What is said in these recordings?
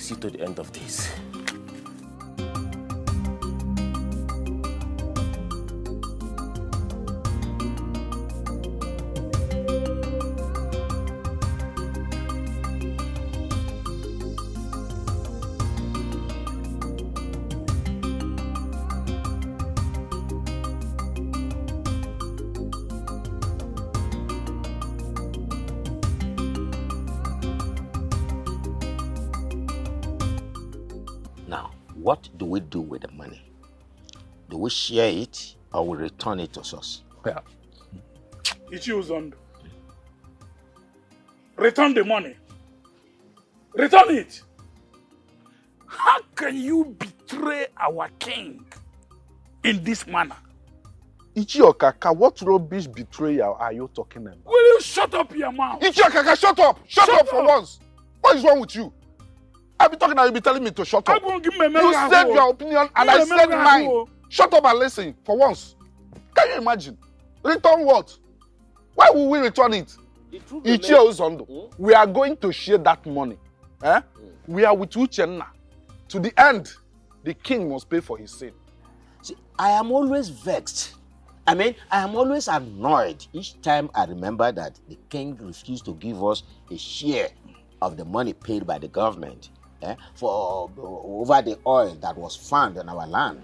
see to the end of this. What do we do with the money? Do we share it or we return it to us? Yeah. Return the money. Return it. How can you betray our king in this manner? Ichiokaka, what rubbish betrayal are you talking about? Will you shut up your mouth? Ichiokaka, shut up! Shut up for once! What is wrong with you? I'll be talking and you'll be telling me to shut up. You said your opinion and I said mine. Shut up and listen for once. Can you imagine? Return what? Why will we return it? Ichio Uzondo, we are going to share that money. Eh? We are with Uchenna. To the end, the king must pay for his sin. See, I am always vexed. I am always annoyed each time I remember that the king refused to give us a share of the money paid by the government. For over the oil that was found in our land.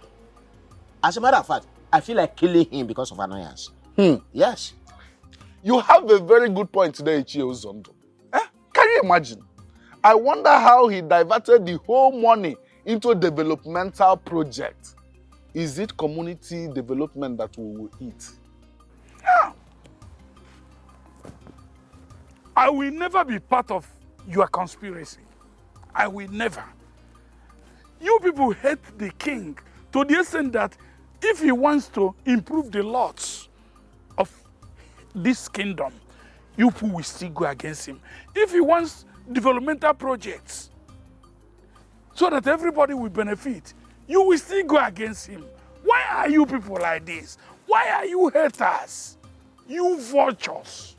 As a matter of fact, I feel like killing him because of annoyance. Yes. You have a very good point today, Ichio Uzondo. Can you imagine? I wonder how he diverted the whole money into a developmental project. Is it community development that we will eat? Yeah. I will never be part of your conspiracy. I will never. You people hate the king to the extent that if he wants to improve the laws of this kingdom, you people will still go against him. If he wants developmental projects so that everybody will benefit, you will still go against him. Why are you people like this? Why are you haters? You vultures.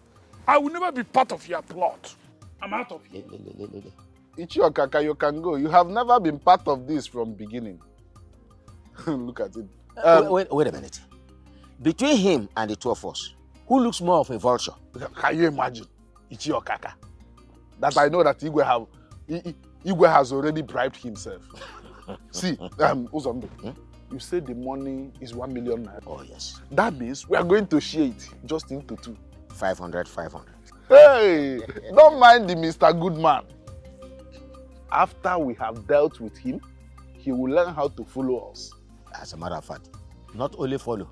I will never be part of your plot. I'm out of here. Ichiokaka, you can go. You have never been part of this from beginning. Look at it. Wait a minute. Between him and the two of us, who looks more of a vulture? Can you imagine, Ichiokaka? That I know that Igwe has already bribed himself. See, Uzondo, you said the money is 1 million naira. Oh, yes. That means we are going to share it just into two. 500. Hey, don't mind the Mr. Goodman. After we have dealt with him, he will learn how to follow us. As a matter of fact, not only follow,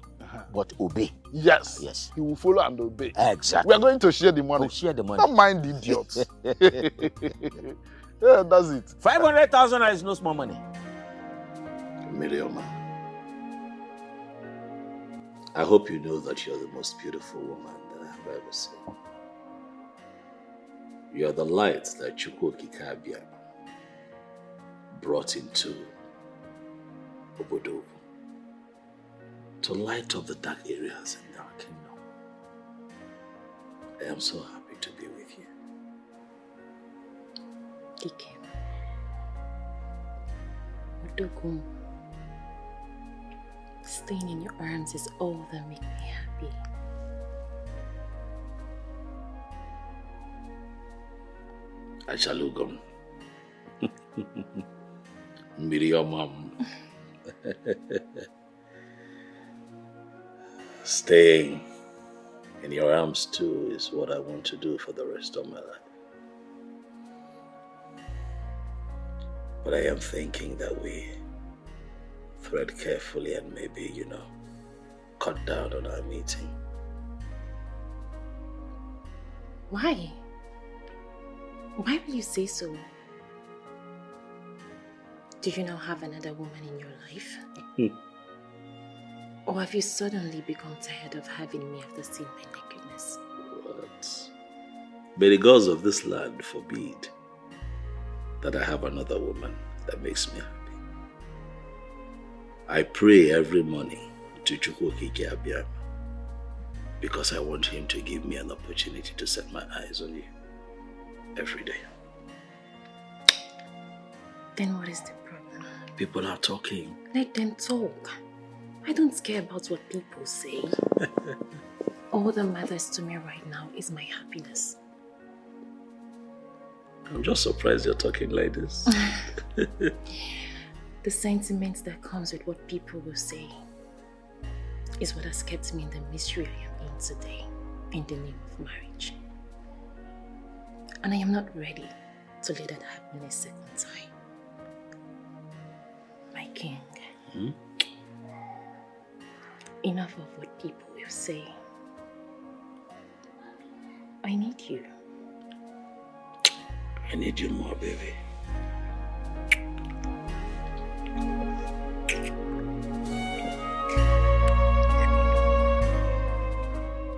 but obey. Yes. Yes. He will follow and obey. Exactly. We are going to share the money. We'll share the money. Don't mind the idiots. Yeah, that's it. 500,000 is no small money. Miriam, I hope you know that you're the most beautiful woman that I have ever seen. You are the light that Chukwokikabia brought into Obodo to light up the dark areas in our kingdom. I am so happy to be with you. Kike. Odogun. Staying in your arms is all that makes me happy. Achalugum. Miriam. Staying in your arms too is what I want to do for the rest of my life. But I am thinking that we thread carefully and maybe, cut down on our meeting. Why? Why will you say so? Do you now have another woman in your life? Or have you suddenly become tired of having me after seeing my nakedness? What? May the gods of this land forbid that I have another woman that makes me happy. I pray every morning to Chukwokike Abiyama because I want him to give me an opportunity to set my eyes on you every day. Then what is the problem? People are talking. Let them talk. I don't care about what people say. All that matters to me right now is my happiness. I'm just surprised you're talking like this. The sentiment that comes with what people will say is what has kept me in the misery I am in today, in the name of marriage. And I am not ready to let that happen a second time. My king, enough of what people will say. I need you. I need you more, baby.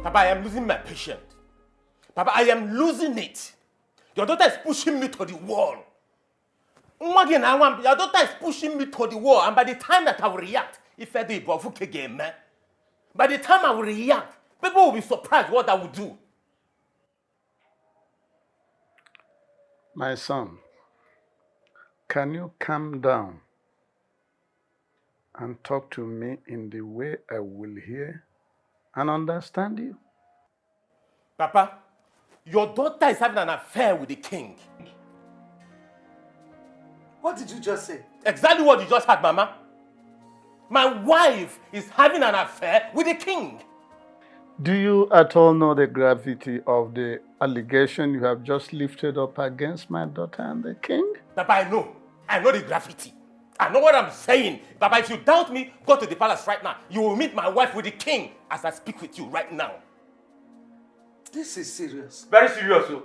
Papa, I am losing my patience. Papa, I am losing it. Your daughter is pushing me to the wall. Your daughter is pushing me to the wall, and by the time that I will react, by the time I will react, people will be surprised what I will do. My son, can you calm down and talk to me in the way I will hear and understand you? Papa, your daughter is having an affair with the king. What did you just say? Exactly what you just heard, Mama. My wife is having an affair with the king. Do you at all know the gravity of the allegation you have just lifted up against my daughter and the king? Papa, I know. I know the gravity. I know what I'm saying. Papa, if you doubt me, go to the palace right now. You will meet my wife with the king as I speak with you right now. This is serious. Very serious, oh.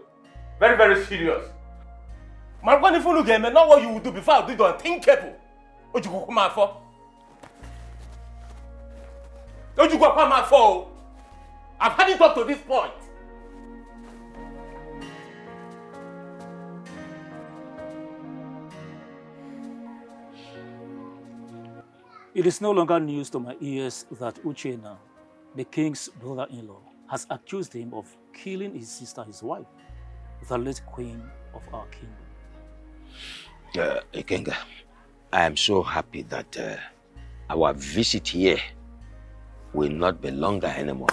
Very, very serious. Man, when you look at me, not what you will do before I do the unthinkable. What you go come out for? What you go come out for? I've had it up to this point. It is no longer news to my ears that Uchenna, the king's brother-in-law, has accused him of killing his sister, his wife, the late queen of our kingdom. Ikenga, I am so happy that our visit here will not be longer anymore.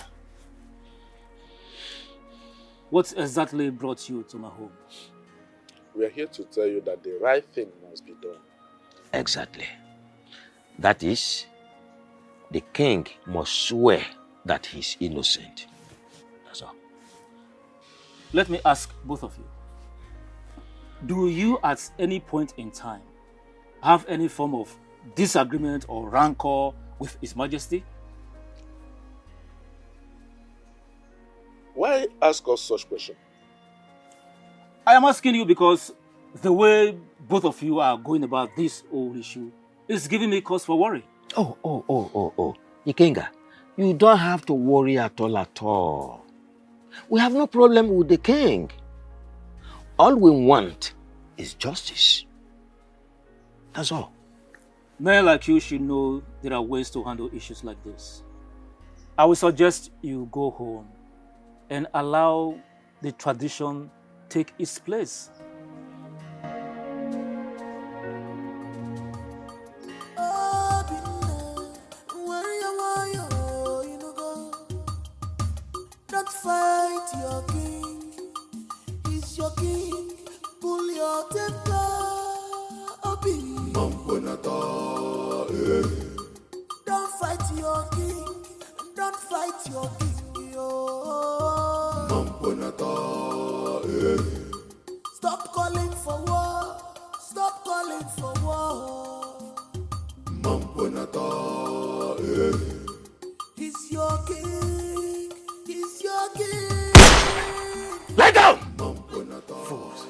What exactly brought you to my home? We are here to tell you that the right thing must be done. Exactly. That is, the king must swear that he's innocent. That's all. Let me ask both of you. Do you at any point in time have any form of disagreement or rancor with His Majesty? Why ask us such question? I am asking you because the way both of you are going about this whole issue is giving me cause for worry. Oh. Ikenga, you don't have to worry at all. We have no problem with the king. All we want is justice. That's all. Men like you should know there are ways to handle issues like this. I would suggest you go home and allow the tradition take its place. Don't fight your king, he's your king. Pull your temper, Obi. Don't fight your king, don't fight your king, yo. Stop calling for war, stop calling for war. He's your king, he's your king. Lie down! Fools.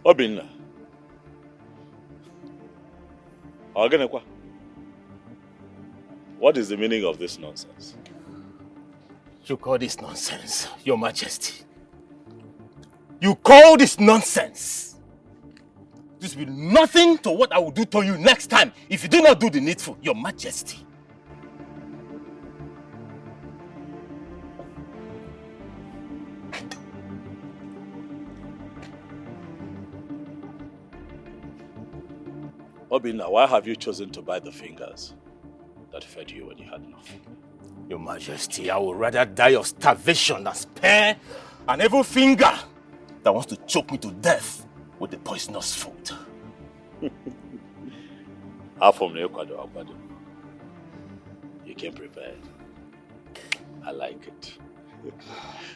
Obinna, Ogenekwa, what is the meaning of this nonsense? You call this nonsense, Your Majesty? You call this nonsense? This will be nothing to what I will do to you next time if you do not do the needful, Your Majesty. Obinna, why have you chosen to bite the fingers that fed you when you had nothing? Your Majesty, I would rather die of starvation than spare an evil finger that wants to choke me to death with the poisonous food. You came prepared. I like it.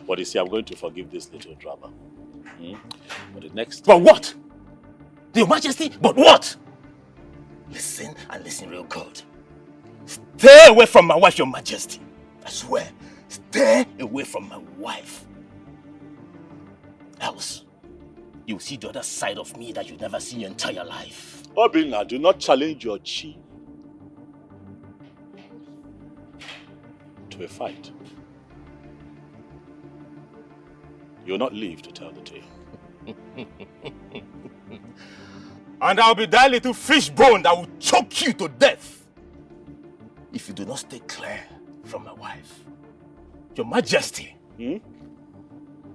But you see, I'm going to forgive this little drama. But the next time... But what? Your Majesty, but what? Listen and listen real good. Stay away from my wife, Your Majesty. I swear, stay away from my wife. Else, you'll see the other side of me that you'll never see in your entire life. Obinna, do not challenge your chi to a fight. You'll not live to tell the tale. And I'll be that little fish bone that will choke you to death if you do not stay clear from my wife. Your Majesty,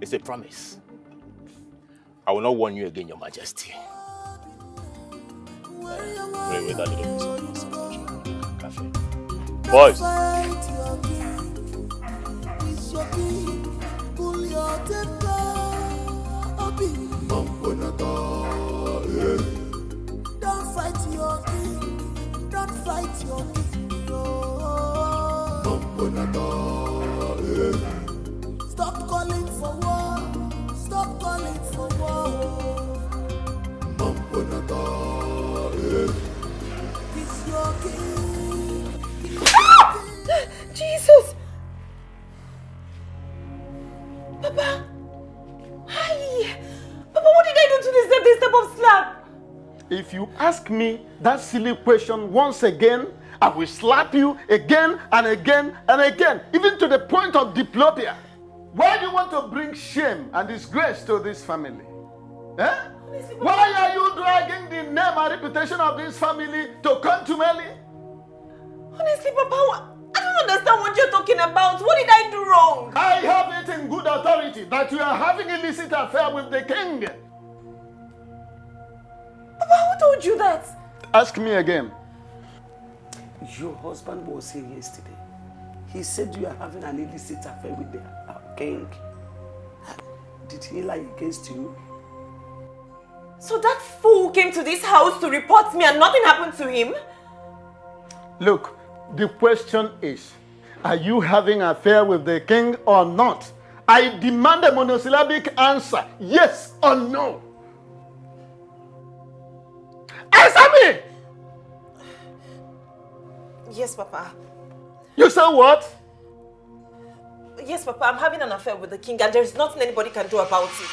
it's a promise. I will not warn you again, Your Majesty. Pray with that little piece of cafe. Boys! Don't fight your king. Don't fight your king. Stop calling for war. Stop calling for war. He's your king. Jesus! Papa! Hi! Papa, what did I do to deserve this type of slap? If you ask me that silly question once again, I will slap you again and again and again, even to the point of diplopia. Why do you want to bring shame and disgrace to this family? Eh? Why are you dragging the name and reputation of this family to contumely? Honestly, Papa, I don't understand what you're talking about. What did I do wrong? I have it in good authority that you are having illicit affair with the king. Papa, who told you that? Ask me again. Your husband was here yesterday. He said you are having an illicit affair with the king. Did he lie against you? So that fool came to this house to report me and nothing happened to him? Look, the question is, are you having an affair with the king or not? I demand a monosyllabic answer, yes or no. Answer me! Yes, Papa. You said what? Yes, Papa, I'm having an affair with the king and there's nothing anybody can do about it.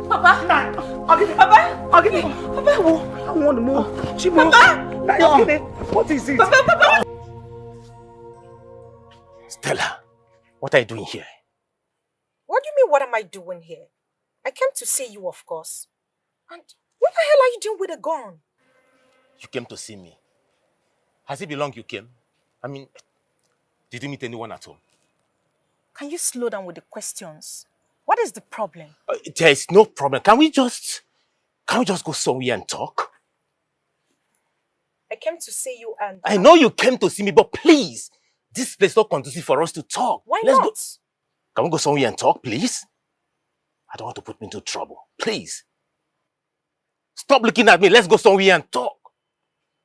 Papa? Papa? Papa? I want to move. Chimo. Papa? What is it? Papa? Stella, what are you doing here? What do you mean, what am I doing here? I came to see you, of course. And what the hell are you doing with a gun? You came to see me. Has it been long you came? I mean, did you meet anyone at home? Can you slow down with the questions? What is the problem? There is no problem. Can we just go somewhere and talk? I came to see you and... I know you came to see me, but please, this place is not conducive for us to talk. Why Let's not? Go. Can we go somewhere and talk, please? I don't want to put me into trouble. Please. Stop looking at me. Let's go somewhere and talk.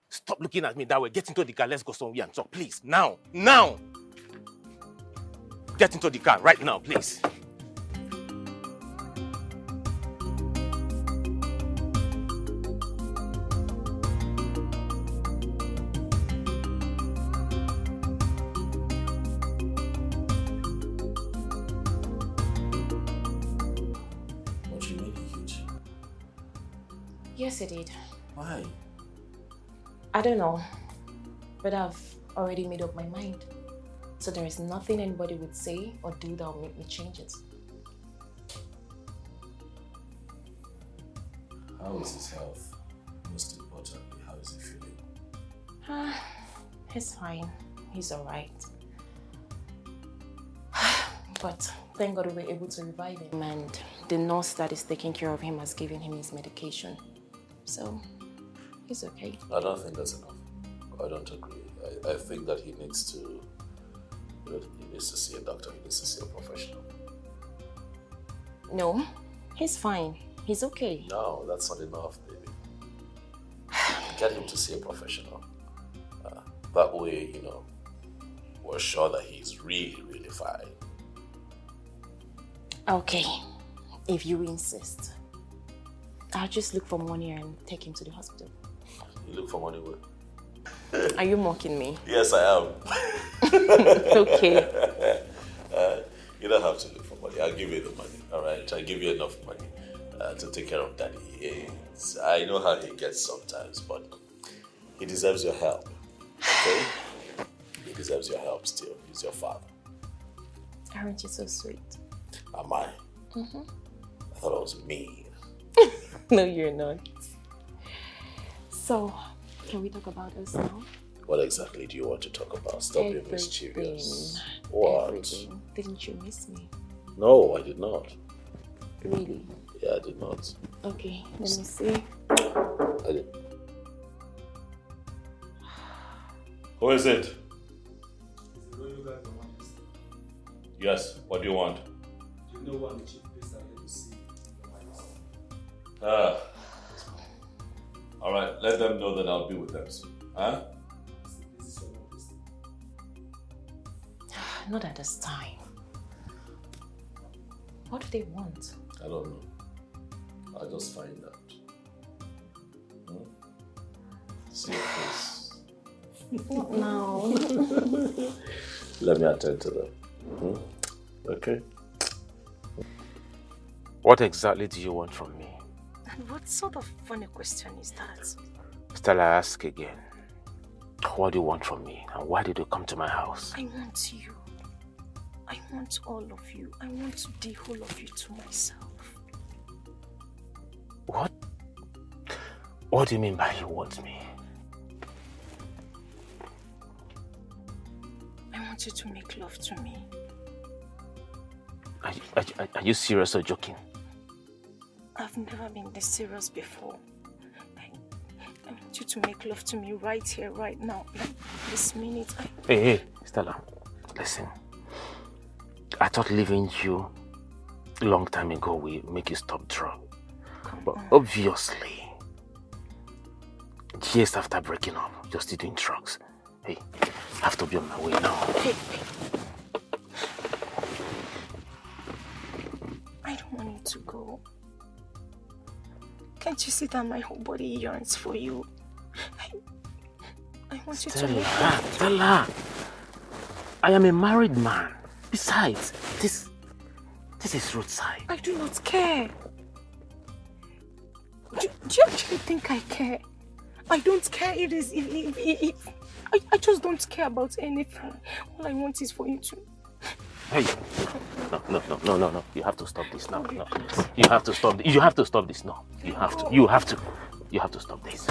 Stop looking at me that way. Get into the car. Let's go somewhere and talk. Please. Now. Now. Get into the car right now, please. Yes, he did. Why? I don't know, but I've already made up my mind. So there is nothing anybody would say or do that will make me change it. How is his health? Most importantly, how is he feeling? He's fine. He's alright. But thank God we were able to revive him, and the nurse that is taking care of him has given him his medication. So, he's okay. I don't think that's enough. I don't agree. I think that he needs to see a doctor, he needs to see a professional. No, he's fine. He's okay. No, that's not enough, baby. Get him to see a professional. That way, we're sure that he's really, really fine. Okay, if you insist. I'll just look for money and take him to the hospital. You look for money where? Are you mocking me? Yes, I am. Okay. You don't have to look for money. I'll give you the money, all right? I'll give you enough money to take care of Daddy. I know how he gets sometimes, but he deserves your help, okay? He deserves your help still. He's your father. Aren't you so sweet? Am I? Mm-hmm. I thought I was mean. No, you're not. So, can we talk about us now? What exactly do you want to talk about? Stop being mischievous. What? Everything. Didn't you miss me? No, I did not. Really? Yeah, I did not. Okay, let me see. I did. Who is it? Yes, what do you want? Do you know what the chief priest are here to see? All right, let them know that I'll be with them soon. Huh? Not at this time. What do they want? I don't know. I'll just find out. See your face. Not now. Let me attend to them. Okay. What exactly do you want from me? And what sort of funny question is that? Stella, I ask again. What do you want from me? And why did you come to my house? I want you. I want all of you. I want the whole of you to myself. What? What do you mean by you want me? I want you to make love to me. Are you serious or joking? I've never been this serious before. I want you to make love to me right here, right now, like this minute. Hey, Stella, listen. I thought leaving you a long time ago will make you stop drugs. But obviously, years after breaking up, you're still doing drugs. Hey, I have to be on my way now. Hey. I don't want you to go. Can't you see that my whole body yearns for you? I want you to make love. Stella, I am a married man. Besides, this is roadside. I do not care. Do you actually think I care? I don't care. I just don't care about anything. All I want is for you to... Hey, no. You have to stop this now. No. You have to stop. You have to stop this now. You have to stop this.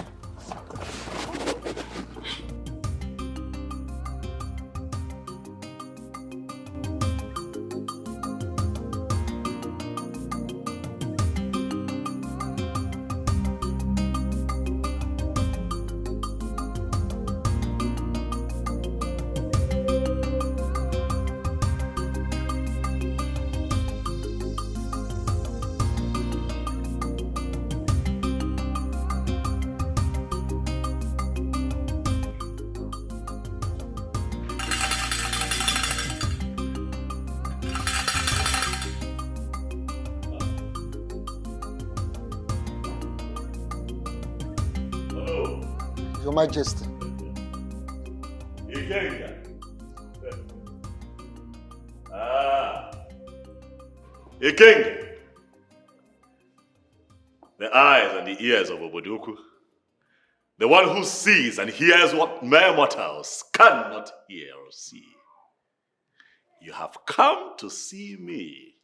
Your Majesty. A king. The eyes and the ears of Obodoku. The one who sees and hears what mere mortals cannot hear or see. You have come to see me.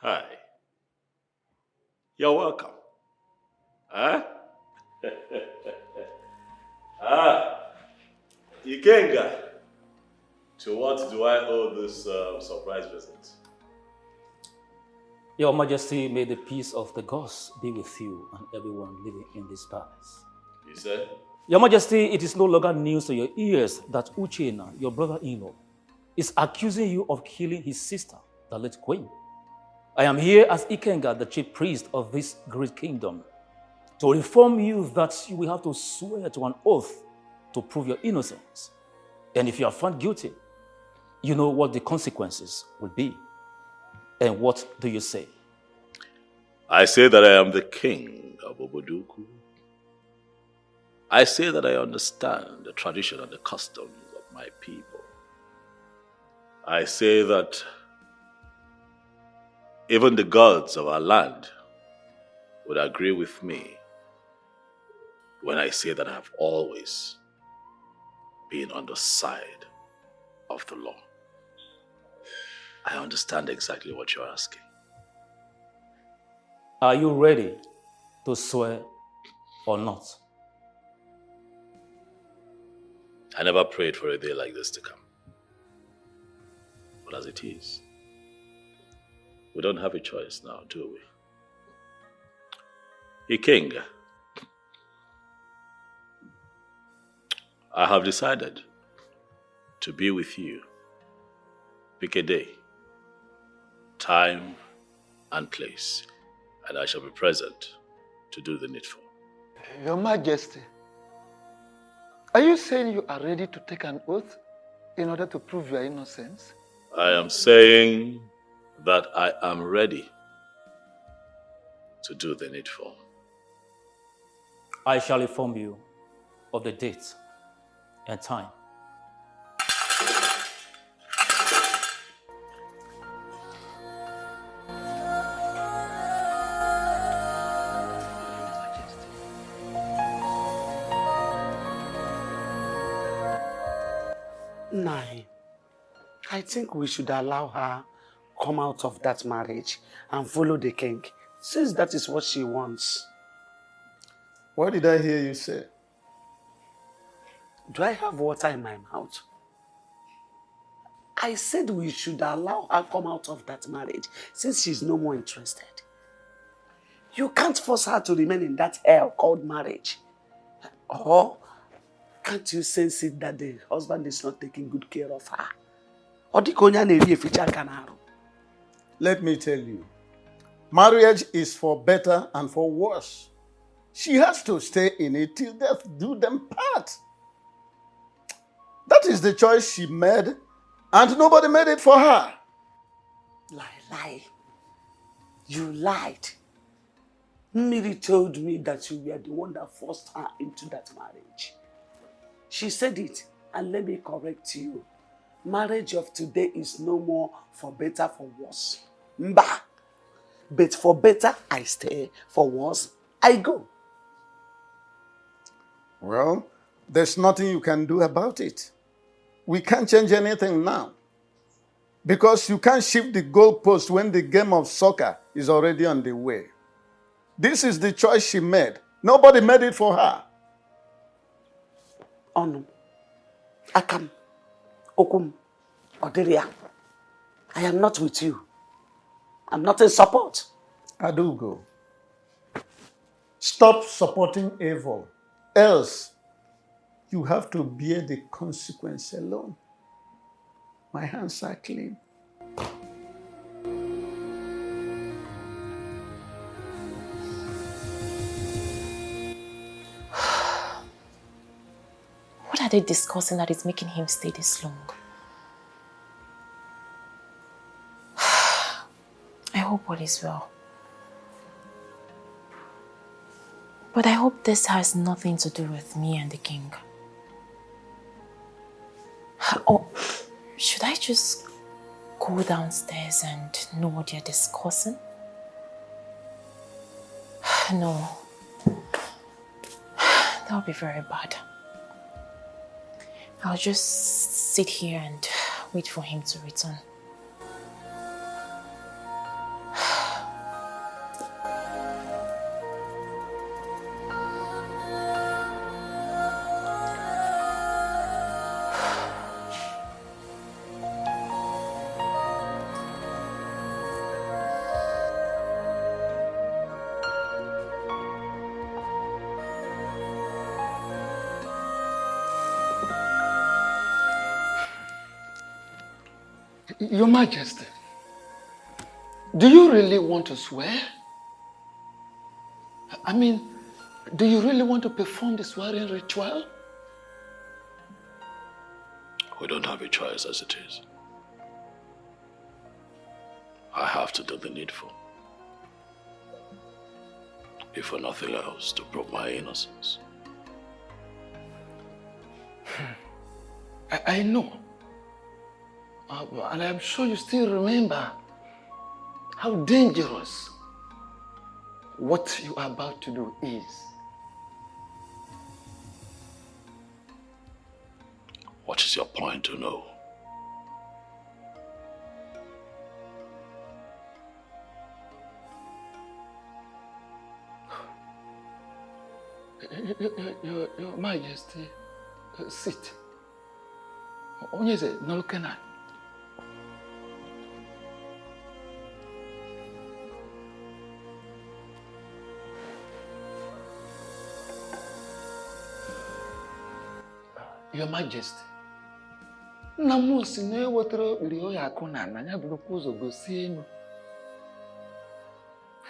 Hi. You're welcome. Huh? Ikenga, to what do I owe this surprise visit? Your Majesty, may the peace of the gods be with you and everyone living in this palace. You said? Your Majesty, it is no longer news to your ears that Uchenna, your brother-in-law, is accusing you of killing his sister, the late queen. I am here as Ikenga, the chief priest of this great kingdom, to inform you that you will have to swear to an oath to prove your innocence. And if you are found guilty, you know what the consequences will be. And what do you say? I say that I am the king of Obodoku. I say that I understand the tradition and the customs of my people. I say that even the gods of our land would agree with me when I say that I have always been on the side of the law. I understand exactly what you're asking. Are you ready to swear or not? I never prayed for a day like this to come. But as it is, we don't have a choice now, do we? King, I have decided to be with you. Pick a day, time, and place, and I shall be present to do the needful. Your Majesty, are you saying you are ready to take an oath in order to prove your innocence? I am saying that I am ready to do the needful. I shall inform you of the date and time. Nine. I think we should allow her come out of that marriage and follow the king, since that is what she wants. What did I hear you say? Do I have water in my mouth? I said we should allow her come out of that marriage since she's no more interested. You can't force her to remain in that hell called marriage. Or can't you sense it that the husband is not taking good care of her? Let me tell you, marriage is for better and for worse. She has to stay in it till death do them part. That is the choice she made, and nobody made it for her. Lie. You lied. Miri told me that you were the one that forced her into that marriage. She said it, and let me correct you. Marriage of today is no more for better, for worse. Mba. But for better, I stay. For worse, I go. Well, there's nothing you can do about it. We can't change anything now. Because you can't shift the goalpost when the game of soccer is already on the way. This is the choice she made. Nobody made it for her. Onu, Akam, Okum, Oderia, I am not with you. I'm not in support. Adugo, stop supporting evil. Else, you have to bear the consequence alone. My hands are clean. What are they discussing that is making him stay this long? I hope all is well. But I hope this has nothing to do with me and the king. Or should I just go downstairs and know what they're discussing? No. That would be very bad. I'll just sit here and wait for him to return. Your Majesty, do you really want to swear? I mean, do you really want to perform the swearing ritual? We don't have a choice as it is. I have to do the needful. If for nothing else, to prove my innocence. I know. And I'm sure you still remember how dangerous what you are about to do is. What is your point to know? Your Majesty, sit. Onye ze nolkena. Your Majesty, nna m si na ewetara okpiri oya akụ na ana ya bụrụkwa ụzọ gosi enu.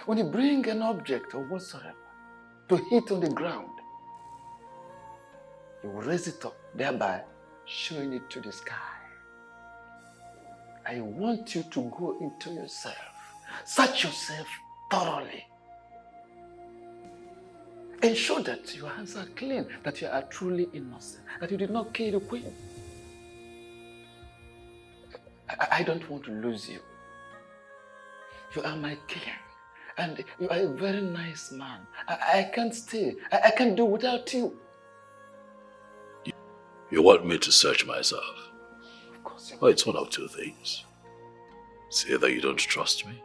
When you bring an object or whatsoever to hit on the ground, you will raise it up, thereby showing it to the sky. I want you to go into yourself, search yourself thoroughly. Ensure that your hands are clean, that you are truly innocent, that you did not kill the queen. I don't want to lose you. You are my king, and you are a very nice man. I can't stay. I can't do without you. You want me to search myself? Of course you Well, it's one of two things. It's either you don't trust me,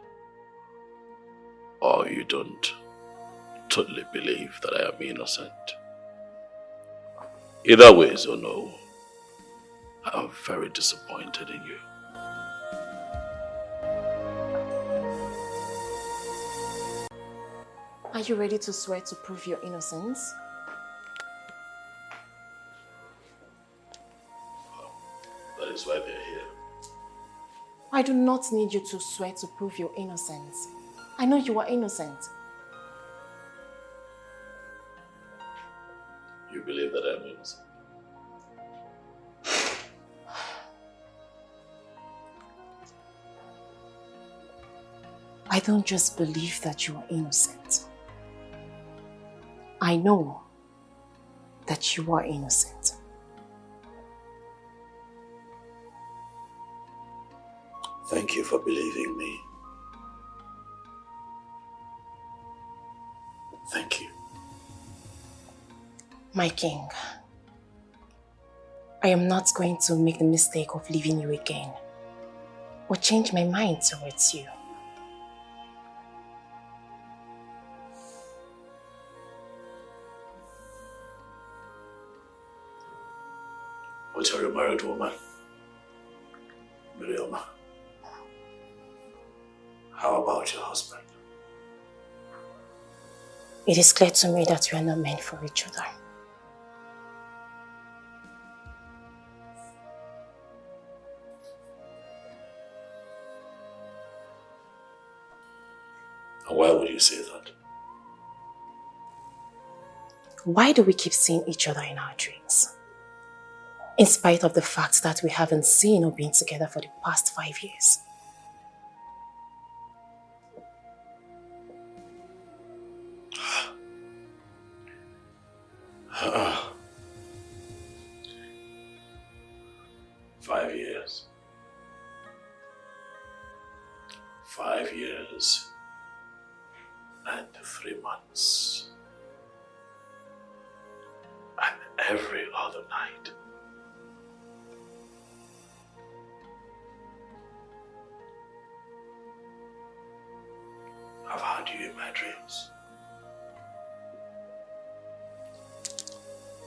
or you don't totally believe that I am innocent. Either way, so no. I am very disappointed in you. Are you ready to swear to prove your innocence? That is why they're here. I do not need you to swear to prove your innocence. I know you are innocent. You believe that I'm innocent? I don't just believe that you are innocent. I know that you are innocent. Thank you for believing me. Thank you. My king, I am not going to make the mistake of leaving you again or change my mind towards you. But you're a married woman, Miriam. How about your husband? It is clear to me that we are not meant for each other. And why would you say that? Why do we keep seeing each other in our dreams? In spite of the fact that we haven't seen or been together for the past 5 years. Five years. 5 years. and 3 months. And every other night. I've had you in my dreams.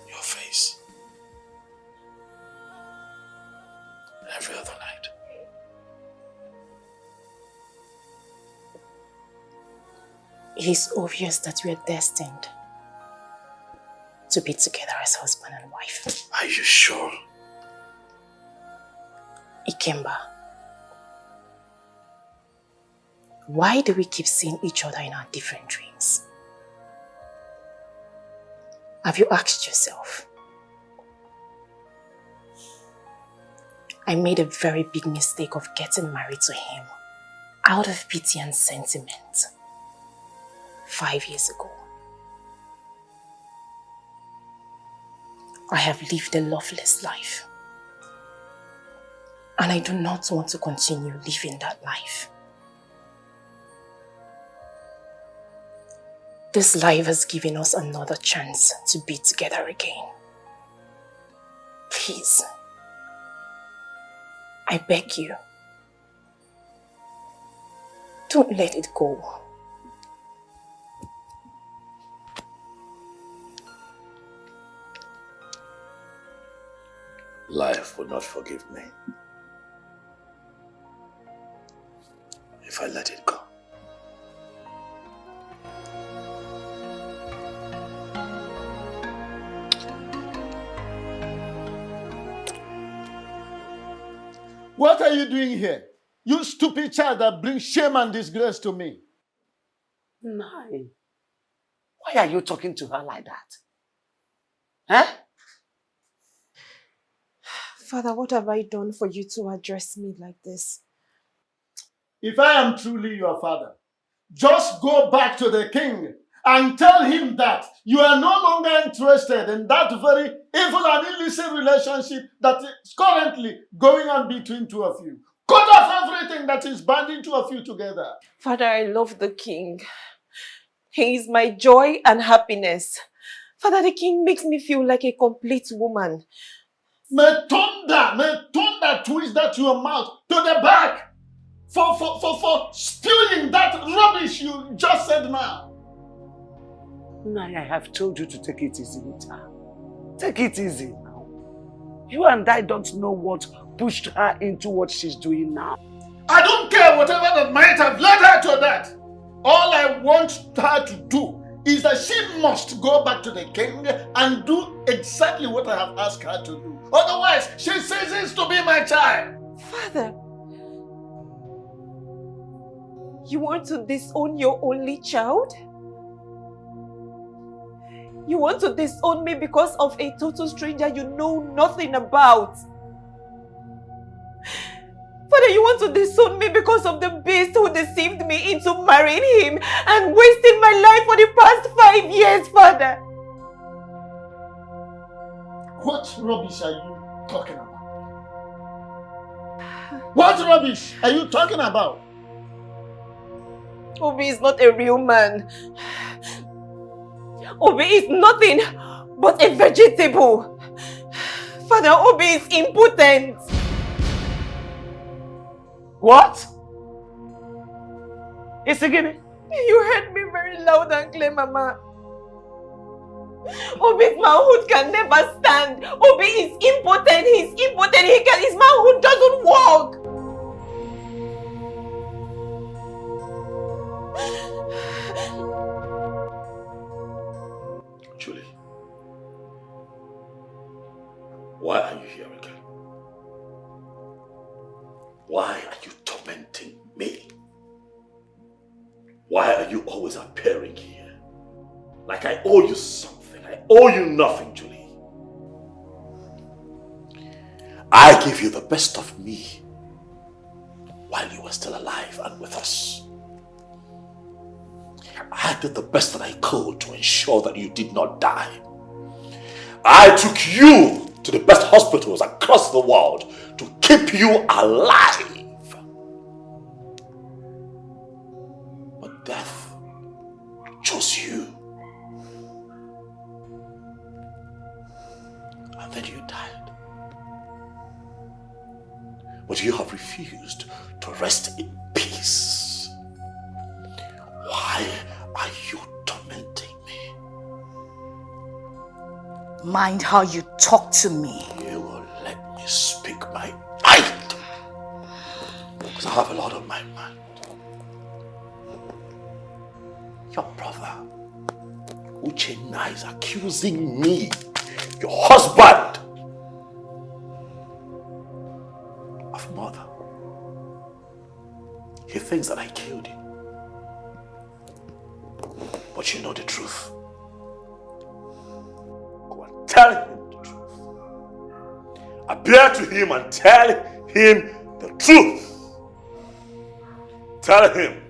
Your face. Every other night. It is obvious that we are destined to be together as husband and wife. Are you sure? Ikemba, why do we keep seeing each other in our different dreams? Have you asked yourself? I made a very big mistake of getting married to him out of pity and sentiment 5 years ago. I have lived a loveless life, and I do not want to continue living that life. This life has given us another chance to be together again. Please, I beg you, don't let it go. Life will not forgive me if I let it go. What are you doing here? You stupid child that brings shame and disgrace to me. Nai, why are you talking to her like that? Huh? Father, what have I done for you to address me like this? If I am truly your father, just go back to the king and tell him that you are no longer interested in that very evil and illicit relationship that is currently going on between two of you. Cut off everything that is binding two of you together. Father, I love the king. He is my joy and happiness. Father, the king makes me feel like a complete woman. May thunder twist that your mouth to the back for spewing that rubbish you just said now. Nai, I have told you to take it easy with her. Take it easy now. You and I don't know what pushed her into what she's doing now. I don't care whatever that might have led her to that. All I want her to do is that she must go back to the king and do exactly what I have asked her to do. Otherwise, she ceases to be my child. Father, you want to disown your only child? You want to disown me because of a total stranger you know nothing about? Father, you want to disown me because of the beast who deceived me into marrying him and wasting my life for the past 5 years, Father? What rubbish are you talking about? What rubbish are you talking about? Obi is not a real man. Obi is nothing but a vegetable. Father, Obi is impotent. What? It's again. You heard me very loud and clear, Mama. Obi's manhood can never stand. Obi is impotent. He's impotent. His manhood doesn't work. Julie, why are you here again? Why are you tormenting me? Why are you always appearing here? Like I owe you something. I owe you nothing, Julie. I gave you the best of me while you were still alive and with us. I did the best that I could to ensure that you did not die. I took you to the best hospitals across the world to keep you alive. But death but you have refused to rest in peace. Why are you tormenting me? Mind how you talk to me. You will let me speak my mind. Because I have a lot on my mind. Your brother, Uchenna, is accusing me, your husband, of murder. He thinks that I killed him. But you know the truth. Go and tell him the truth. Appear to him and tell him the truth. Tell him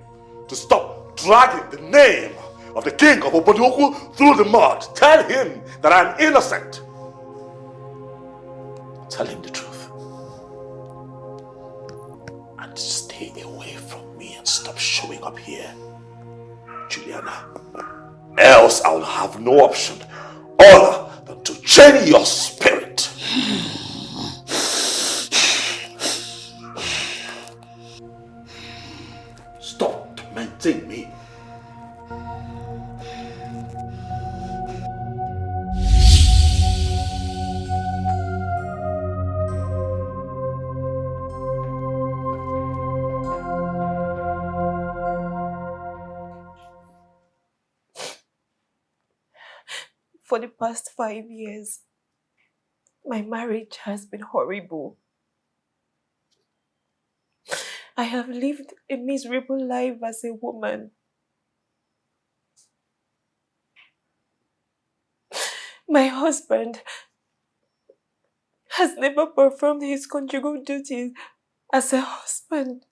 to stop dragging the name of the king of Obodoku through the mud. Tell him that I'm innocent. Tell him the truth. And stay away from me and stop showing up here, Juliana. Else I'll have no option other than to chain your spirit. Stop tormenting me. For the past 5 years, my marriage has been horrible. I have lived a miserable life as a woman. My husband has never performed his conjugal duties as a husband.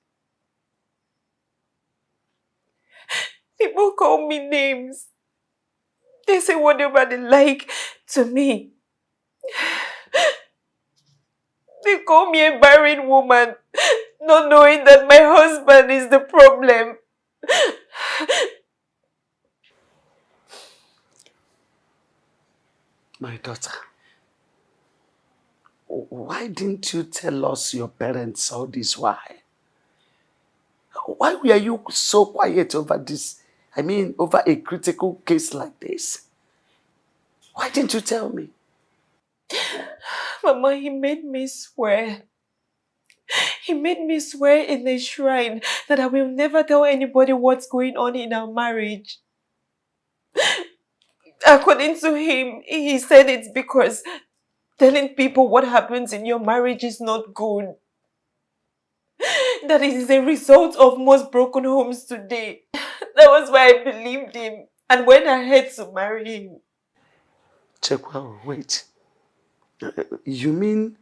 People call me names. They say whatever they like to me. They call me a barren woman, not knowing that my husband is the problem. My daughter, why didn't you tell us your parents all this while? Why were you so quiet over this? I mean, over a critical case like this? Why didn't you tell me? Mama, he made me swear. He made me swear in the shrine that I will never tell anybody what's going on in our marriage. According to him, he said it's because telling people what happens in your marriage is not good. That it is a result of most broken homes today. That was why I believed him and went ahead to marry him. Chekwa, wait. You mean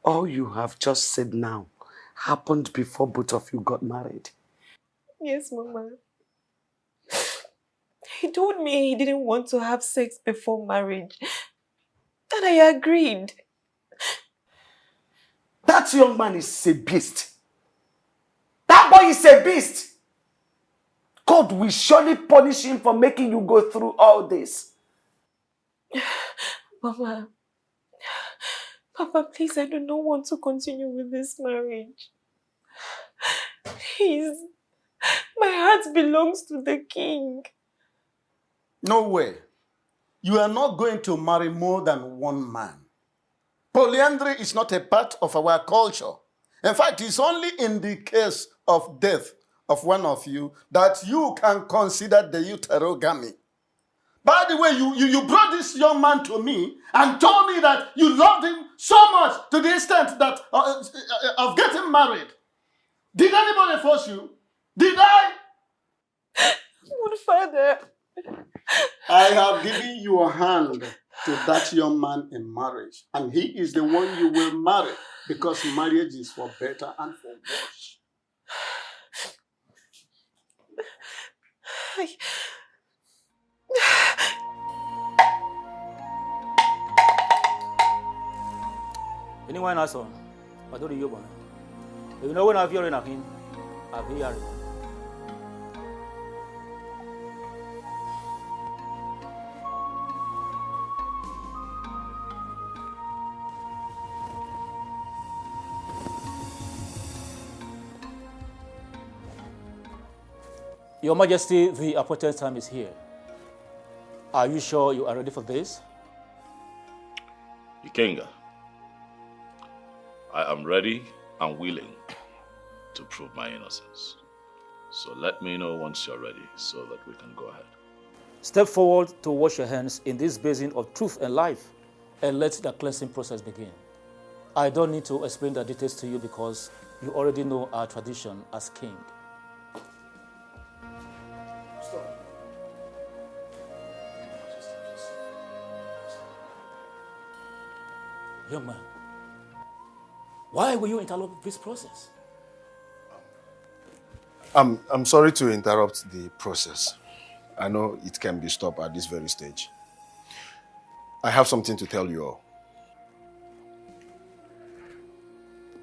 all you have just said now happened before both of you got married? Yes, Mama. He told me he didn't want to have sex before marriage. And I agreed. That young man is a beast. That boy is a beast. God will surely punish him for making you go through all this. Mama, Papa, please, I do not want to continue with this marriage. Please, my heart belongs to the king. No way. You are not going to marry more than one man. Polyandry is not a part of our culture. In fact, it's only in the case of death of one of you that you can consider the uterogamy. By the way, you brought this young man to me and told me that you loved him so much to the extent that of getting married. Did anybody force you? Did I? Good Father. I have given your hand to that young man in marriage, and he is the one you will marry, because marriage is for better and for worse. Anyone else on? I don't know. You know when I've heard him, I've heard him. Your Majesty, the appointed time is here. Are you sure you are ready for this? Ikenga, I am ready and willing to prove my innocence. So let me know once you're ready so that we can go ahead. Step forward to wash your hands in this basin of truth and life and let the cleansing process begin. I don't need to explain the details to you because you already know our tradition as king. Stop. Young man, why will you interrupt this process? I'm sorry to interrupt the process. I know it can be stopped at this very stage. I have something to tell you all.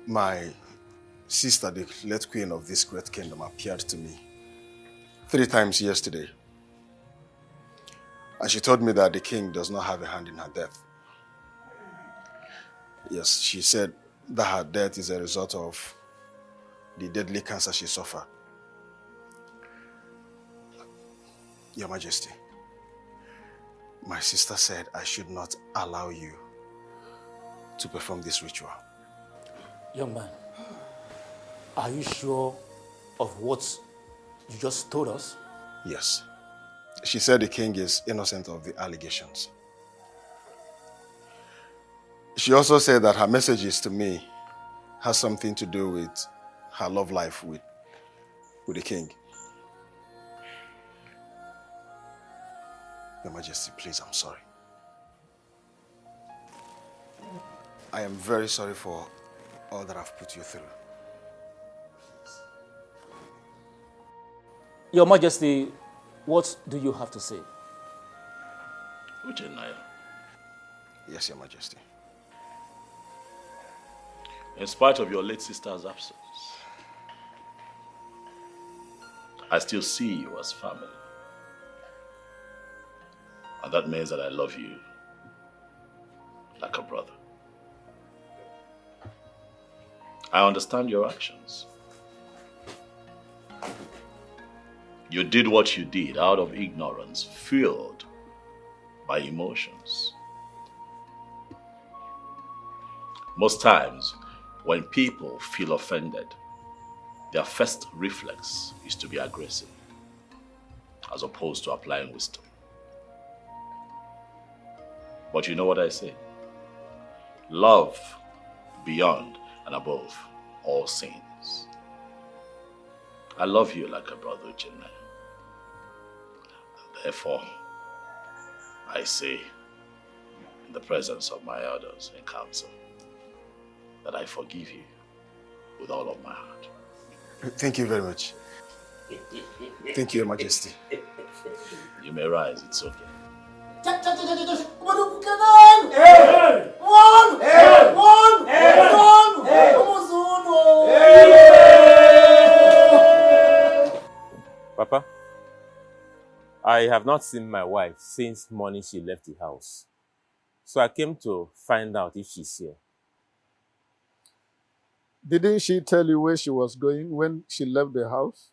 My sister, the late queen of this great kingdom, appeared to me 3 times yesterday. And she told me that the king does not have a hand in her death. Yes, she said that her death is a result of the deadly cancer she suffered. Your Majesty, my sister said I should not allow you to perform this ritual. Young man, are you sure of what you just told us? Yes. She said the king is innocent of the allegations. She also said that her messages to me has something to do with her love life with the king. Your Majesty, please, I'm sorry. I am very sorry for all that I've put you through. Your Majesty, what do you have to say? Uchenaya, Yes, Your Majesty. in spite of your late sister's absence, I still see you as family. And that means that I love you like a brother. I understand your actions. You did what you did out of ignorance, fueled by emotions. Most times, when people feel offended, their first reflex is to be aggressive, as opposed to applying wisdom. But you know what I say? Love beyond and above all sins. I love you like a brother, Uchenna. Therefore, I say, in the presence of my elders in council, that I forgive you with all of my heart. Thank you very much. Thank you, Your Majesty. You may rise, it's okay. Papa, I have not seen my wife since morning she left the house. So I came to find out if she's here. Didn't she tell you where she was going when she left the house?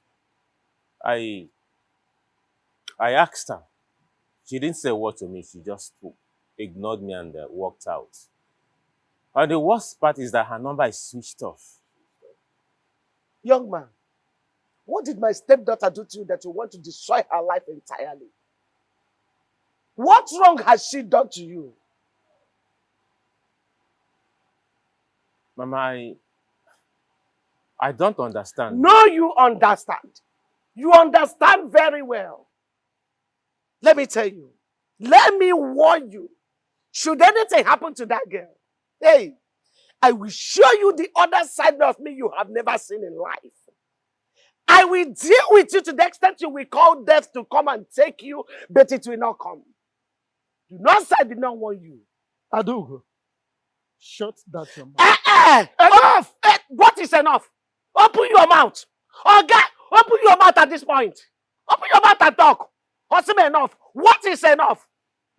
I asked her. She didn't say a word to me. She just ignored me and walked out. And the worst part is that her number is switched off. Young man, what did my stepdaughter do to you that you want to destroy her life entirely? What wrong has she done to you? Mama, I don't understand. No, you understand. You understand very well. Let me tell you. Let me warn you. Should anything happen to that girl, hey, I will show you the other side of me you have never seen in life. I will deal with you to the extent you will call death to come and take you, but it will not come. Do not say I did not warn you. Adugo, shut that your mouth. Enough! What is enough? Open your mouth. Okay, open your mouth at this point. Open your mouth and talk. What's enough? What is enough?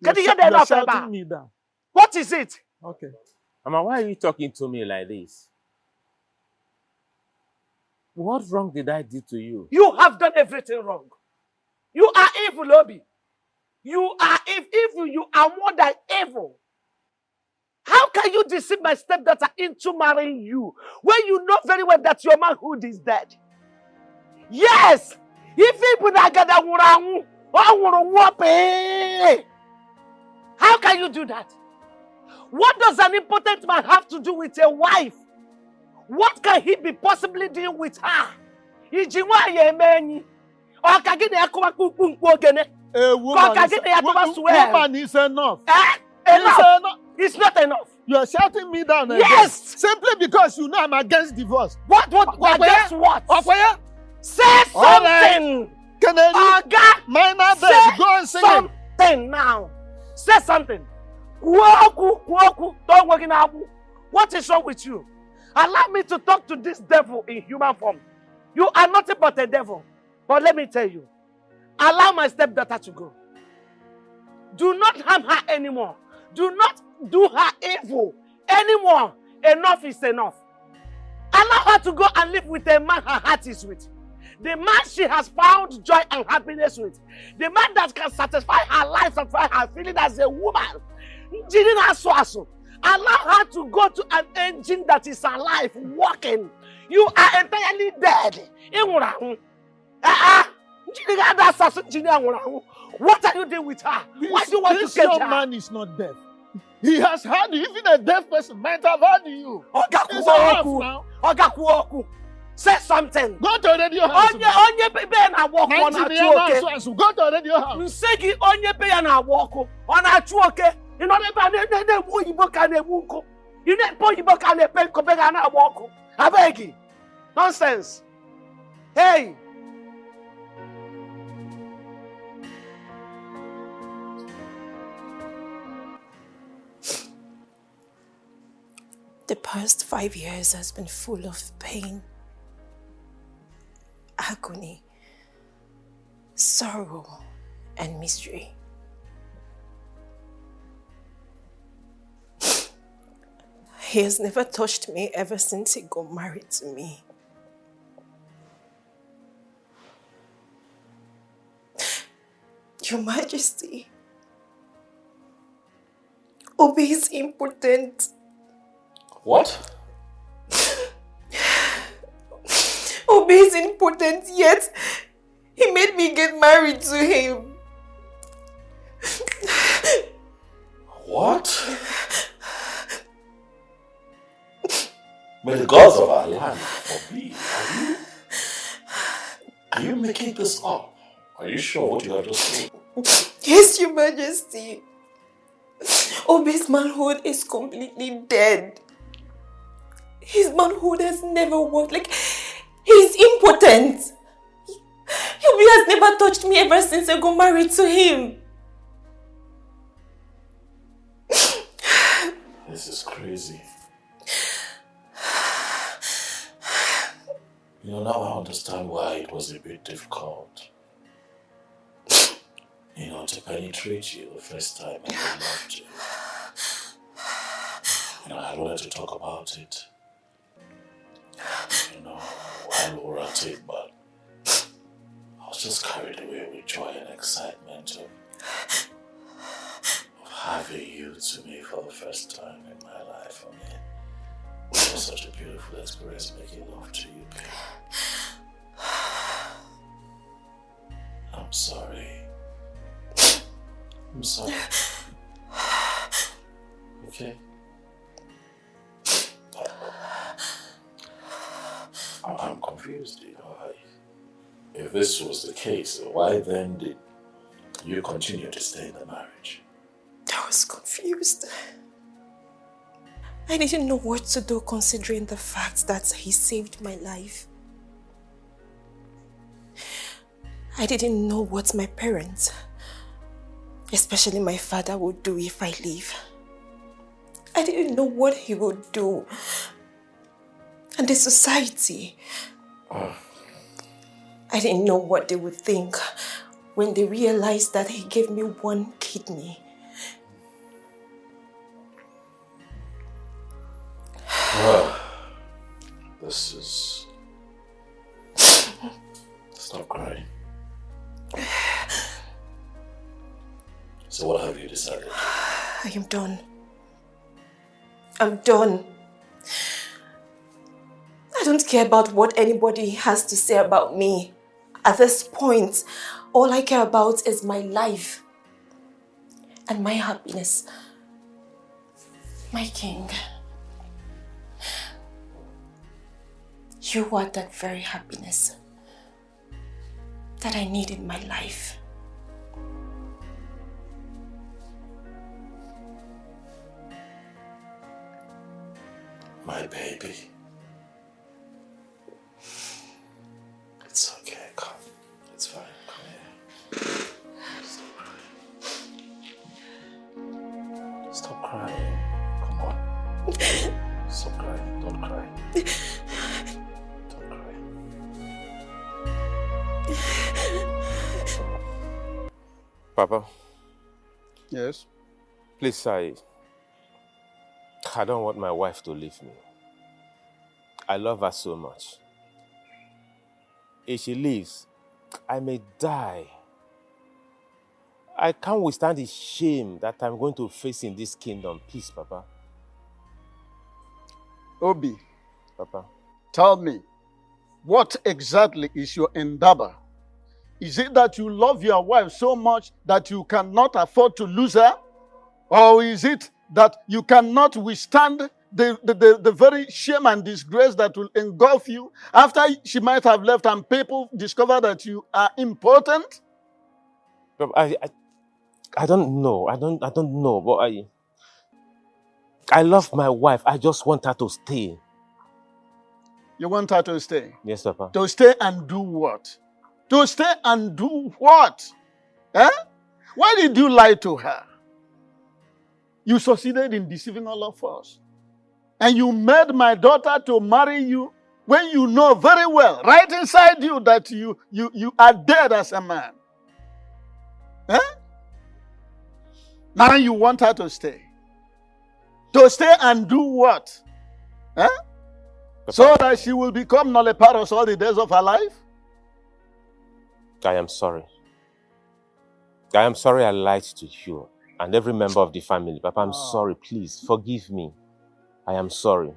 Can you hear the enough? Shouting me down. What is it? Okay. Mama, why are you talking to me like this? What wrong did I do to you? You have done everything wrong. You are evil, Obi. You are evil. You are more than evil. How can you deceive my stepdaughter into marrying you when you know very well that your manhood is dead? Yes! If people are gathered, how can you do that? What does an impotent man have to do with a wife? What can he be possibly doing with her? Woman is enough. Enough. It's not enough. You are shouting me down again. Yes! Simply because you know I'm against divorce. What? Against what? Say something! Minor bed, go and sing it. Something now. Say something. What is wrong with you? Allow me to talk to this devil in human form. You are nothing but a devil. But let me tell you, allow my stepdaughter to go. Do not harm her anymore. Do not do her evil anymore. Enough is enough. Allow her to go and live with a man her heart is with. The man she has found joy and happiness with. The man that can satisfy her life, satisfy her feeling as a woman. Allow her to go to an engine that is alive, walking. You are entirely dead. What are you doing with her? Why do you want to This catch young her? man is not deaf. He has heard you. Even a deaf person might have heard you. It's enough now. Say something. Go to the radio house. Onye baby na walk on a chuoke. Go to the radio house. Nsegi onye baby na walk on a chuoke. You know ne wo yibo ka na ewu. You ne po yibo ka na pen ko be ga na walk. Abegi. Nonsense. Hey. The past 5 years has been full of pain, agony, sorrow, and mystery. He has never touched me ever since he got married to me. Your Majesty, Obi is impotent. What? Obi is impotent, yet he made me get married to him. What? May the gods of our land forbid. Are you making this up? Are you sure what you have just said? Yes, Your Majesty. Obi's manhood is completely dead. His manhood has never worked. Like, he's impotent. Obi has never touched me ever since I got married to him. This is crazy. You know, now I understand why it was a bit difficult. You know, to penetrate you the first time I loved you. You know, I wanted to talk about it. You know, while we were at it, but I was just carried away with joy and excitement of having you to me for the first time in my life. I mean, it was such a beautiful experience making love to you, babe. I'm sorry. I'm sorry. Okay? I'm confused, you know. If this was the case, why then did you continue to stay in the marriage? I was confused. I didn't know what to do considering the fact that he saved my life. I didn't know what my parents, especially my father, would do if I leave. I didn't know what he would do. And the society. I didn't know what they would think when they realized that he gave me one kidney. Well, this is Stop crying. So what have you decided? I am done. I'm done. I don't care about what anybody has to say about me. At this point, all I care about is my life and my happiness. My king, you are that very happiness that I need in my life. My baby. It's okay, come. It's fine, come here. Stop crying. Come on. Stop crying. Don't cry. Don't cry. Papa. Yes? Please, I don't want my wife to leave me. I love her so much. If she leaves, I may die. I can't withstand the shame that I'm going to face in this kingdom. Please, Papa. Obi, Papa. tell me, what exactly is your endeavor? Is it that you love your wife so much that you cannot afford to lose her? Or is it that you cannot withstand the very shame and disgrace that will engulf you after she might have left and people discover that you are important? I don't know. I don't know. But I love my wife. I just want her to stay. You want her to stay? Yes, Papa. To stay and do what? To stay and do what? Eh? Why did you lie to her? You succeeded in deceiving all of us. And you made my daughter to marry you when you know very well, right inside you, that you are dead as a man. Eh? Now you want her to stay. To stay and do what? Eh? So that she will become nulliparous all the days of her life? I am sorry. I am sorry I lied to you and every member of the family. Papa, I'm sorry. Please, forgive me. I am sorry.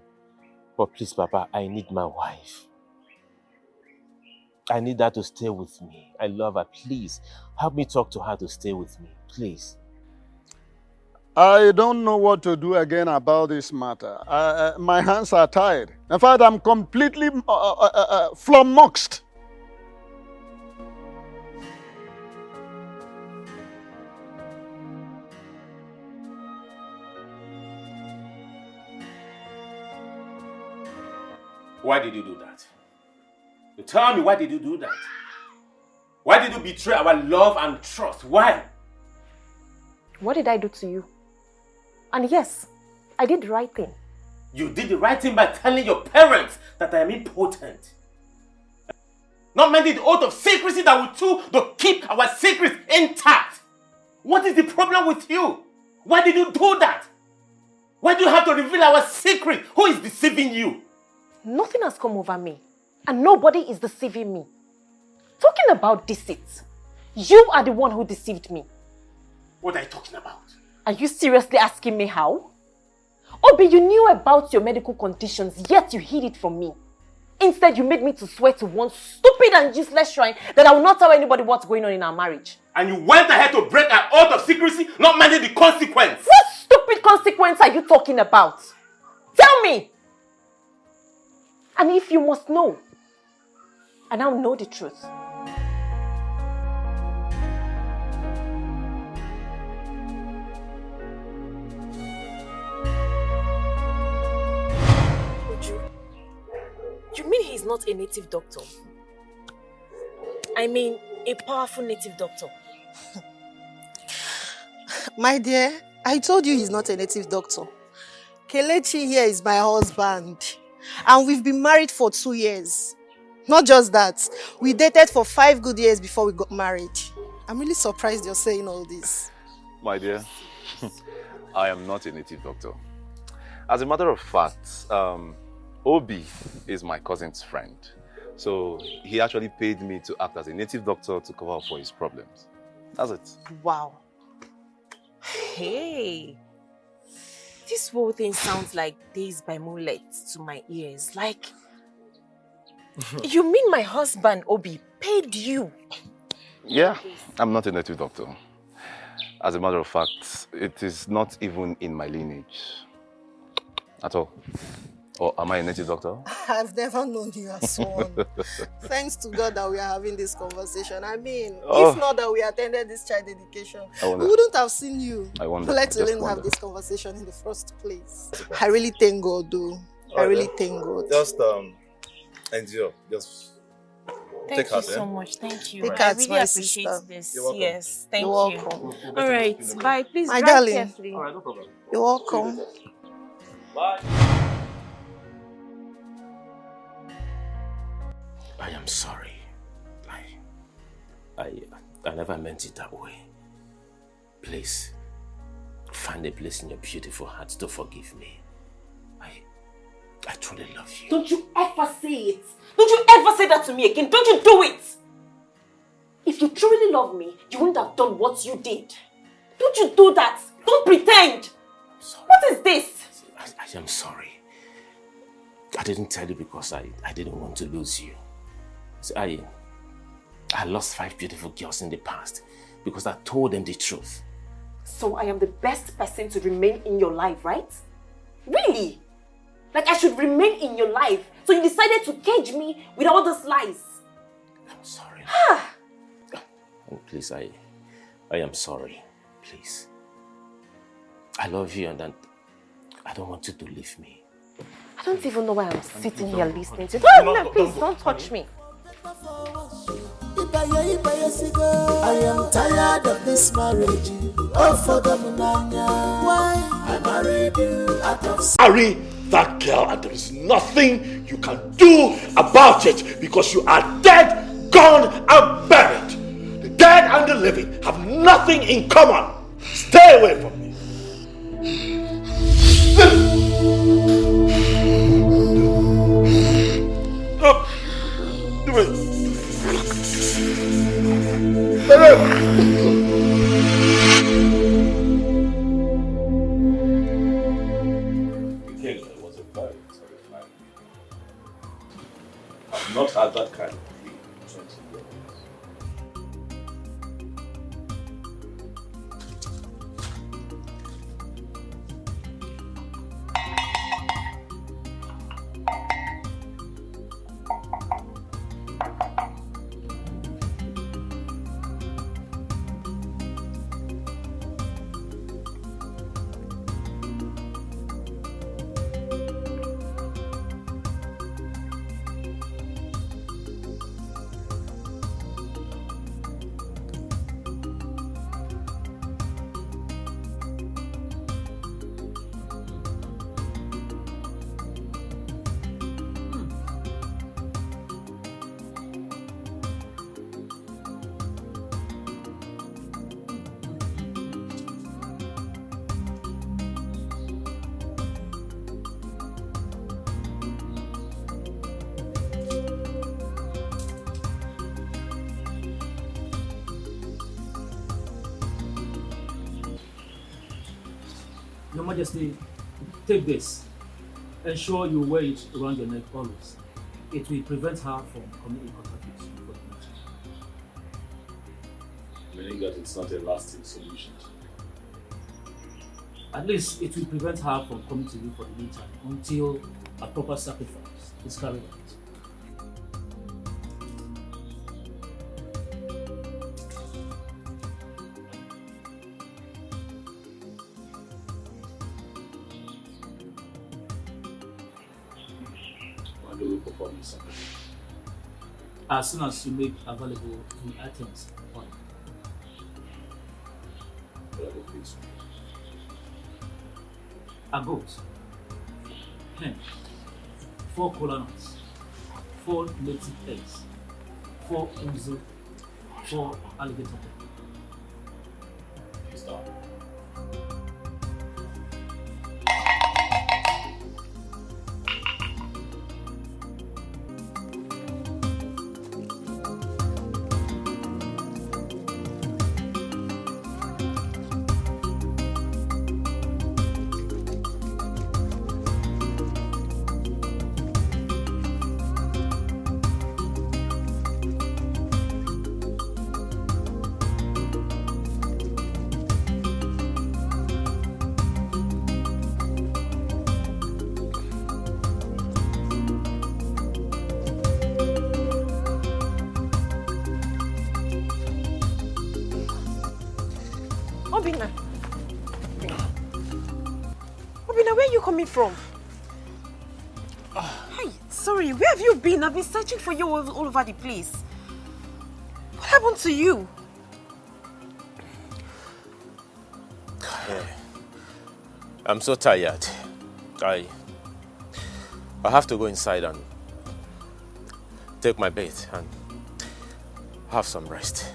But please, Papa, I need my wife. I need her to stay with me. I love her. Please, help me talk to her to stay with me. Please. I don't know what to do again about this matter. My hands are tied. In fact, I'm completely flummoxed. Why did you do that? You tell me, why did you do that? Why did you betray our love and trust? Why? What did I do to you? And yes, I did the right thing. You did the right thing by telling your parents that I am impotent. Not minding the oath of secrecy that we took to keep our secrets intact. What is the problem with you? Why did you do that? Why do you have to reveal our secret? Who is deceiving you? Nothing has come over me. And nobody is deceiving me. Talking about deceit, you are the one who deceived me. What are you talking about? Are you seriously asking me how? Obi, you knew about your medical conditions, yet you hid it from me. Instead, you made me to swear to one stupid and useless shrine that I will not tell anybody what's going on in our marriage. And you went ahead to break an oath of secrecy, not minding the consequence. What stupid consequence are you talking about? Tell me! And if you must know, I now know the truth. You mean he's not a native doctor? I mean, a powerful native doctor. My dear, I told you he's not a native doctor. Kelechi here is my husband. And we've been married for 2 years. Not just that, we dated for 5 good years before we got married. I'm really surprised you're saying all this. My dear, I am not a native doctor. As a matter of fact, Obi is my cousin's friend. So he actually paid me to act as a native doctor to cover up for his problems. That's it. Wow. Hey. This whole thing sounds like Days by Moonlight to my ears. Like, you mean my husband, Obi, paid you? Yeah, I'm not a native doctor. As a matter of fact, it is not even in my lineage at all. Or am I a native doctor? I've never known you as one. Thanks to God that we are having this conversation. I mean, Oh. if not that we attended this child dedication, I wonder. we wouldn't have seen you. I wonder. Let Just alone have wonder. this conversation in the first place. I really thank God, though. I really thank God. Just endure. Just Thank take you heart, so eh? much. Thank you. Take I heart, really my appreciate sister. this. You're welcome. Yes, thank You're you. welcome. All right, bye. Please My drive darling. carefully. All right, no problem. You're welcome. Bye. I am sorry. I never meant it that way. Please, find a place in your beautiful heart to forgive me. I truly love you. Don't you ever say it. Don't you ever say that to me again. Don't you do it. If you truly love me, you wouldn't have done what you did. Don't you do that. Don't pretend. What is this? I am sorry. I didn't tell you because I didn't want to lose you. See, I lost 5 beautiful girls in the past because I told them the truth. So I am the best person to remain in your life, right? Really? Like I should remain in your life. So you decided to cage me with all those lies. I'm sorry. And please, I am sorry. Please. I love you and I don't want you to leave me. I don't even know why I'm sitting here listening to you. No, please don't touch me. I am tired of this marriage. Oh, for the munanya. Why I married you out of Marry that girl, and there is nothing you can do about it because you are dead, gone, and buried. The dead and the living have nothing in common. Stay away from me. I've not had that kind of plea in 20 years. Your Majesty, take this. Ensure you wear it around your neck always. It will prevent her from coming in contact with you for the future. Meaning that it's not a lasting solution. At least it will prevent her from coming to you for the meantime until a proper sacrifice is carried out. When do we perform this sacrifice? As soon as you make available the items required. What are the things? A goat, hen, 4 kola nuts, 4 native eggs, 4 uzu, 4 alligator pepper. Stop. Obina. Obina, where are you coming from? Hey, sorry, where have you been? I've been searching for you all over the place. What happened to you? I'm so tired. I have to go inside and take my bath and have some rest.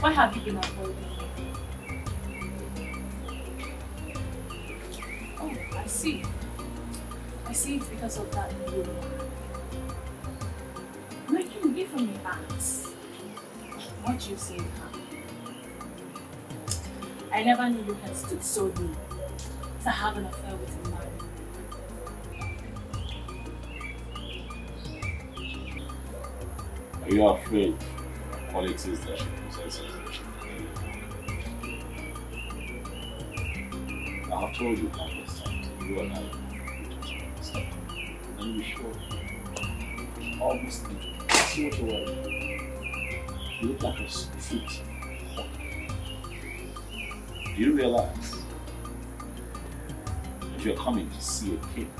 Why have you been avoiding me? Oh, I see. I see it's because of that rumor. Making me from your ass. What you say happened. I never knew you had stood so low to have an affair with a man. Are you afraid of qualities that she possesses? I have told you countless times, you and I understand. And you sure? Obviously, see what you want. You look like a street hawk. Do you realize that you're coming to see a king?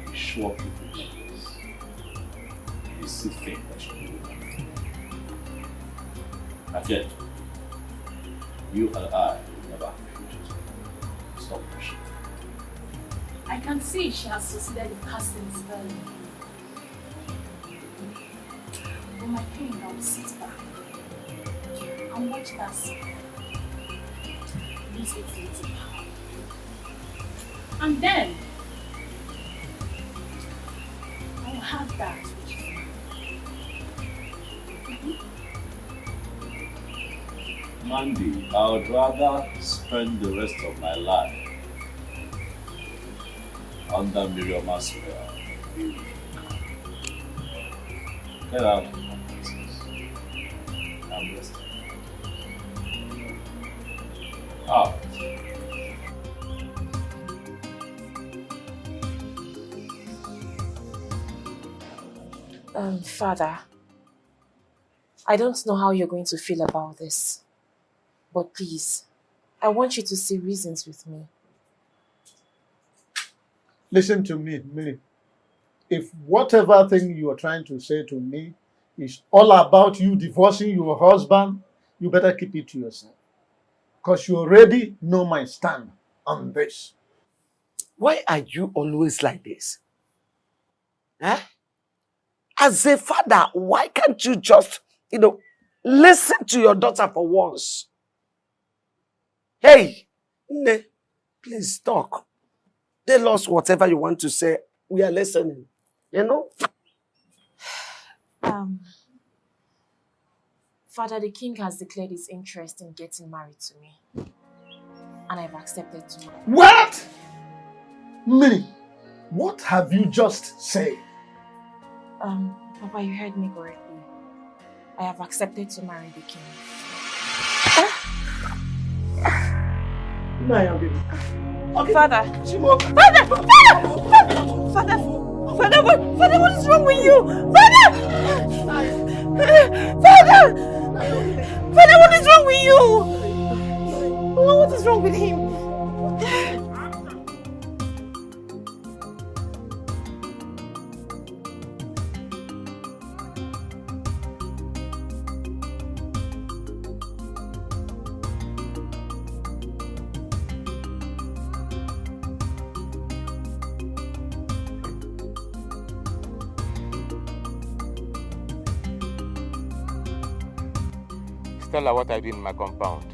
I'm sure people like this. You still think that you do. Again, you and I will never have a future together. Stop pushing. I can see she has succeeded in casting a spell on you. But my king, I will sit back and watch that spell lose its little power. And then I will have that which is mine. Mandy, I would rather spend the rest of my life under Miriam's spell. Get out of my business. I'm resting. Out. Father, I don't know how you're going to feel about this, but please, I want you to see reasons with me. Listen to me, Millie. If whatever thing you are trying to say to me is all about you divorcing your husband, you better keep it to yourself. Because you already know my stand on this. Why are you always like this? Eh? As a father, why can't you just, listen to your daughter for once? Hey, Nne, please talk. Tell us whatever you want to say. We are listening. Father, the king has declared his interest in getting married to me. And I've accepted to marry. What? Millie, what have you just said? Papa, you heard me correctly. I have accepted to marry the king. Okay. Father! Father, what is wrong with you? Father, what is wrong with you? What is wrong with him? Stella, what I did in my compound.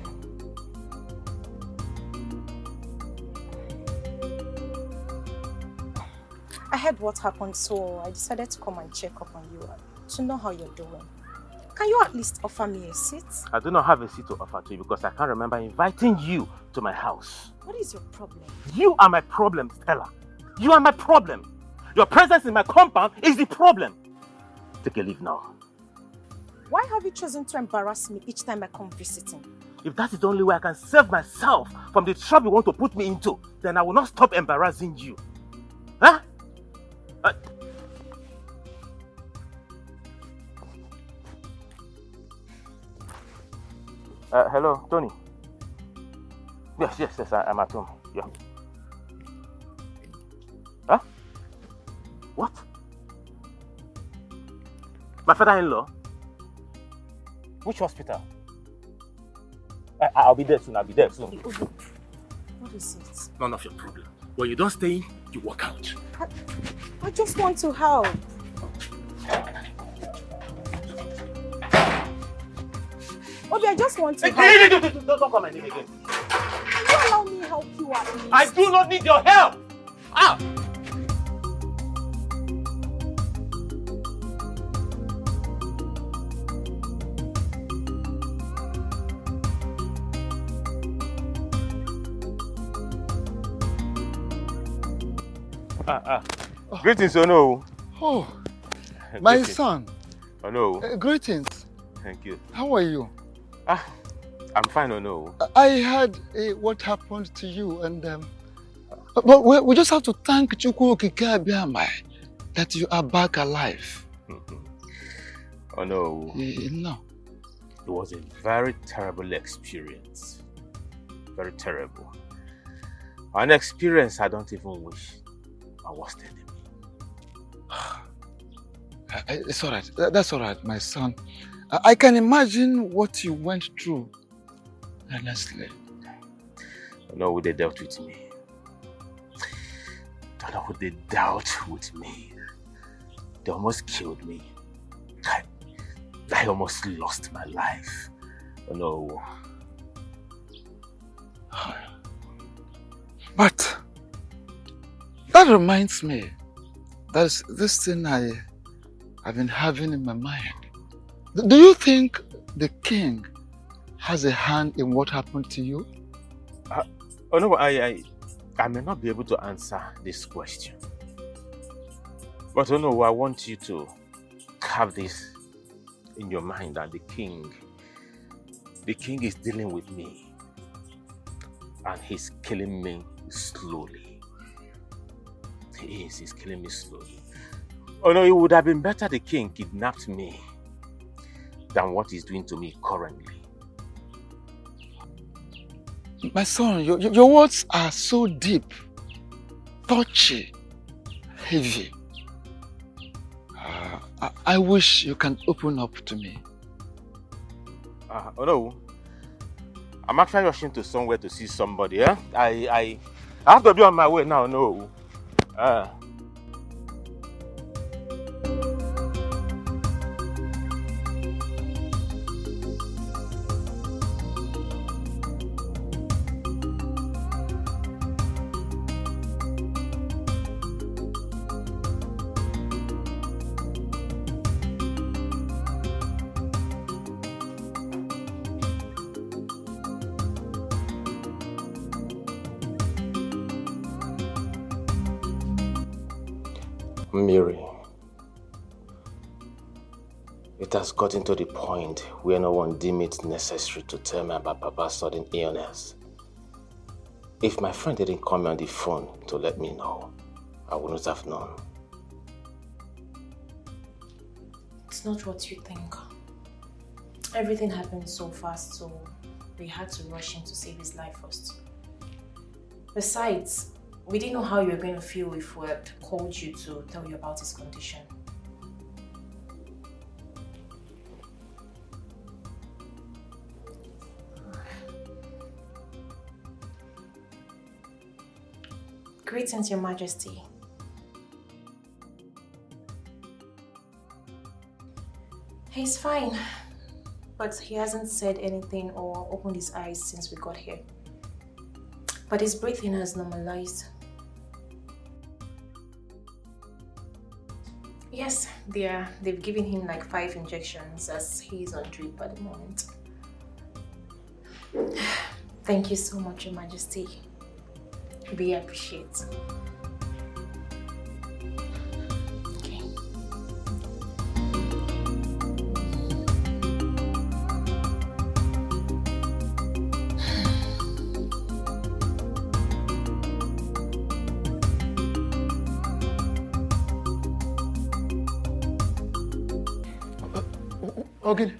I heard what happened, so I decided to come and check up on you to know how you're doing. Can you at least offer me a seat? I do not have a seat to offer to you because I can't remember inviting you to my house. What is your problem? You are my problem, Stella. You are my problem. Your presence in my compound is the problem. Take a leave now. Why have you chosen to embarrass me each time I come visiting? If that is the only way I can save myself from the trouble you want to put me into, then I will not stop embarrassing you. Huh? Hello, Tony. Yes, I'm at home. Yeah. Huh? What? My father-in-law? Which hospital? I'll be there soon. What is it? None of your problem. When you don't stay in, you walk out. I just want to help. Obi, I just want to help. Don't call my name again. Can you allow me help you at least? I do not need your help! Ah! Greetings, Ono. Oh, my son. Ono. Greetings. Thank you. How are you? I'm fine, Ono. I heard what happened to you, and but we just have to thank Chukwu Okike Abiamai that you are back alive. Oh no. No. It was a very terrible experience. Very terrible. An experience I don't even wish I was telling me. It's all right. That's all right, my son. I can imagine what you went through. Honestly. No, they dealt with me. Don't know what they dealt with me. They almost killed me. I almost lost my life. No. But that reminds me, there's this thing I've been having in my mind. Do you think the king has a hand in what happened to you? Oh no, I may not be able to answer this question. But oh no, I want you to have this in your mind that the king is dealing with me and he's killing me slowly. He's killing me slowly. Oh no, it would have been better the king kidnapped me than what he's doing to me currently. My son, your words are so deep, touchy, heavy. I wish you can open up to me. Oh no, I'm actually rushing to somewhere to see somebody. Eh? I have to be on my way now. No. Mary, it has gotten to the point where no one deemed it necessary to tell me about Papa's sudden illness. If my friend didn't call me on the phone to let me know, I wouldn't have known. It's not what you think. Everything happened so fast, so we had to rush in to save his life first. Besides, we didn't know how you were going to feel if we had called you to tell you about his condition. Greetings, Your Majesty. He's fine, but he hasn't said anything or opened his eyes since we got here. But his breathing has normalized. Yes, they've given him like 5 injections as he's on drip at the moment. Thank you so much, Your Majesty. We appreciate. Okay.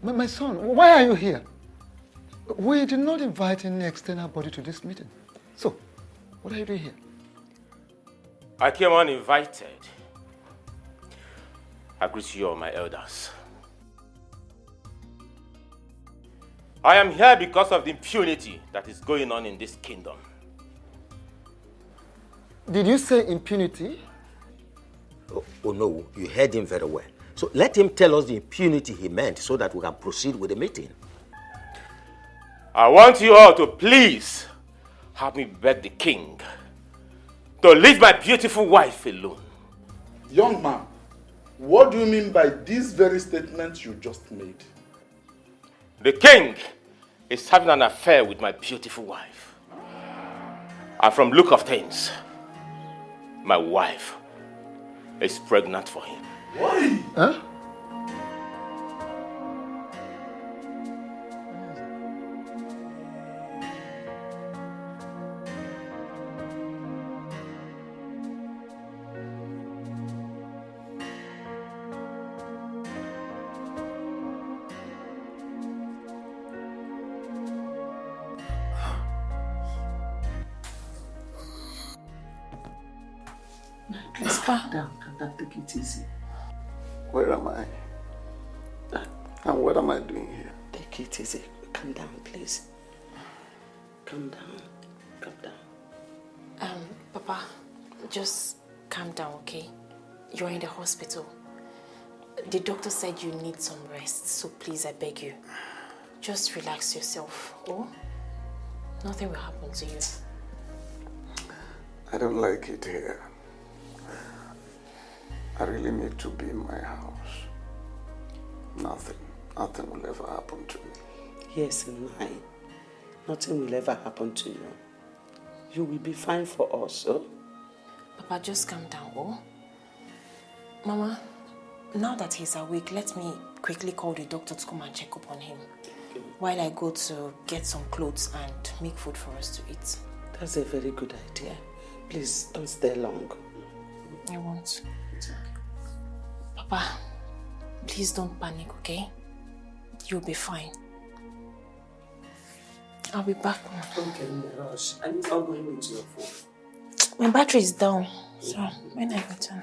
My son, why are you here? We did not invite any external body to this meeting. So, what are you doing here? I came uninvited. I greet you all, my elders. I am here because of the impunity that is going on in this kingdom. Did you say impunity? Oh no, you heard him very well. So let him tell us the impunity he meant so that we can proceed with the meeting. I want you all to please help me beg the king to leave my beautiful wife alone. Young man, what do you mean by this very statement you just made? The king is having an affair with my beautiful wife. And from look of things, my wife is pregnant for him. Why? Huh? Please calm down, take it easy. Where am I? And what am I doing here? Take it easy. Calm down, please. Calm down. Calm down. Papa, just calm down, okay? You're in the hospital. The doctor said you need some rest, so please, I beg you. Just relax yourself, oh? Nothing will happen to you. I don't like it here. I really need to be in my house. Nothing will ever happen to me. Yes, mine. Nothing will ever happen to you. You will be fine for us, oh? Papa, just calm down, oh? Mama, now that he's awake, let me quickly call the doctor to come and check up on him while I go to get some clothes and make food for us to eat. That's a very good idea. Please, don't stay long. I won't. Papa, please don't panic, okay? You'll be fine. I'll be back. Okay, rush. Are you not going into your phone? My battery is down, so when I return.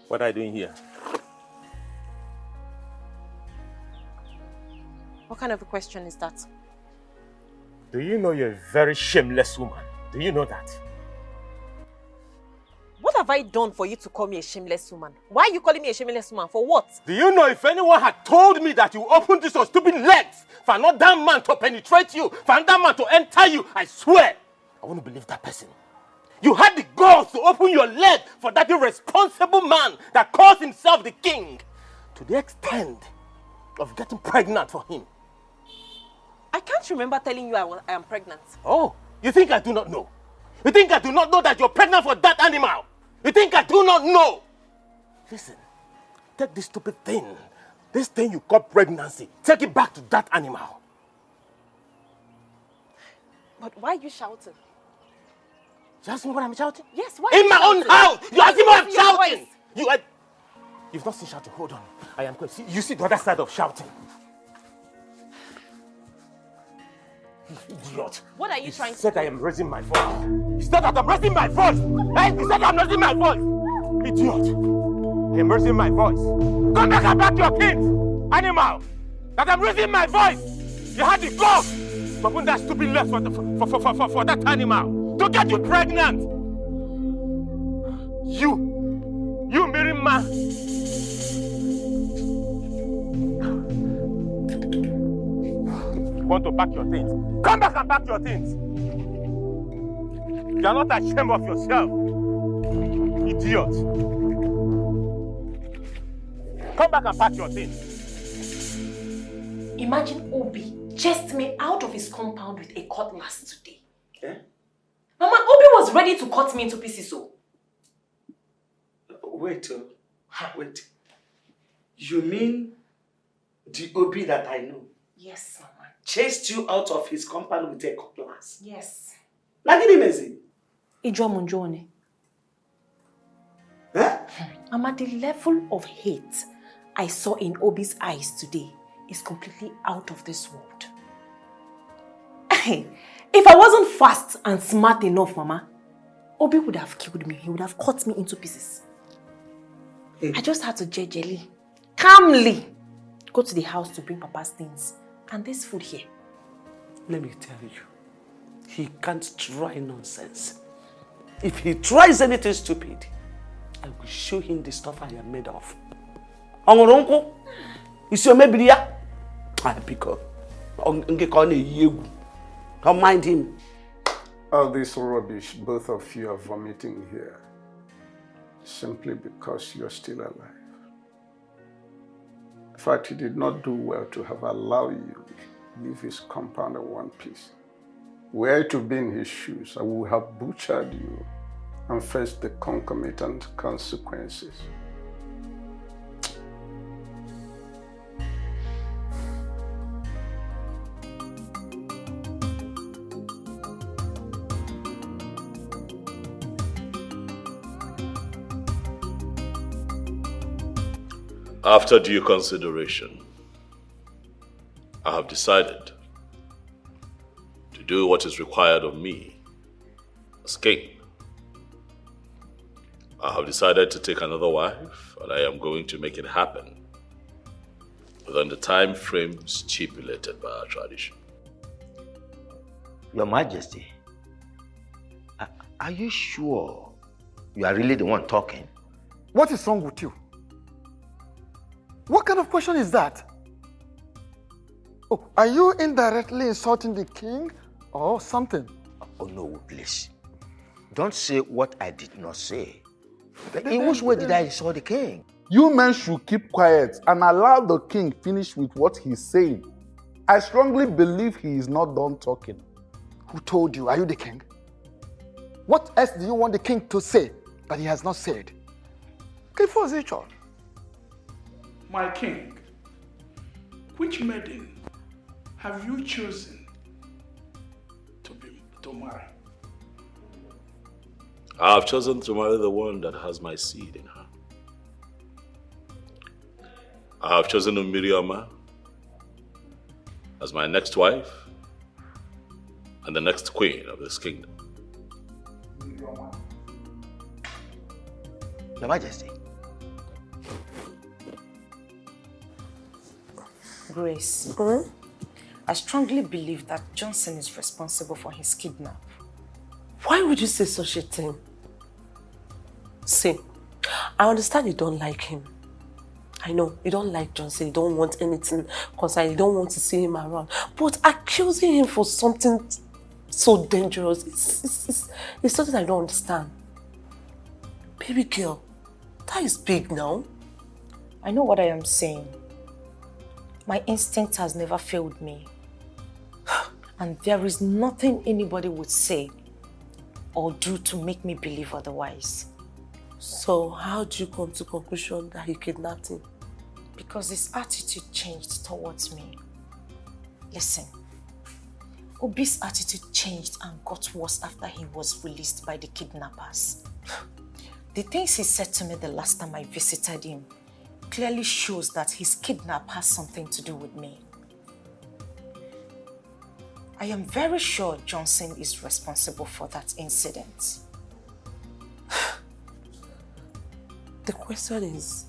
What are you doing here? What kind of a question is that? Do you know you're a very shameless woman? Do you know that? What have I done for you to call me a shameless woman? Why are you calling me a shameless woman? For what? Do you know if anyone had told me that you opened this your stupid legs for another man to penetrate you, for another man to enter you, I swear, I wouldn't believe that person. You had the balls to open your leg for that irresponsible man that calls himself the king, to the extent of getting pregnant for him. I can't remember telling you I am pregnant. Oh, you think I do not know? You think I do not know that you're pregnant for that animal? You think I do not know? Listen, take this stupid thing, this thing you call pregnancy, take it back to that animal. But why are you shouting? You ask me what I'm shouting? Yes, why? In my own house! You ask me what I'm shouting! Voice. You've not seen shouting. Hold on. I am going. You see the other side of shouting. Idiot. What are you trying to do? He said I am raising my voice. He said that I'm raising my voice. Hey, he said I'm raising my voice. Idiot. I am raising my voice. Come back and back your kids. Animal. That I'm raising my voice. You had the gall to open that stupid leg for that animal. To get you pregnant. You married man. Want to pack your things? Come back and pack your things. You are not ashamed of yourself. idiot. Come back and pack your things. Imagine Obi chased me out of his compound with a cutlass today. Mama, Obi was ready to cut me into pieces. Wait. You mean the Obi that I know? Yes, Mama. Chased you out of his compound with a cutlass? Yes. Lagini mezi? Ijomunjone. Mama, the level of hate I saw in Obi's eyes today is completely out of this world. If I wasn't fast and smart enough, Mama, Obi would have killed me. He would have cut me into pieces. I just had to gingerly, calmly go to the house to bring Papa's things and this food here. Let me tell you, he can't try nonsense. If he tries anything stupid, I will show him the stuff I am made of. Ongoronko, is your maybe ya? I pick up. Don't mind him. All this rubbish both of you are vomiting here, simply because you're still alive. In fact, he did not do well to have allowed you to leave his compound in one piece. Were to be in his shoes, I would have butchered you and faced the concomitant consequences. After due consideration, I have decided to do what is required of me as king. I have decided to take another wife, and I am going to make it happen within the time frame stipulated by our tradition. Your Majesty, are you sure you are really the one talking? What is wrong with you? What kind of question is that? Oh, are you indirectly insulting the king or something? Oh no, please. Don't say what I did not say. In which way did I insult the king? You men should keep quiet and allow the king finish with what he's saying. I strongly believe he is not done talking. Who told you? Are you the king? What else do you want the king to say that he has not said? My king, which maiden have you chosen to marry? I have chosen to marry the one that has my seed in her. I have chosen Miriama as my next wife and the next queen of this kingdom. Your Majesty. Grace, I strongly believe that Johnson is responsible for his kidnap. Why would you say such a thing? See, I understand you don't like him. I know, you don't like Johnson, you don't want anything concerning, you don't want to see him around. But accusing him for something so dangerous, it's something I don't understand. Baby girl, that is big now. I know what I am saying. My instinct has never failed me. And there is nothing anybody would say or do to make me believe otherwise. So how do you come to the conclusion that he kidnapped him? Because his attitude changed towards me. Listen, Obi's attitude changed and got worse after he was released by the kidnappers. The things he said to me the last time I visited him clearly shows that his kidnap has something to do with me. I am very sure Johnson is responsible for that incident. The question is,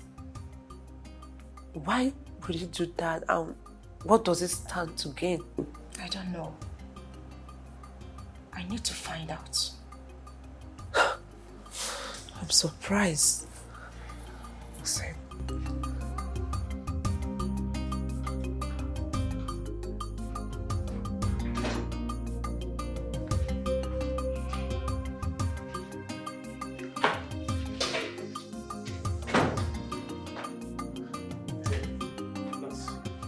why would he do that and what does it stand to gain? I don't know. I need to find out. I'm surprised. Same.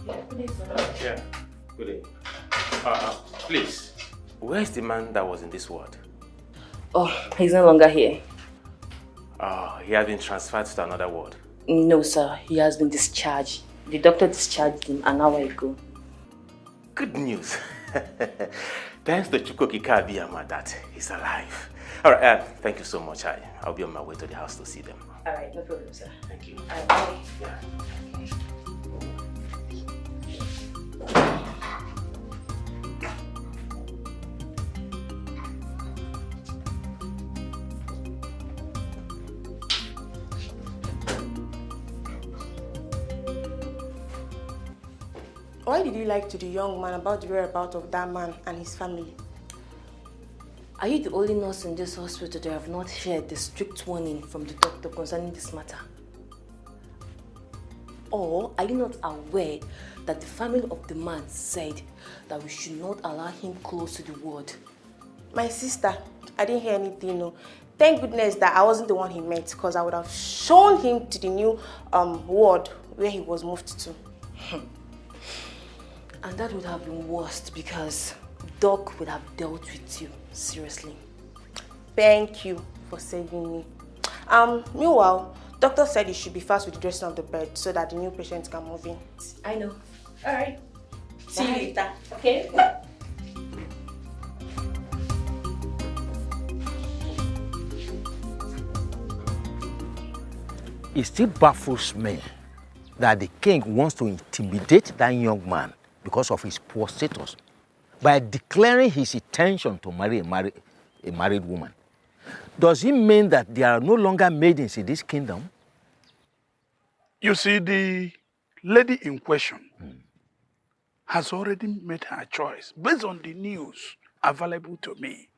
Yeah, good day. Please, where's the man that was in this ward? Oh, he's no longer here. Oh, he has been transferred to another ward. No, sir. He has been discharged. The doctor discharged him an hour ago. Good news. Thanks to Chukwuka Abiyama that he's alive. All right, thank you so much. I'll be on my way to the house to see them. All right, no problem, sir. Thank you. Bye. Yeah. Why did you lie to the young man about the whereabouts of that man and his family? Are you the only nurse in this hospital that have not heard the strict warning from the doctor concerning this matter? Or are you not aware that the family of the man said that we should not allow him close to the ward? My sister, I didn't hear anything, no. Thank goodness that I wasn't the one he met, because I would have shown him to the new ward where he was moved to. And that would have been worst because Doc would have dealt with you seriously. Thank you for saving me. Meanwhile, doctor said you should be fast with the dressing of the bed so that the new patient can move in. I know. All right. See you later. Okay. It still baffles me that the king wants to intimidate that young man because of his poor status by declaring his intention to marry a married woman. Does it mean that there are no longer maidens in this kingdom? You see, the lady in question has already made her choice based on the news available to me.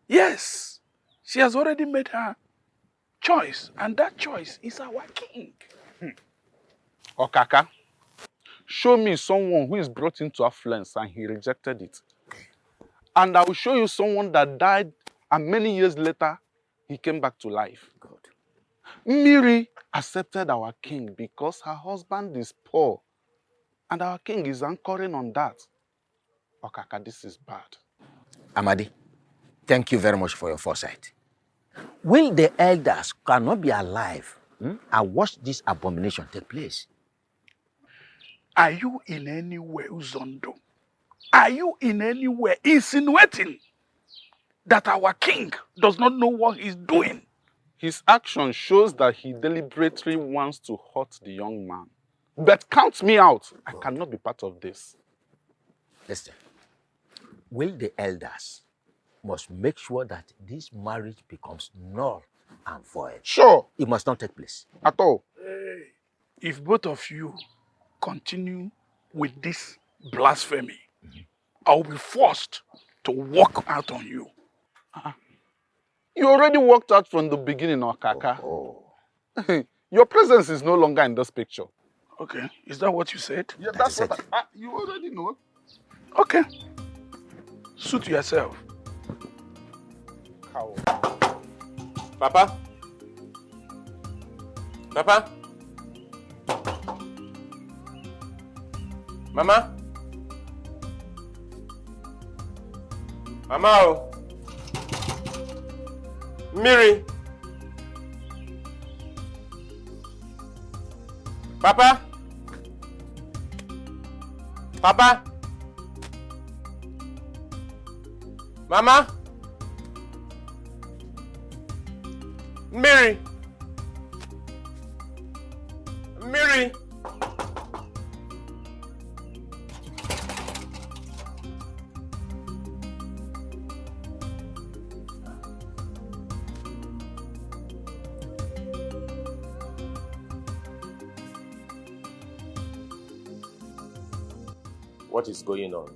Yes, she has already made her choice, and that choice is our king. Okaka, show me someone who is brought into affluence and he rejected it. And I will show you someone that died and many years later, he came back to life. God. Miri accepted our king because her husband is poor. And our king is anchoring on that. Okaka, this is bad. Amadi, thank you very much for your foresight. Will the elders cannot be alive and watch this abomination take place? Are you in any way, Uzondo? Are you in any way insinuating that our king does not know what he's doing? His action shows that he deliberately wants to hurt the young man. But count me out. I cannot be part of this. Listen, will the elders must make sure that this marriage becomes null and void? Sure. It must not take place. At all. Hey, if both of you continue with this blasphemy, I will be forced to walk out on you. You already walked out from the beginning, Okaka. Your presence is no longer in this picture. Okay, is that what you said? Yeah, that's what you already know. Okay. Suit yourself. Cow. Papa? Papa? Mama? Mama? Oh. Miri? Papa? Papa? Mama? Miri? Miri? What is going on?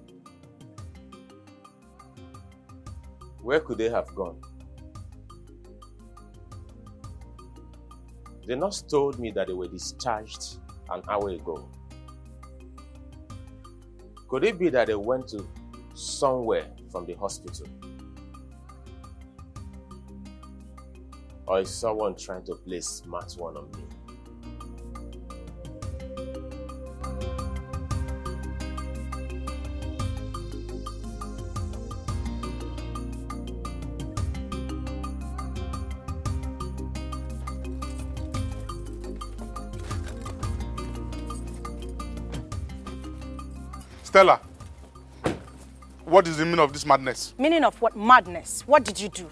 Where could they have gone? The nurse told me that they were discharged an hour ago. Could it be that they went to somewhere from the hospital? Or is someone trying to play smart one on me? Stella, what is the meaning of this madness? Meaning of what? Madness. What did you do?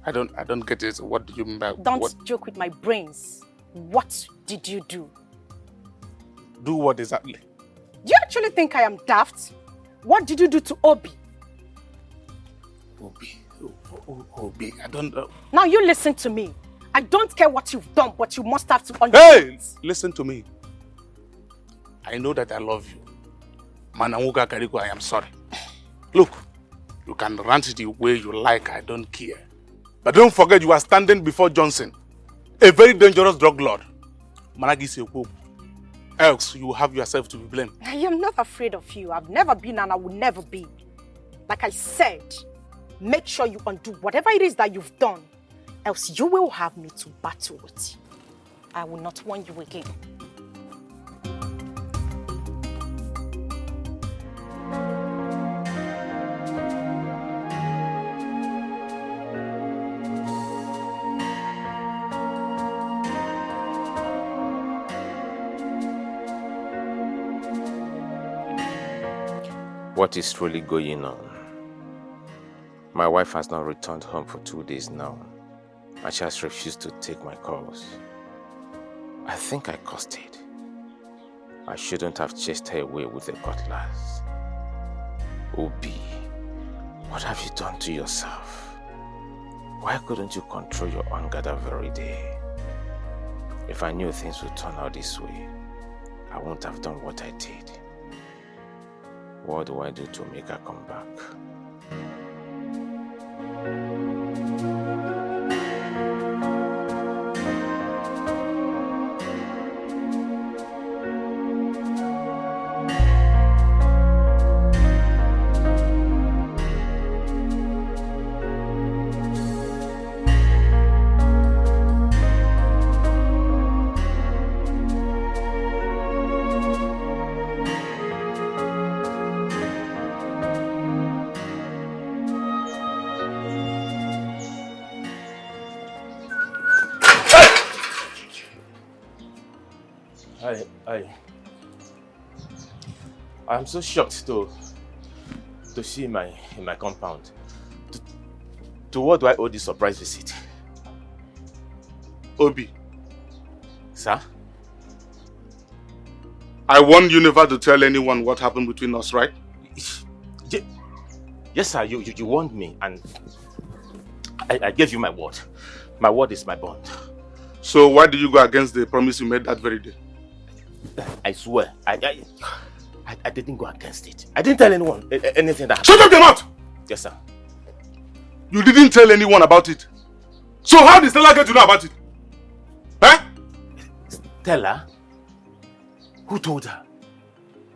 I don't get it. What do you mean by Don't what? joke with my brains. What did you do? Do what exactly? Do you actually think I am daft? What did you do to Obi? Obi, I don't know. Now you listen to me. I don't care what you've done, but you must have to understand. Hey, listen to me. I know that I love you. Manamuga Kariko, I am sorry. Look, you can rant the way you like, I don't care. But don't forget you are standing before Johnson, a very dangerous drug lord. Managi Sekou. Else you will have yourself to be blamed. I am not afraid of you. I've never been and I will never be. Like I said, make sure you undo whatever it is that you've done. Else you will have me to battle with you. I will not warn you again. What is truly going on? My wife has not returned home for 2 days now, and she has refused to take my calls. I think I caused it. I shouldn't have chased her away with a cutlass. Obi, what have you done to yourself? Why couldn't you control your anger that very day? If I knew things would turn out this way, I wouldn't have done what I did. What do I do to make her come back? I'm so shocked to see in my compound. To what do I owe this surprise visit? Obi. Sir? I warned you never to tell anyone what happened between us, right? Yes, sir. You warned me, and I gave you my word. My word is my bond. So why did you go against the promise you made that very day? I swear, I didn't go against it. I didn't tell anyone anything that happened. Shut up your mouth! Yes, sir. You didn't tell anyone about it. So how did Stella get to know about it? Huh? Stella? Who told her?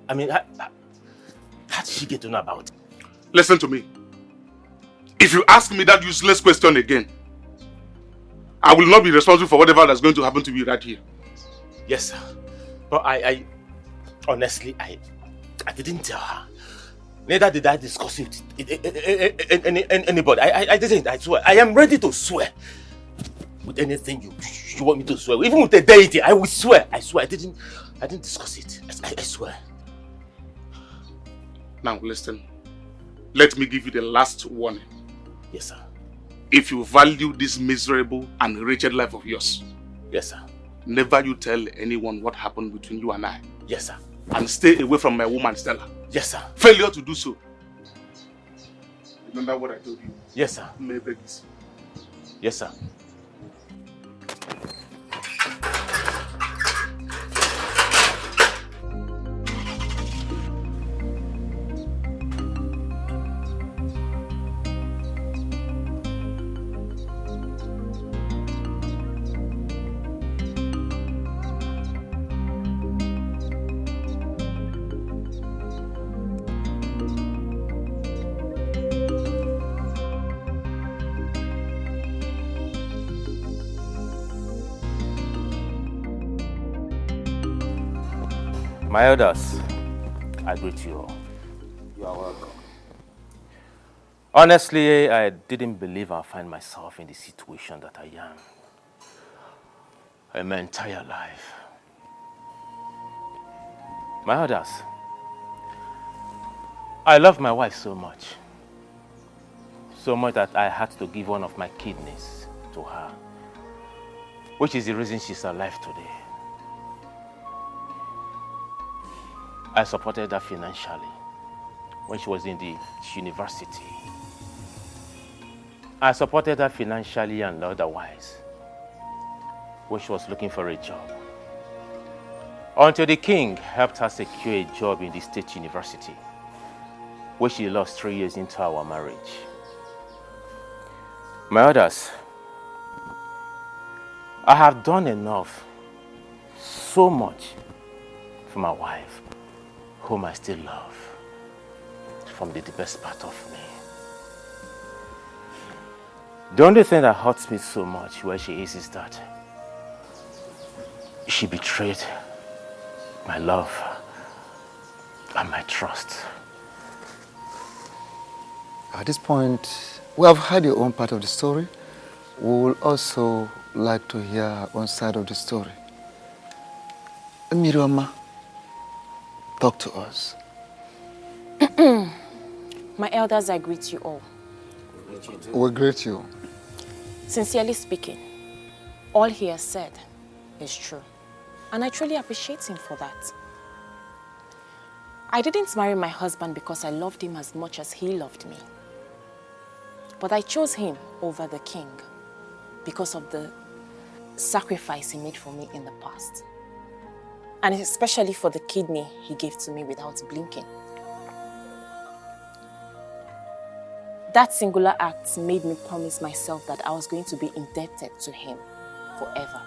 I mean, how did she get to know about it? Listen to me. If you ask me that useless question again, I will not be responsible for whatever that's going to happen to me right here. Yes, sir. But I honestly, I didn't tell her. Neither did I discuss it with anybody. I didn't, I swear. I am ready to swear. With anything you want me to swear. Even with the deity, I will swear. I swear. I didn't discuss it. I swear. Now listen. Let me give you the last warning. Yes, sir. If you value this miserable and wretched life of yours. Yes, sir. Never you tell anyone what happened between you and I. Yes, sir. And stay away from my woman, Stella. Yes, sir. Failure to do so. Remember what I told you? Yes, sir. Yes, sir. My elders, I greet you all. You are welcome. Honestly, I didn't believe I'd find myself in the situation that I am in my entire life. My elders, I love my wife so much. So much that I had to give one of my kidneys to her, which is the reason she's alive today. I supported her financially when she was in the university. I supported her financially and otherwise when she was looking for a job. Until the king helped her secure a job in the state university, where she lost 3 years into our marriage. My others, I have done enough, so much, for my wife, whom I still love, from the deepest part of me. The only thing that hurts me so much where she is that she betrayed my love and my trust. At this point, we have heard your own part of the story. We will also like to hear our own side of the story. Miriama, talk to us. My elders, I greet you all. We greet you. Sincerely speaking, all he has said is true. And I truly appreciate him for that. I didn't marry my husband because I loved him as much as he loved me. But I chose him over the king because of the sacrifice he made for me in the past. And especially for the kidney he gave to me without blinking. That singular act made me promise myself that I was going to be indebted to him forever.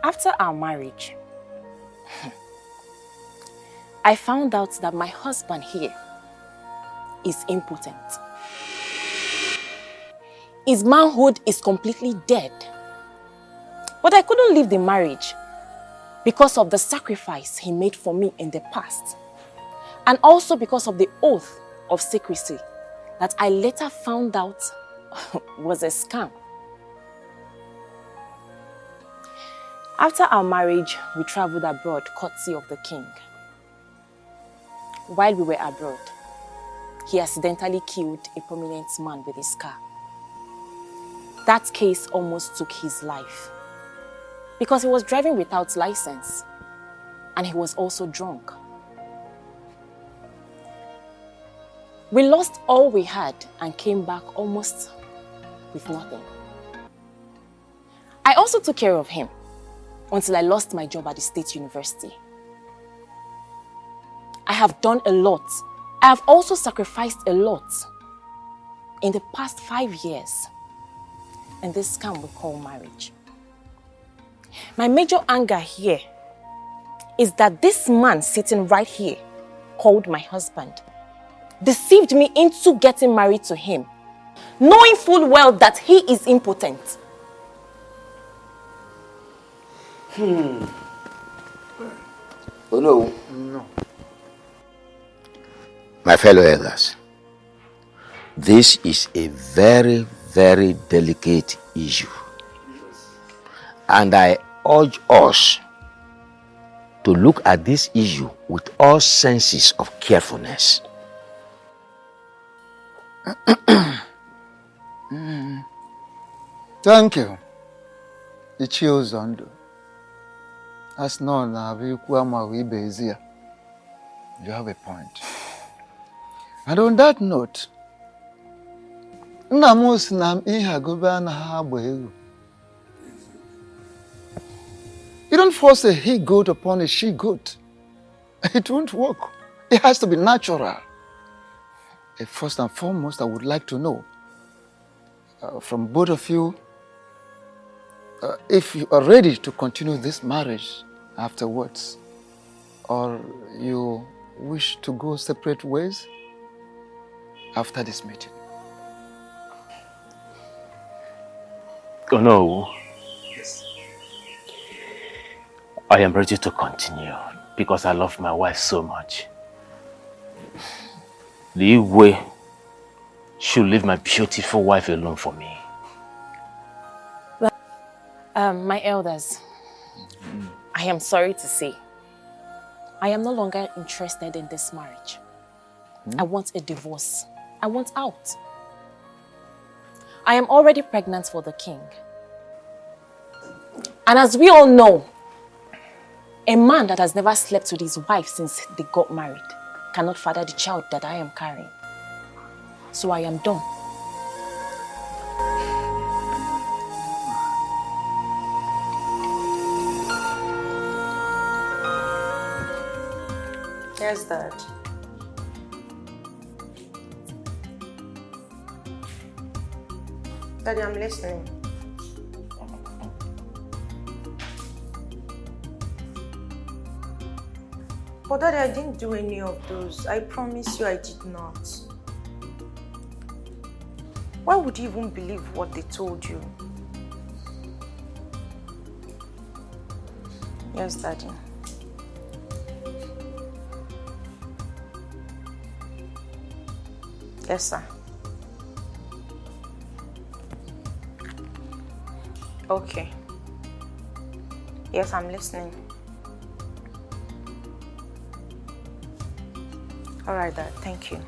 After our marriage, I found out that my husband here is impotent. His manhood is completely dead. But I couldn't leave the marriage because of the sacrifice he made for me in the past. And also because of the oath of secrecy that I later found out was a scam. After our marriage, we traveled abroad courtesy of the king. While we were abroad, he accidentally killed a prominent man with his car. That case almost took his life because he was driving without license and he was also drunk. We lost all we had and came back almost with nothing. I also took care of him until I lost my job at the state university. I have done a lot. I have also sacrificed a lot in the past 5 years in this scam we call marriage. My major anger here is that this man sitting right here, called my husband, deceived me into getting married to him, knowing full well that he is impotent. Oh no. No. My fellow elders, this is a very, very delicate issue. And I urge us to look at this issue with all senses of carefulness. Thank you. Ichie Uzondo. As known, you have a point. And on that note, you don't force a he-goat upon a she-goat. It won't work. It has to be natural. First and foremost, I would like to know from both of you if you are ready to continue this marriage afterwards, or you wish to go separate ways after this meeting. Oh no. Yes. I am ready to continue because I love my wife so much. The way should leave my beautiful wife alone for me. My elders, I am sorry to say, I am no longer interested in this marriage. I want a divorce. I want out. I am already pregnant for the king. And as we all know, a man that has never slept with his wife since they got married cannot father the child that I am carrying. So I am done. Yes, Dad. Daddy, I'm listening. But Daddy, I didn't do any of those. I promise you I did not. Why would you even believe what they told you? Yes, Daddy. Yes, sir. Okay. Yes, I'm listening. All right, Dad. Thank you.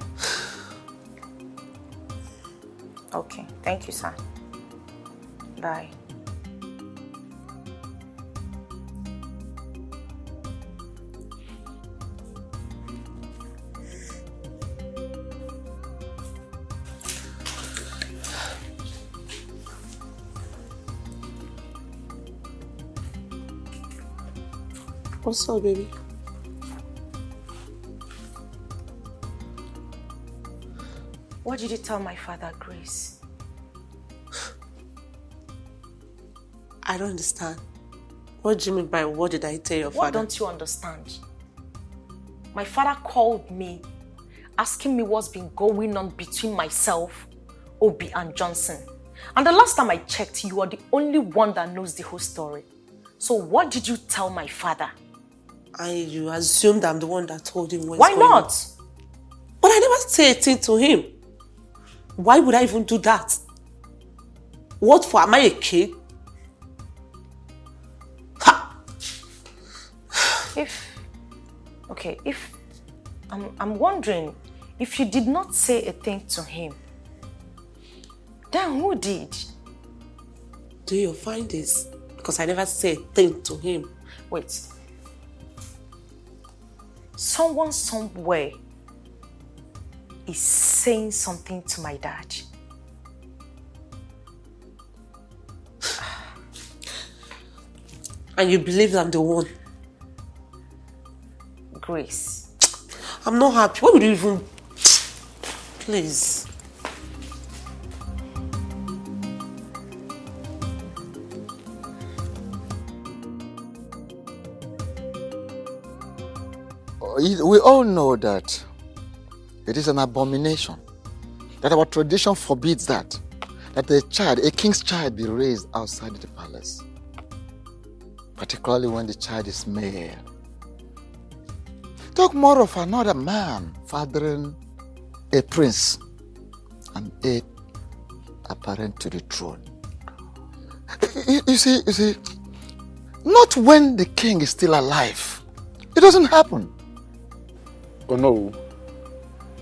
Okay. Thank you, sir. Bye. What's up, baby? What did you tell my father, Grace? I don't understand. What do you mean by what did I tell your father? What don't you understand? My father called me, asking me what's been going on between myself, Obi, and Johnson. And the last time I checked, you are the only one that knows the whole story. So what did you tell my father? You assumed I'm the one that told him what's Why going not? on. But I never said a thing to him. Why would I even do that? What for? Am I a kid? I'm wondering, if you did not say a thing to him, then who did? Do you find this? Because I never said a thing to him. Wait. Someone somewhere is saying something to my dad. And you believe I'm the one? Grace. I'm not happy. Why would you even... Please. We all know that it is an abomination, that our tradition forbids that a king's child be raised outside the palace, particularly when the child is male. Talk more of another man fathering a prince and heir apparent to the throne. You see, not when the king is still alive. It doesn't happen. Oh no.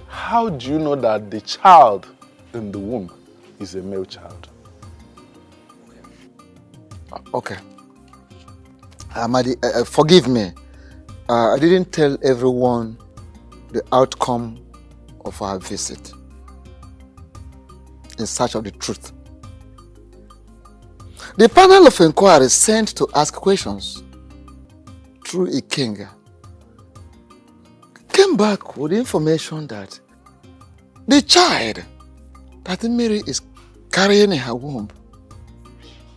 How do you know that the child in the womb is a male child? Okay. Amadi, forgive me. I didn't tell everyone the outcome of our visit in search of the truth. The panel of inquiry sent to ask questions through Ikenga came back with information that the child that Mary is carrying in her womb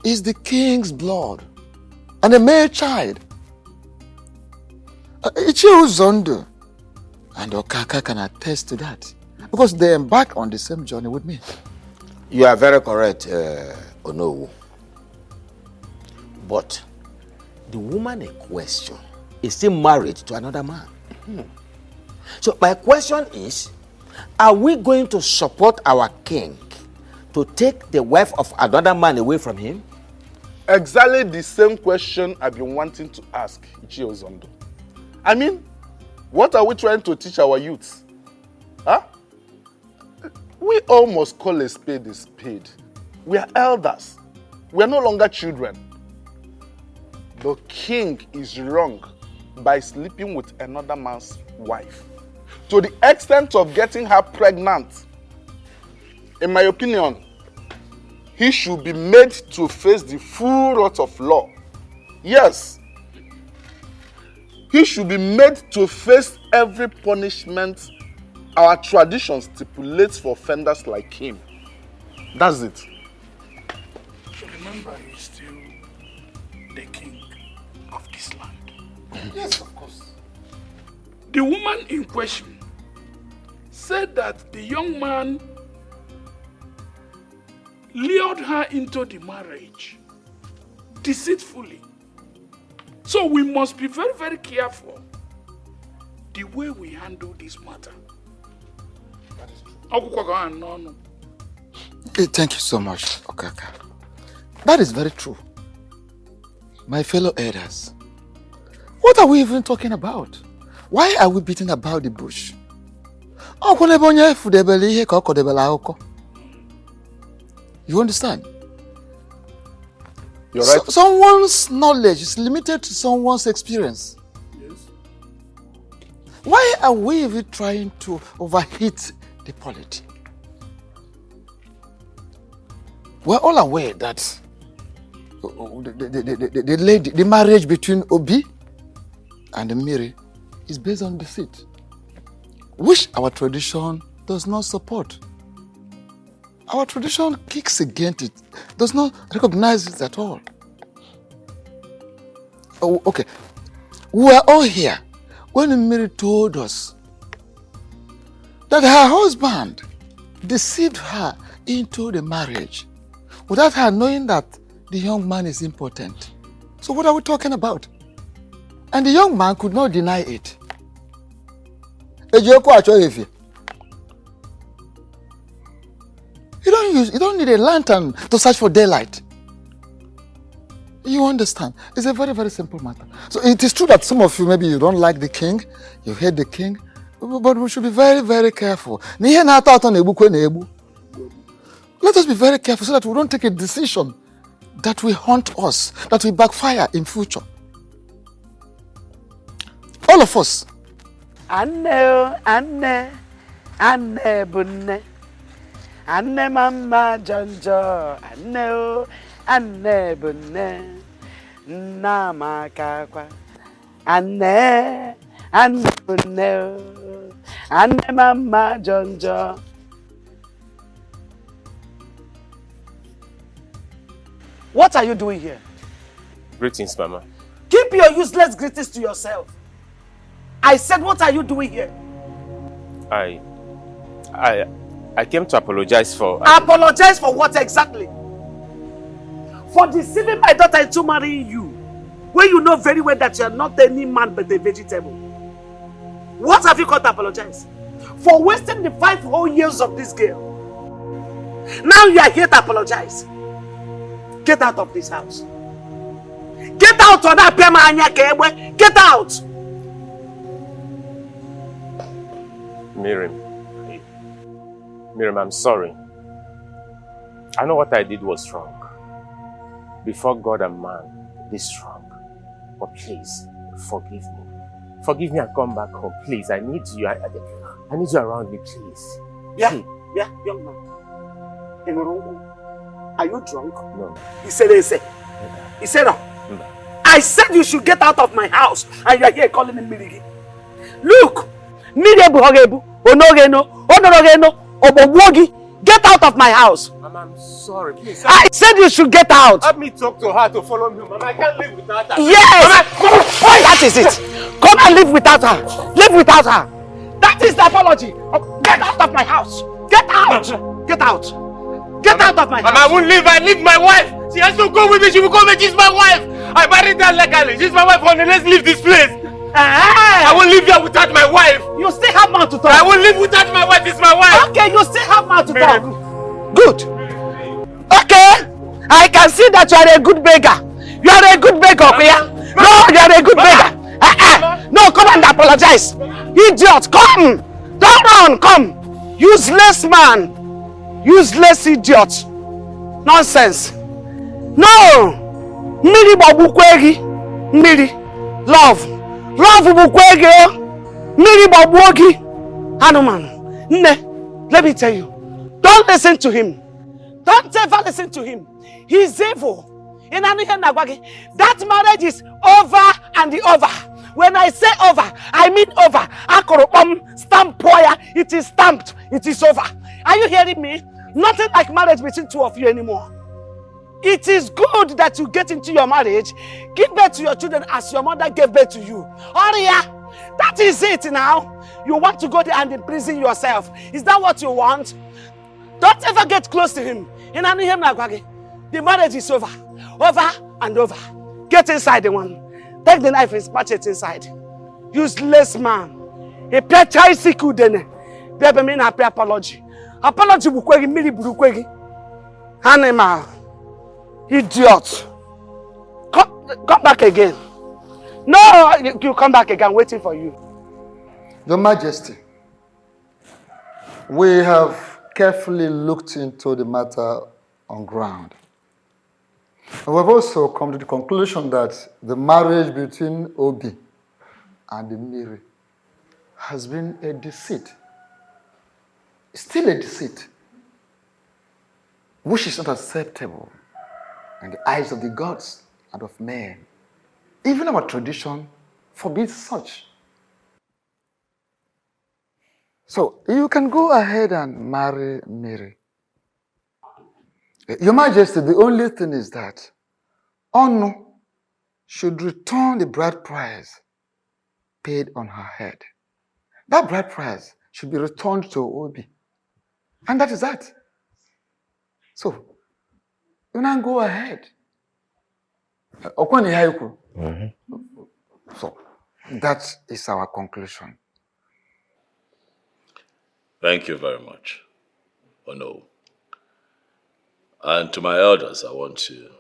is the king's blood and a male child. Ichio Zondo and Okaka can attest to that because they embarked on the same journey with me. You are very correct, Onowu. But the woman in question is still married to another man. So my question is, are we going to support our king to take the wife of another man away from him? Exactly the same question I've been wanting to ask Ichio Zondo. I mean, what are we trying to teach our youths? Huh? We all must call a spade a spade. We are elders. We are no longer children. The king is wrong by sleeping with another man's wife, to the extent of getting her pregnant. In my opinion, he should be made to face the full wrath of law. Yes. He should be made to face every punishment our tradition stipulates for offenders like him. That's it. Remember, he's still the king of this land. Yes, of course. The woman in question said that the young man lured her into the marriage deceitfully. So we must be very, very careful the way we handle this matter. That is true. Thank you so much, Okaka. That is very true. My fellow elders, what are we even talking about? Why are we beating about the bush? You understand? You're right. Someone's knowledge is limited to someone's experience. Yes. Why are we even trying to overheat the polity? We're all aware that the marriage between Obi and Miri is based on deceit, which our tradition does not support. Our tradition kicks against it, does not recognize it at all. Oh, okay. We were all here when Mary told us that her husband deceived her into the marriage without her knowing that the young man is impotent. So what are we talking about? And the young man could not deny it. You don't need a lantern to search for daylight. You understand? It's a very, very simple matter. So it is true that some of you, maybe you don't like the king, you hate the king, but we should be very, very careful. Let us be very careful so that we don't take a decision that will haunt us, that will backfire in future. All of us. Anne mama jonjo, Anne bunne, nama kakwa, Anne bunne, Anne mama jonjo. What are you doing here? Greetings, Mama. Keep your useless greetings to yourself. I said, what are you doing here? I came to apologize for... Apologize for what exactly? For deceiving my daughter into marrying you, when you know very well that you are not any man but a vegetable. What have you got to apologize? For wasting the 5 whole years of this girl. Now you are here to apologize. Get out of this house. Get out of that Pema Anya Kebwe. Get out! Miriam, I'm sorry. I know what I did was wrong. Before God and man, this wrong. But please, forgive me. Forgive me and come back home. Please, I need you. I need you around me, please. Yeah, young man. Are you drunk? No. He said no. I said you should get out of my house and you are here calling me Mirigi. Look! Get out of my house! Mama, I'm sorry, please. I said you should get out! Help me talk to her to follow me, Mama. I can't live without her. Yes! Mama, that is it! Come and live without her! Live without her! That is the apology! Get out of my house! Get out! Get out! Get out of my house! Mama, I won't leave. I need my wife! She has to go with me. She will come with me. She's my wife! I married her legally. She's my wife. Honey, let's leave this place. I won't live here without my wife. You still have mouth to talk. I won't live without my wife. It's my wife. Okay, you still have mouth to talk. Good. Okay. I can see that you are a good beggar. You are a good beggar, Pia. No, you are a good beggar. No, come and apologize. Idiot, come. Don't run, come! Useless man! Useless idiot! Nonsense! No! Miri babukwegi! Miri! Love! Love bukwegi! Miri babuogi! Hanuman! Ne! Let me tell you. Don't listen to him. Don't ever listen to him. He's evil. That marriage is over and over. When I say over, I mean over. Stamp poya. It is stamped. It is over. Are you hearing me? Nothing like marriage between two of you anymore. It is good that you get into your marriage, give birth to your children as your mother gave birth to you. Oria, that is it now. You want to go there and imprison yourself. Is that what you want? Don't ever get close to him. The marriage is over. Over and over. Get inside the one. Take the knife and smash it inside. Useless man. A pechai siku dene. Bebe mean happy apology. Apology bukwegi mili bukwegi. Animal. Idiot. Come back again. No, you come back again. Waiting for you. Your Majesty, we have carefully looked into the matter on ground. And we've also come to the conclusion that the marriage between Obi and Miri has been a deceit. Still a deceit, which is not acceptable in the eyes of the gods and of men. Even our tradition forbids such. So you can go ahead and marry Miri. Your Majesty, the only thing is that Onu should return the bride price paid on her head. That bride price should be returned to Obi. And that is that. So, you now go ahead. So, that is our conclusion. Thank you very much, Ono. And to my elders, I want to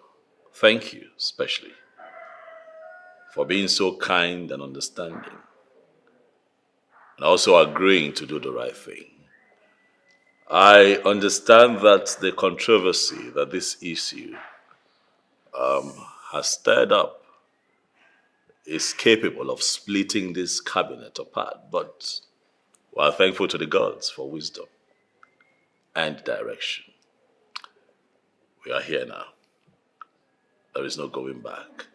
thank you especially for being so kind and understanding and also agreeing to do the right thing. I understand that the controversy that this issue has stirred up is capable of splitting this cabinet apart, but we are thankful to the gods for wisdom and direction. We are here now. There is no going back.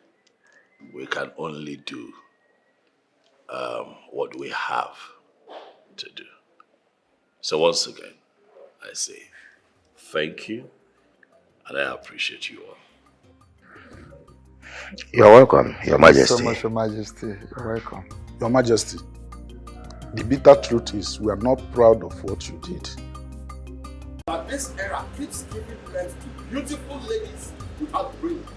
We can only do what we have to do. So once again, I say thank you, and I appreciate you all. You're welcome, Your Majesty. Thank you so much, Your Majesty. You're welcome. Your Majesty, the bitter truth is we are not proud of what you did. But this era keeps giving birth to beautiful ladies without brains.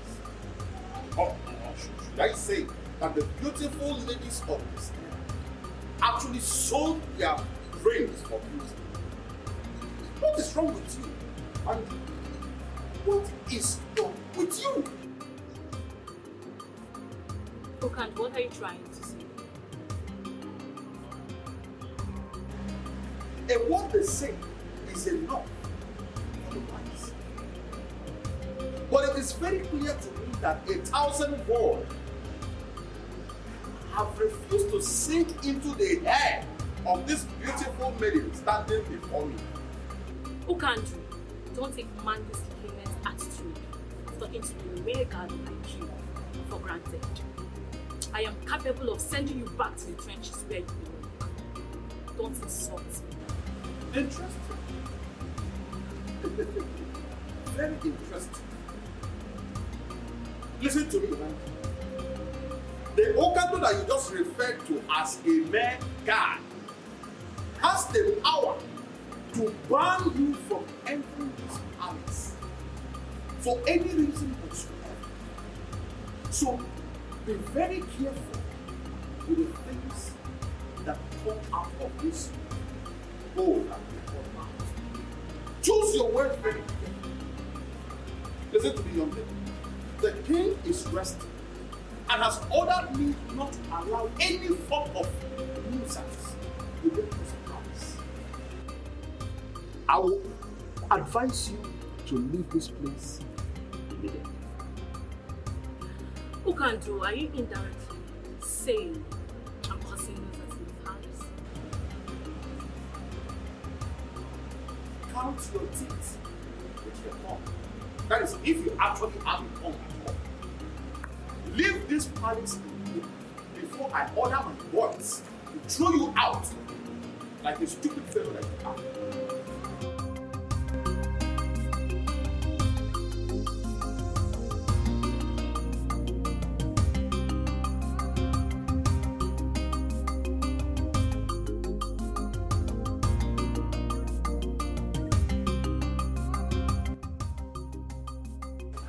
Or should I say that the beautiful ladies of this era actually sold their brains for beauty? What is wrong with you? And what is wrong with you? Okand, what are you trying to say? And what they say is enough for the wise. But it is very clear to me that 1,000 boys have refused to sink into the hair of this beautiful maiden standing before me. Okand, don't take man's lenient attitude of talking to a real guy like you for granted. I am capable of sending you back to the trenches where you belong. Don't insult me. Interesting. Very interesting. Listen to me, man. The Okando that you just referred to as a mere guy has the power to ban you from entering this palace for any reason whatsoever. So be very careful with the things that come out of this bowl and your mouth. Choose your words very carefully. Listen to me, young lady. The king is resting and has ordered me not to allow any form of nuisance within this palace. I will advise you to leave this place immediately. Ukandu, are you indirectly saying I'm causing nuisance in Paris? Count your teeth with your tongue. That is, if you actually have a tongue at all. Leave this palace before I order my boys to throw you out like a stupid fellow like you are.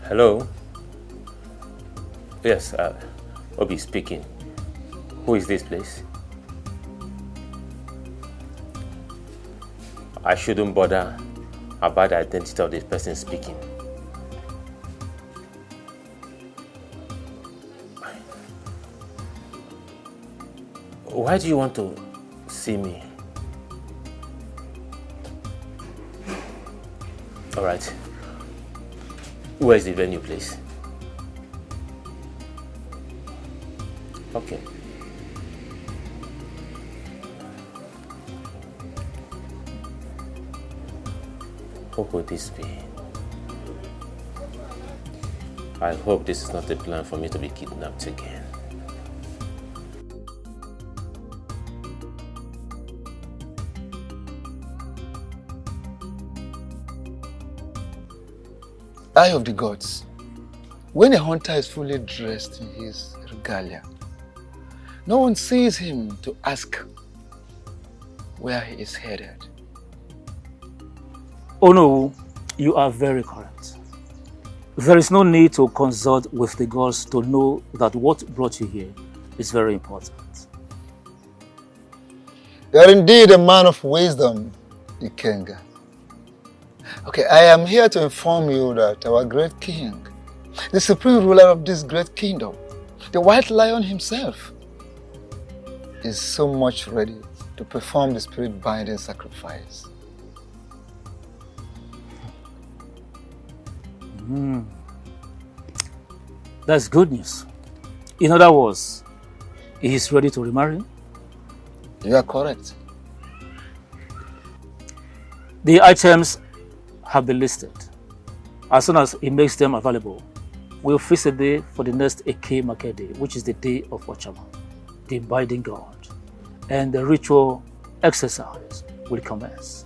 Hello? Yes, Obi speaking. Who is this, please? I shouldn't bother about the identity of this person speaking. Why do you want to see me? All right. Where is the venue, please? Okay. Who could this be? I hope this is not a plan for me to be kidnapped again. Eye of the gods. When a hunter is fully dressed in his regalia, no one sees him to ask where he is headed. Oh no, you are very correct. There is no need to consult with the gods to know that what brought you here is very important. You are indeed a man of wisdom, Ikenga. Okay, I am here to inform you that our great king, the supreme ruler of this great kingdom, the white lion himself, is so much ready to perform the spirit-binding sacrifice. That's good news. In other words, he is ready to remarry? You are correct. The items have been listed. As soon as he makes them available, we'll fix a day for the next Eke Market Day, which is the day of Ochama, the binding god, and the ritual exercise will commence.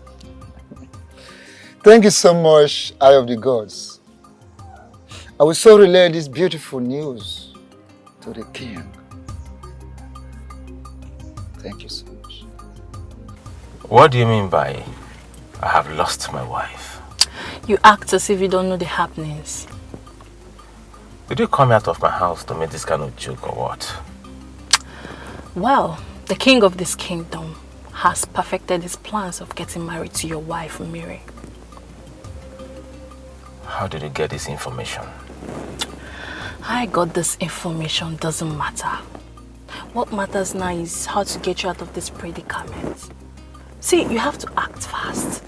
Thank you so much, Eye of the Gods. I will so relay this beautiful news to the king. Thank you so much. What do you mean by I have lost my wife? You act as if you don't know the happenings. Did you come out of my house to make this kind of joke or what? Well, the king of this kingdom has perfected his plans of getting married to your wife, Miri. How did you get this information? I got this information doesn't matter. What matters now is how to get you out of this predicament. See, you have to act fast.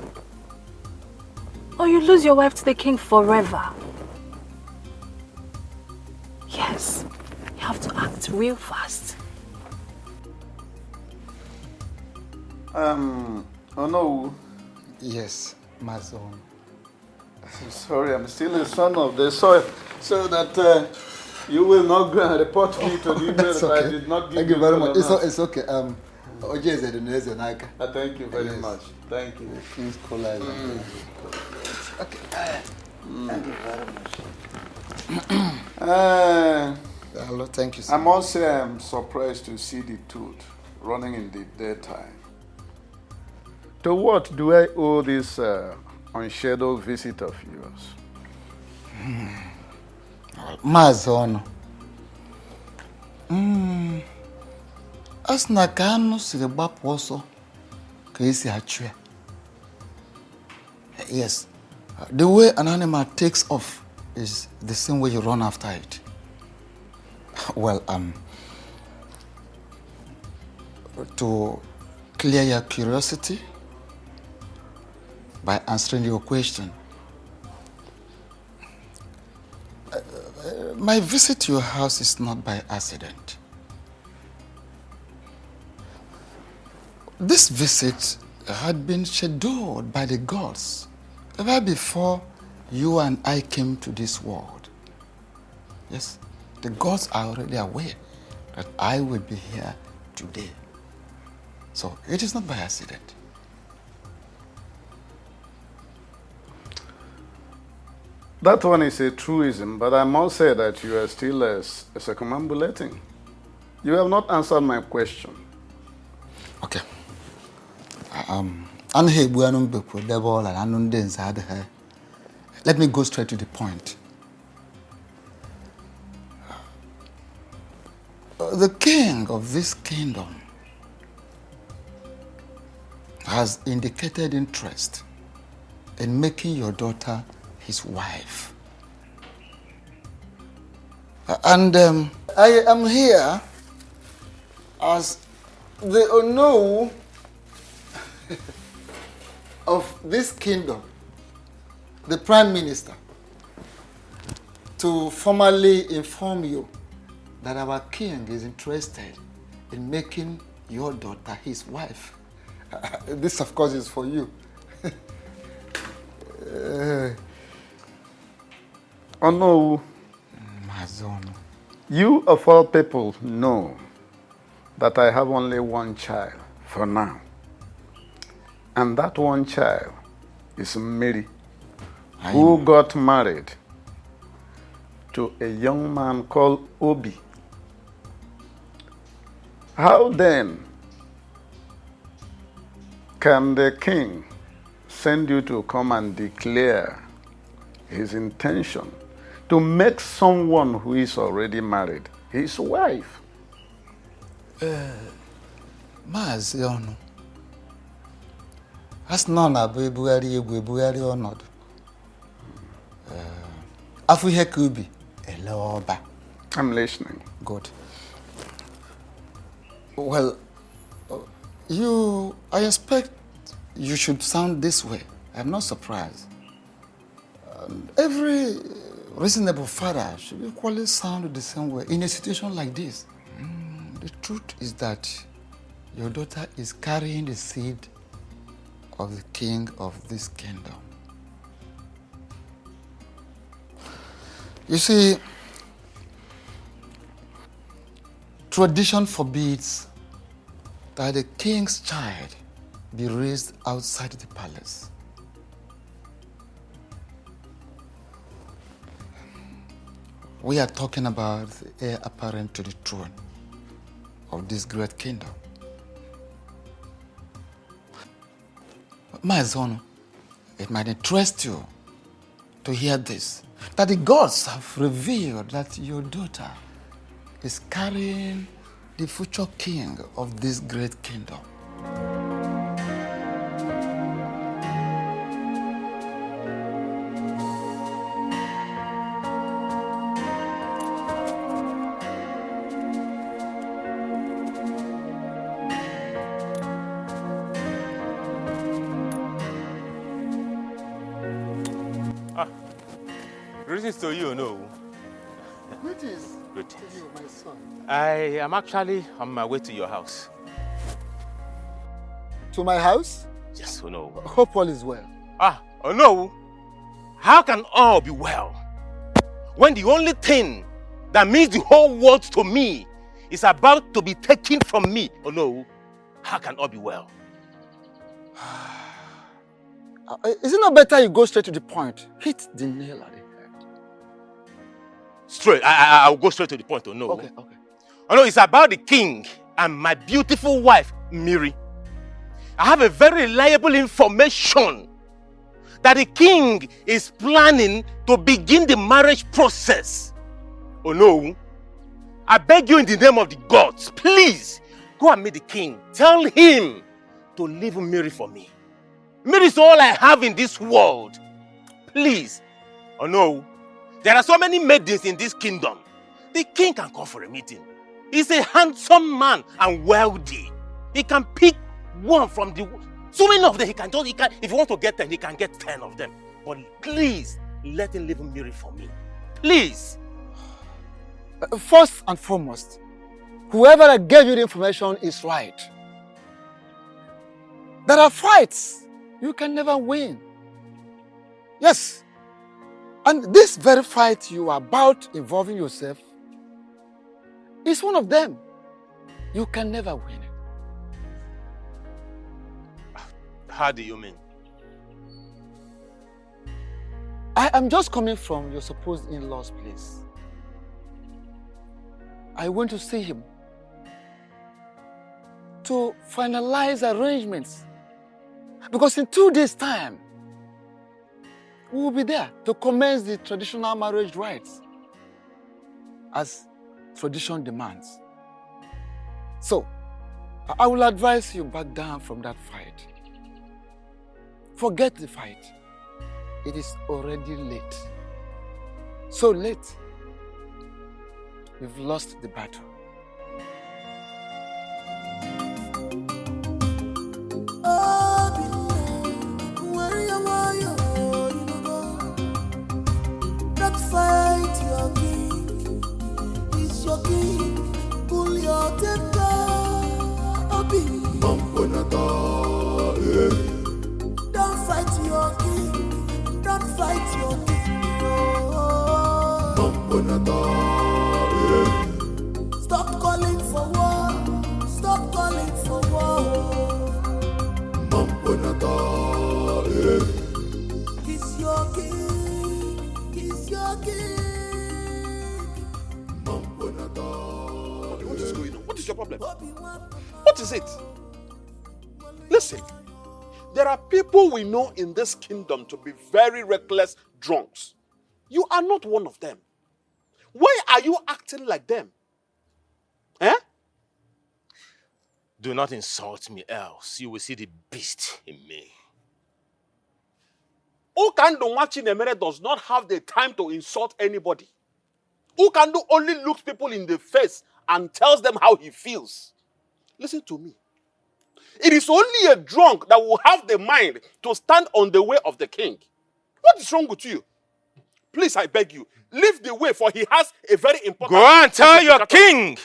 Or you lose your wife to the king forever. Yes, you have to act real fast. Oh no. Yes, my son. I'm sorry, I'm still a son of the soil, so that you will not report me to the email that okay. I did not give Thank you very much. It's okay. Thank you very much. Thank you. King's College. Okay. Thank you very much. Hello, thank you so I much. must say I'm surprised to see the tooth running in the daytime. To what do I owe this unscheduled visit of yours? Mazono. Asna ka anu siri gbapụ ọsọ ka esi achụ ya. Yes, the way an animal takes off is the same way you run after it. Well, to clear your curiosity, by answering your question. My visit to your house is not by accident. This visit had been scheduled by the gods ever before you and I came to this world. Yes, the gods are already aware that I will be here today. So it is not by accident. That one is a truism, but I must say that you are still circumambulating. You have not answered my question. Okay. Let me go straight to the point. The king of this kingdom has indicated interest in making your daughter his wife. And I am here as the Ono of this kingdom, the Prime Minister, to formally inform you that our king is interested in making your daughter his wife. This, of course, is for you. Ono, you of all people know that I have only one child for now. And that one child is Mary, who got married to a young man called Obi. How then can the king send you to come and declare his intention to make someone who is already married his wife? Maazi Onu, as none abu ebugari ọnọdụ. Afụ ihe ka ubi ele ọba. I'm listening. Good. Well, I expect you should sound this way. I'm not surprised. Every reasonable father should equally sound the same way in a situation like this. The truth is that your daughter is carrying the seed of the king of this kingdom. You see, tradition forbids that the king's child be raised outside the palace. We are talking about the heir apparent to the throne of this great kingdom. My son, it might interest you to hear this, that the gods have revealed that your daughter is carrying the future king of this great kingdom. Greetings to you, no? Greetings. Greetings. To you, my son. I am actually on my way to your house. To my house? Yes, oh no. Hope all is well. Oh no. How can all be well when the only thing that means the whole world to me is about to be taken from me? Oh no. How can all be well? Is it not better you go straight to the point? Hit the nail at the head. Straight. I'll go straight to the point. Oh no. Okay. Oh no, it's about the king and my beautiful wife, Miri. I have a very reliable information that the king is planning to begin the marriage process. Oh no. I beg you in the name of the gods, please go and meet the king. Tell him to leave Miri for me. Miri is all I have in this world. Please. Oh no. There are so many maidens in this kingdom. The king can come for a meeting. He's a handsome man and wealthy. He can pick one from the So many of them, if he wants to get 10, he can get 10 of them. But please, let him leave a mirror for me. Please. First and foremost, whoever that gave you the information is right. There are fights you can never win. Yes. And this very fight you are about involving yourself is one of them. You can never win it. How do you mean? I am just coming from your supposed in-law's place. I went to see him to finalize arrangements. Because in 2 days' time, we will be there to commence the traditional marriage rites as tradition demands. So, I will advise you back down from that fight. Forget the fight. It is already late. So late, you've lost the battle. Don't fight your king. He's your king. Pull your temper. Obi. Don't fight your king. Don't fight your king. Stop calling for war. Stop calling for war. He's your king. He's your king. What is going on? What is your problem? What is it? Listen, there are people we know in this kingdom to be very reckless drunks. You are not one of them. Why are you acting like them? Eh? Do not insult me, else you will see the beast in me. Ukando Machinemere does not have the time to insult anybody. Ukando only looks people in the face and tells them how he feels. Listen to me. It is only a drunk that will have the mind to stand on the way of the king. What is wrong with you? Please, I beg you, leave the way, for he has a very important... Go and tell your king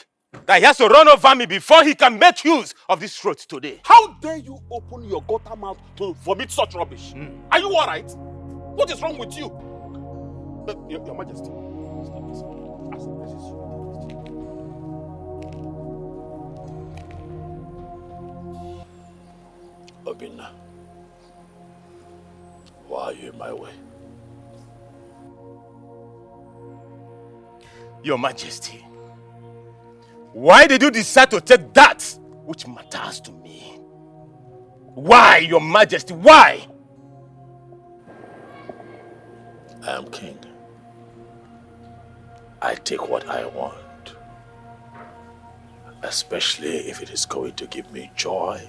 that he has to run over me before he can make use of this throat today. How dare you open your gutter mouth to vomit such rubbish? Are you all right? What is wrong with you? Your Majesty. Obinna, why are you in my way? Your Majesty, why did you decide to take that which matters to me? Why, Your Majesty, why? I am king. I take what I want, especially if it is going to give me joy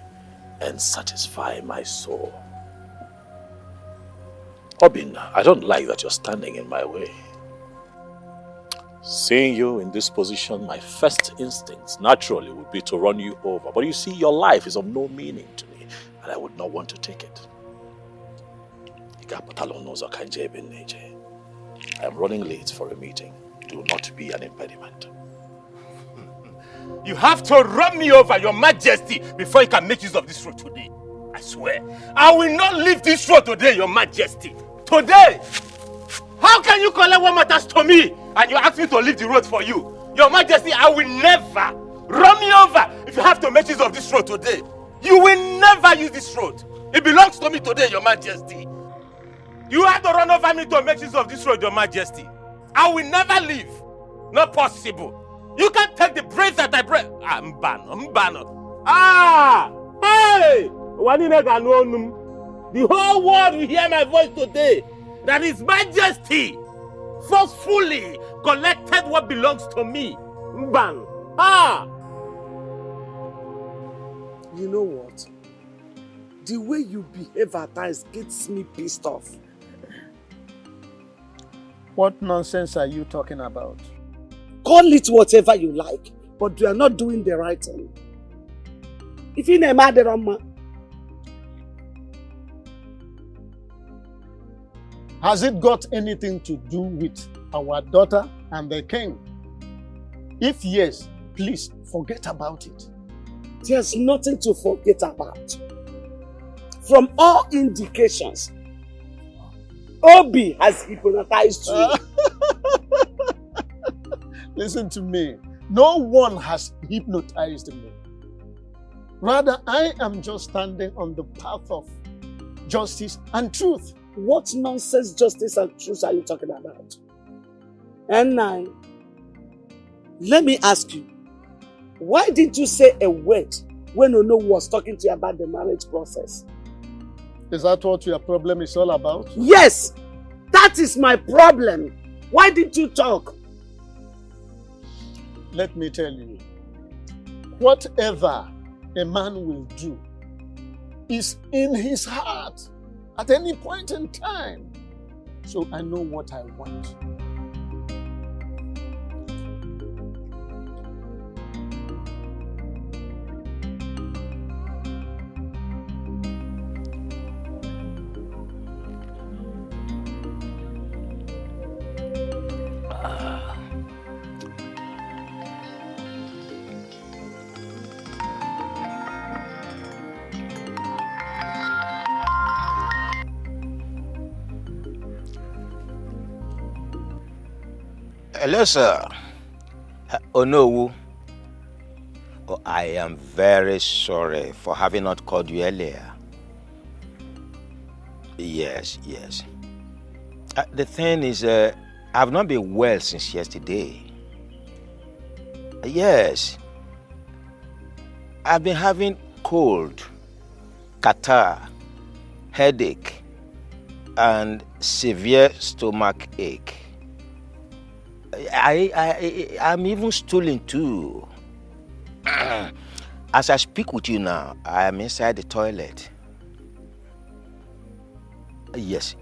and satisfy my soul. Obinna, I don't like that you're standing in my way. Seeing you in this position, my first instincts naturally would be to run you over. But you see, your life is of no meaning to me, and I would not want to take it. I am running late for a meeting. Do not be an impediment. You have to run me over, Your Majesty, before you can make use of this road today. I swear. I will not leave this road today, Your Majesty. Today! How can you collect what matters to me and you ask me to leave the road for you? Your Majesty, I will never run me over if you have to make use of this road today. You will never use this road. It belongs to me today, Your Majesty. You have to run over me to make use of this road, Your Majesty. I will never leave. Not possible. You can't take the breath that I breathe. Mbano. Ah! Hey! The whole world will hear my voice today. That His Majesty forcefully collected what belongs to me. Mbano. Ah! You know what? The way you behave at times gets me pissed off. What nonsense are you talking about? Call it whatever you like, but you are not doing the right thing. If you never the wrong man, Has it got anything to do with our daughter and the king? If yes, please forget about it. There's nothing to forget about. From all indications, Obi has hypnotized you. Listen to me. No one has hypnotized me. Rather, I am just standing on the path of justice and truth. What nonsense justice and truth are you talking about? And now, let me ask you, why did you say a word when Ono was talking to you about the marriage process? Is that what your problem is all about? Yes! That is my problem. Why did you talk? Let me tell you, whatever a man will do is in his heart at any point in time. So I know what I want. Hello, sir. Oh no. Oh, I am very sorry for having not called you earlier. Yes. The thing is, I've not been well since yesterday. Yes. I've been having cold, catarrh, headache, and severe stomach ache. I'm even stooling too. As I speak with you now, I am inside the toilet. Yes.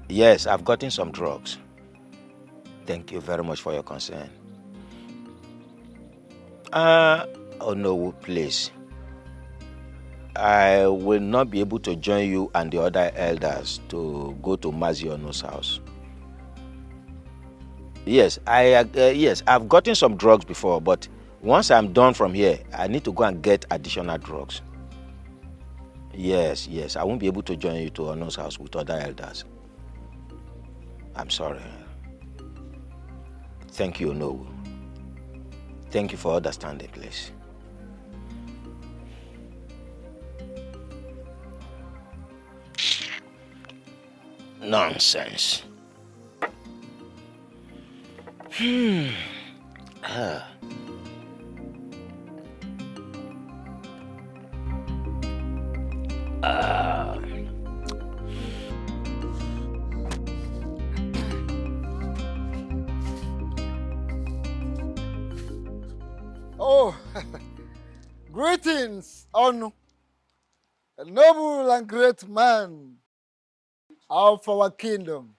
Yes, I've gotten some drugs. Thank you very much for your concern. Oh no, please. I will not be able to join you and the other elders to go to Maziono's house. Yes, I've gotten some drugs before, but once I'm done from here, I need to go and get additional drugs. Yes, I won't be able to join you to Ono's house with other elders. I'm sorry. Thank you, Ono. Thank you for understanding, please. Nonsense. Oh, greetings, Onu, a noble and great man of our kingdom.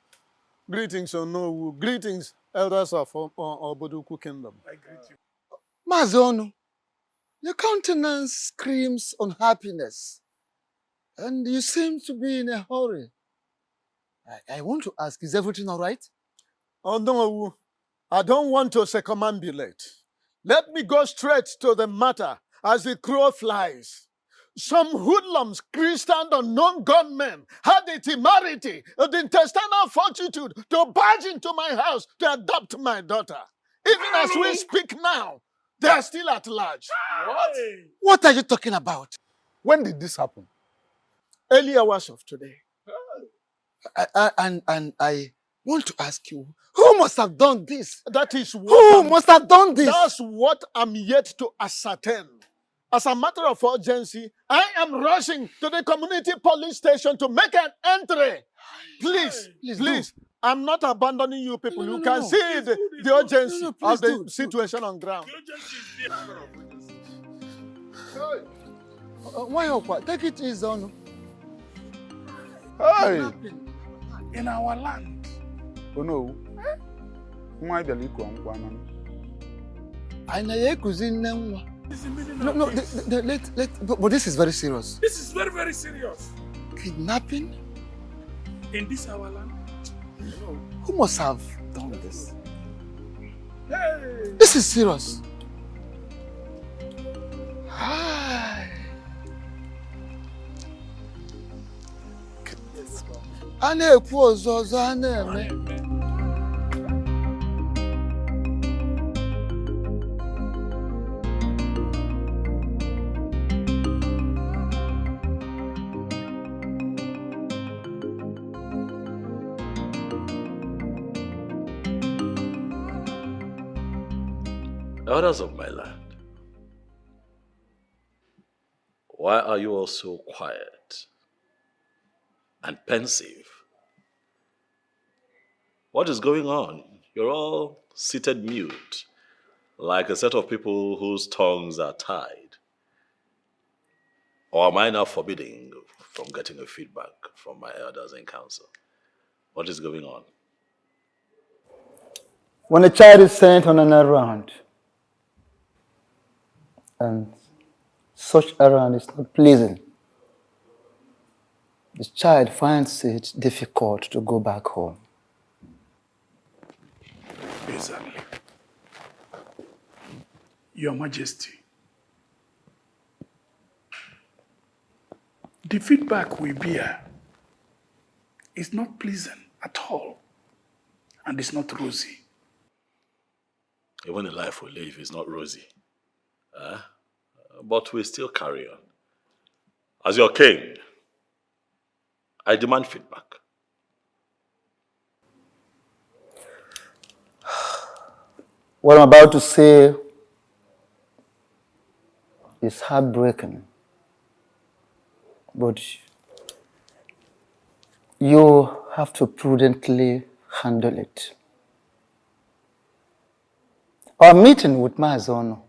Greetings, Ono. Greetings, elders of Oboduku Kingdom. I greet you. Mazonu, your countenance screams unhappiness, and you seem to be in a hurry. I want to ask, is everything all right? Oh no, I don't want to circumambulate. Let me go straight to the matter as the crow flies. Some hoodlums, Christian unknown gunmen, had the temerity, the intestinal fortitude to barge into my house to adopt my daughter. Even as we speak now, they are still at large. What are you talking about? When did this happen? Early hours of today. And I want to ask you, who must have done this? That is what Who must have done this? That's what I'm yet to ascertain. As a matter of urgency, I am rushing to the community police station to make an entry. Please, I'm not abandoning you people. You can see the urgency of the situation on ground. Why? Take it easy, Onu. Hey! In our land. Oh no. Why the liquor on one? I know. No, but this is very serious. This is very, very serious. Kidnapping, in this our land? Who must have done this? Hey. This is serious. Hi. A na-ekwu ọzọ a na-eme. Elders of my land, why are you all so quiet and pensive? What is going on? You're all seated mute, like a set of people whose tongues are tied. Or am I now forbidding from getting a feedback from my elders in council? What is going on? When a child is sent on an errand, and such errand is not pleasing, the child finds it difficult to go back home. Exactly. Your Majesty, the feedback we bear is not pleasant at all, and it's not rosy. Even the life we live is not rosy. But we still carry on. As your king, I demand feedback. What I'm about to say is heartbreaking, but you have to prudently handle it. Our meeting with Mazono,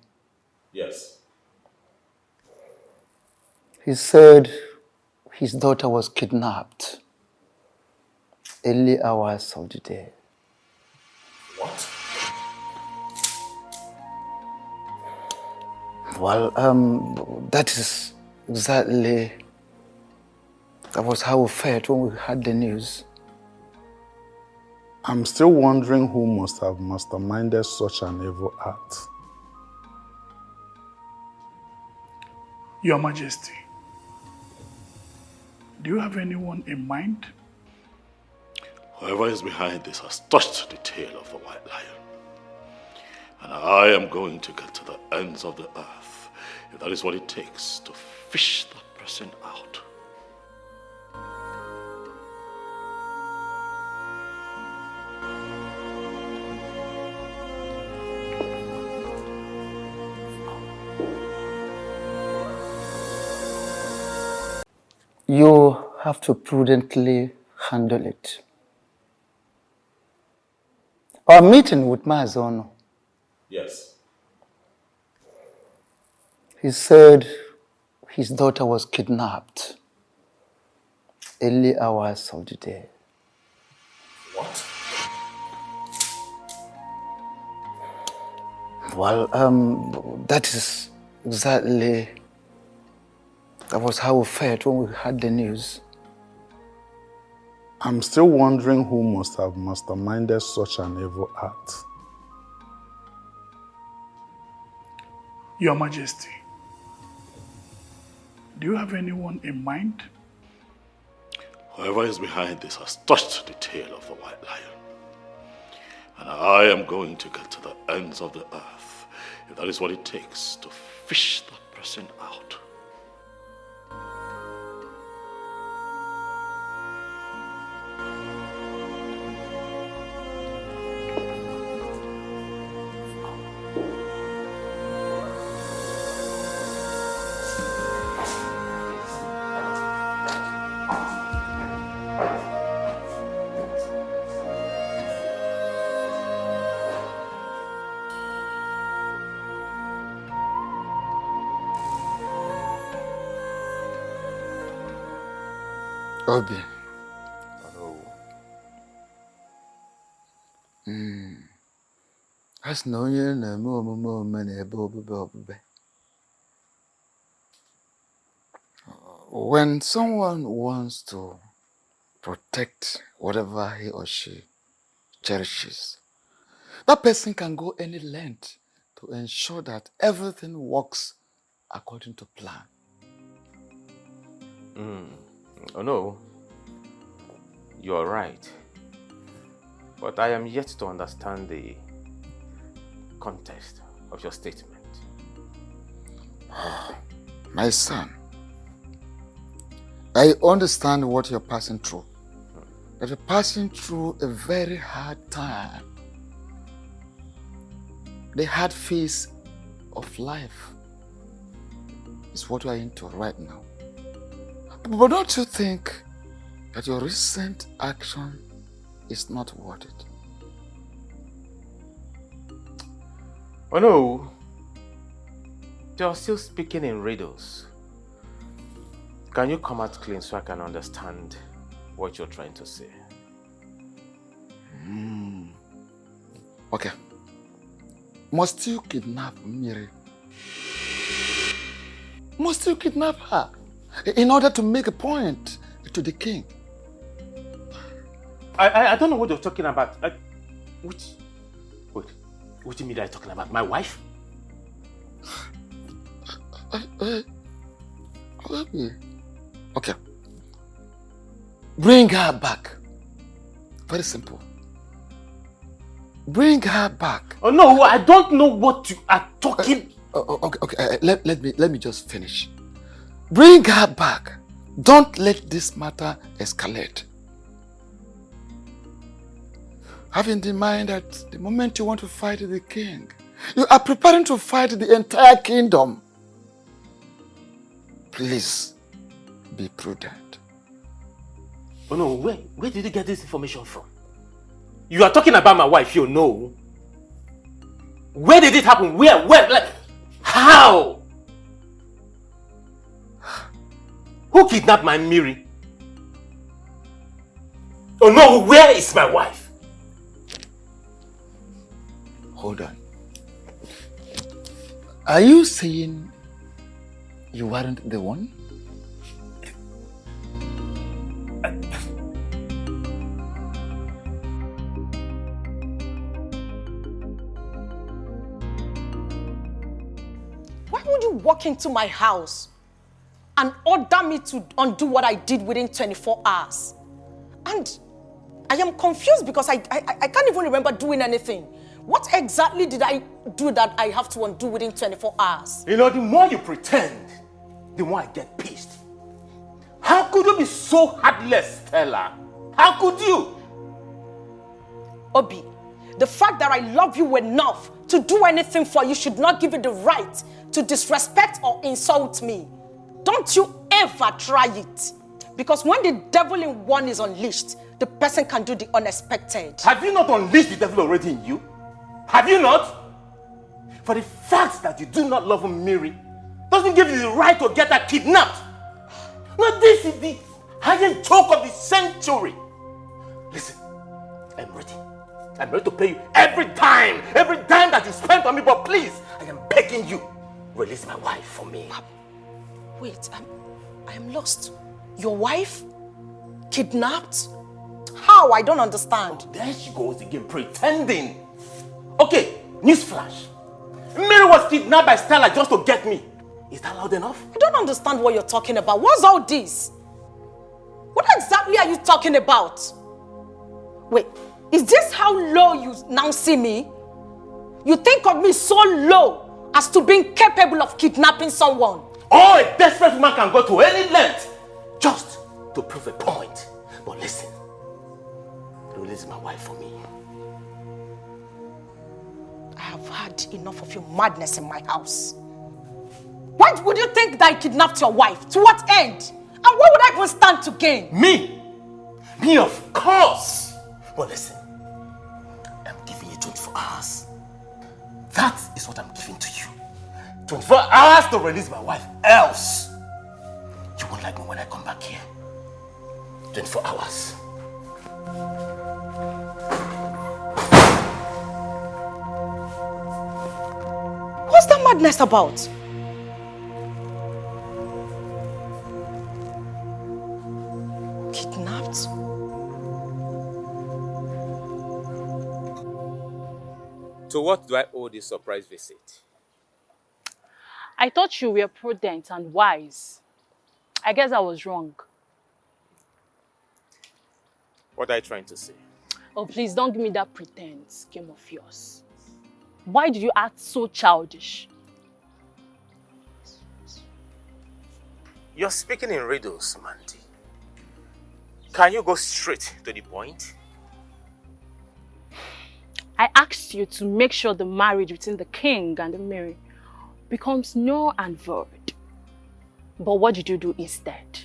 Yes. he said his daughter was kidnapped early hours of the day. What? Well, that is exactly, that was how we felt when we heard the news. I'm still wondering who must have masterminded such an evil act. Your Majesty, do you have anyone in mind? Whoever is behind this has touched the tail of the white lion. And I am going to get to the ends of the earth, if that is what it takes to fish that person out. You have to prudently handle it. Our meeting with Mazono, Yes. he said his daughter was kidnapped early hours of the day. What? Well, that is exactly, that was how we felt when we heard the news. I'm still wondering who must have masterminded such an evil act. Your Majesty, do you have anyone in mind? Whoever is behind this has touched the tail of the white lion. And I am going to get to the ends of the earth, if that is what it takes to fish that person out. Obi. As na onye na-eme omume na-ebe obube. When someone wants to protect whatever he or she cherishes. That person can go any length to ensure that everything works according to plan. Oh no, you're right. But I am yet to understand the context of your statement. My son, I understand what you're passing through. That you're passing through a very hard time. The hard phase of life is what we're into right now. But don't you think that your recent action is not worth it? Oh no, you're still speaking in riddles. Can you come out clean so I can understand what you're trying to say? Okay. Must you kidnap Miri? Must you kidnap her in order to make a point to the king? I don't know what you're talking about. Which Miri are you talking about? My wife? Okay. Bring her back. Very simple. Bring her back. Oh no, I don't know what you are talking. Okay. Let me just finish. Bring her back. Don't let this matter escalate. Have in mind that the moment you want to fight the king, you are preparing to fight the entire kingdom. Please be prudent. Oh no, where did you get this information from? You are talking about my wife, you know. Where did it happen? Where? Like, how? Who kidnapped my Miri? Oh no, where is my wife? Hold on. Are you saying you weren't the one? Why would you walk into my house and order me to undo what I did within 24 hours? And I am confused because I can't even remember doing anything. What exactly did I do that I have to undo within 24 hours? You know, the more you pretend, the more I get pissed. How could you be so heartless, Stella? How could you? Obi, the fact that I love you enough to do anything for you should not give you the right to disrespect or insult me. Don't you ever try it. Because when the devil in one is unleashed, the person can do the unexpected. Have you not unleashed the devil already in you? Have you not? For the fact that you do not love Miri doesn't give you the right to get her kidnapped. No, this is the highest joke of the century. Listen, I'm ready. I'm ready to pay you every dime that you spent on me, but please, I am begging you, release my wife for me. Wait, I am lost. Your wife? Kidnapped? How? I don't understand. Oh, there she goes again, pretending. Okay, newsflash. Mary was kidnapped by Stella just to get me. Is that loud enough? I don't understand what you're talking about. What's all this? What exactly are you talking about? Wait, is this how low you now see me? You think of me so low as to being capable of kidnapping someone? Oh, a desperate woman can go to any length just to prove a point. But listen, release my wife for me. I have had enough of your madness in my house. Why would you think that I kidnapped your wife? To what end? And what would I even stand to gain? Me? Me, of course. But listen, I'm giving you 24 hours. That is what I'm giving to you. 24 hours to release my wife. Else, you won't like me when I come back here. 24 hours. What's that madness about? Kidnapped? To what do I owe this surprise visit? I thought you were prudent and wise. I guess I was wrong. What are you trying to say? Oh, please don't give me that pretense game of yours. Why did you act so childish? You're speaking in riddles, Mandy. Can you go straight to the point? I asked you to make sure the marriage between the king and the Mary becomes null and void. But what did you do instead?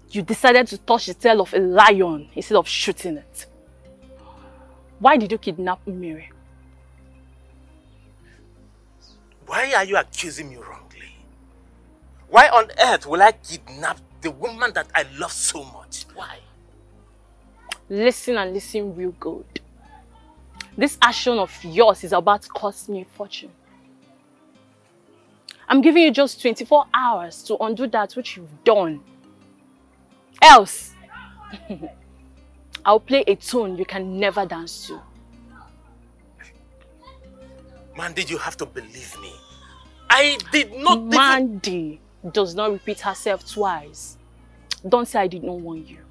You decided to touch the tail of a lion instead of shooting it. Why did you kidnap Mary? Why are you accusing me wrongly? Why on earth will I kidnap the woman that I love so much? Why? Listen and listen real good. This action of yours is about to cost me a fortune. I'm giving you just 24 hours to undo that which you've done. Else, I'll play a tune you can never dance to. Mandy, you have to believe me. I did not... Mandy does not repeat herself twice. Don't say I did not warn you.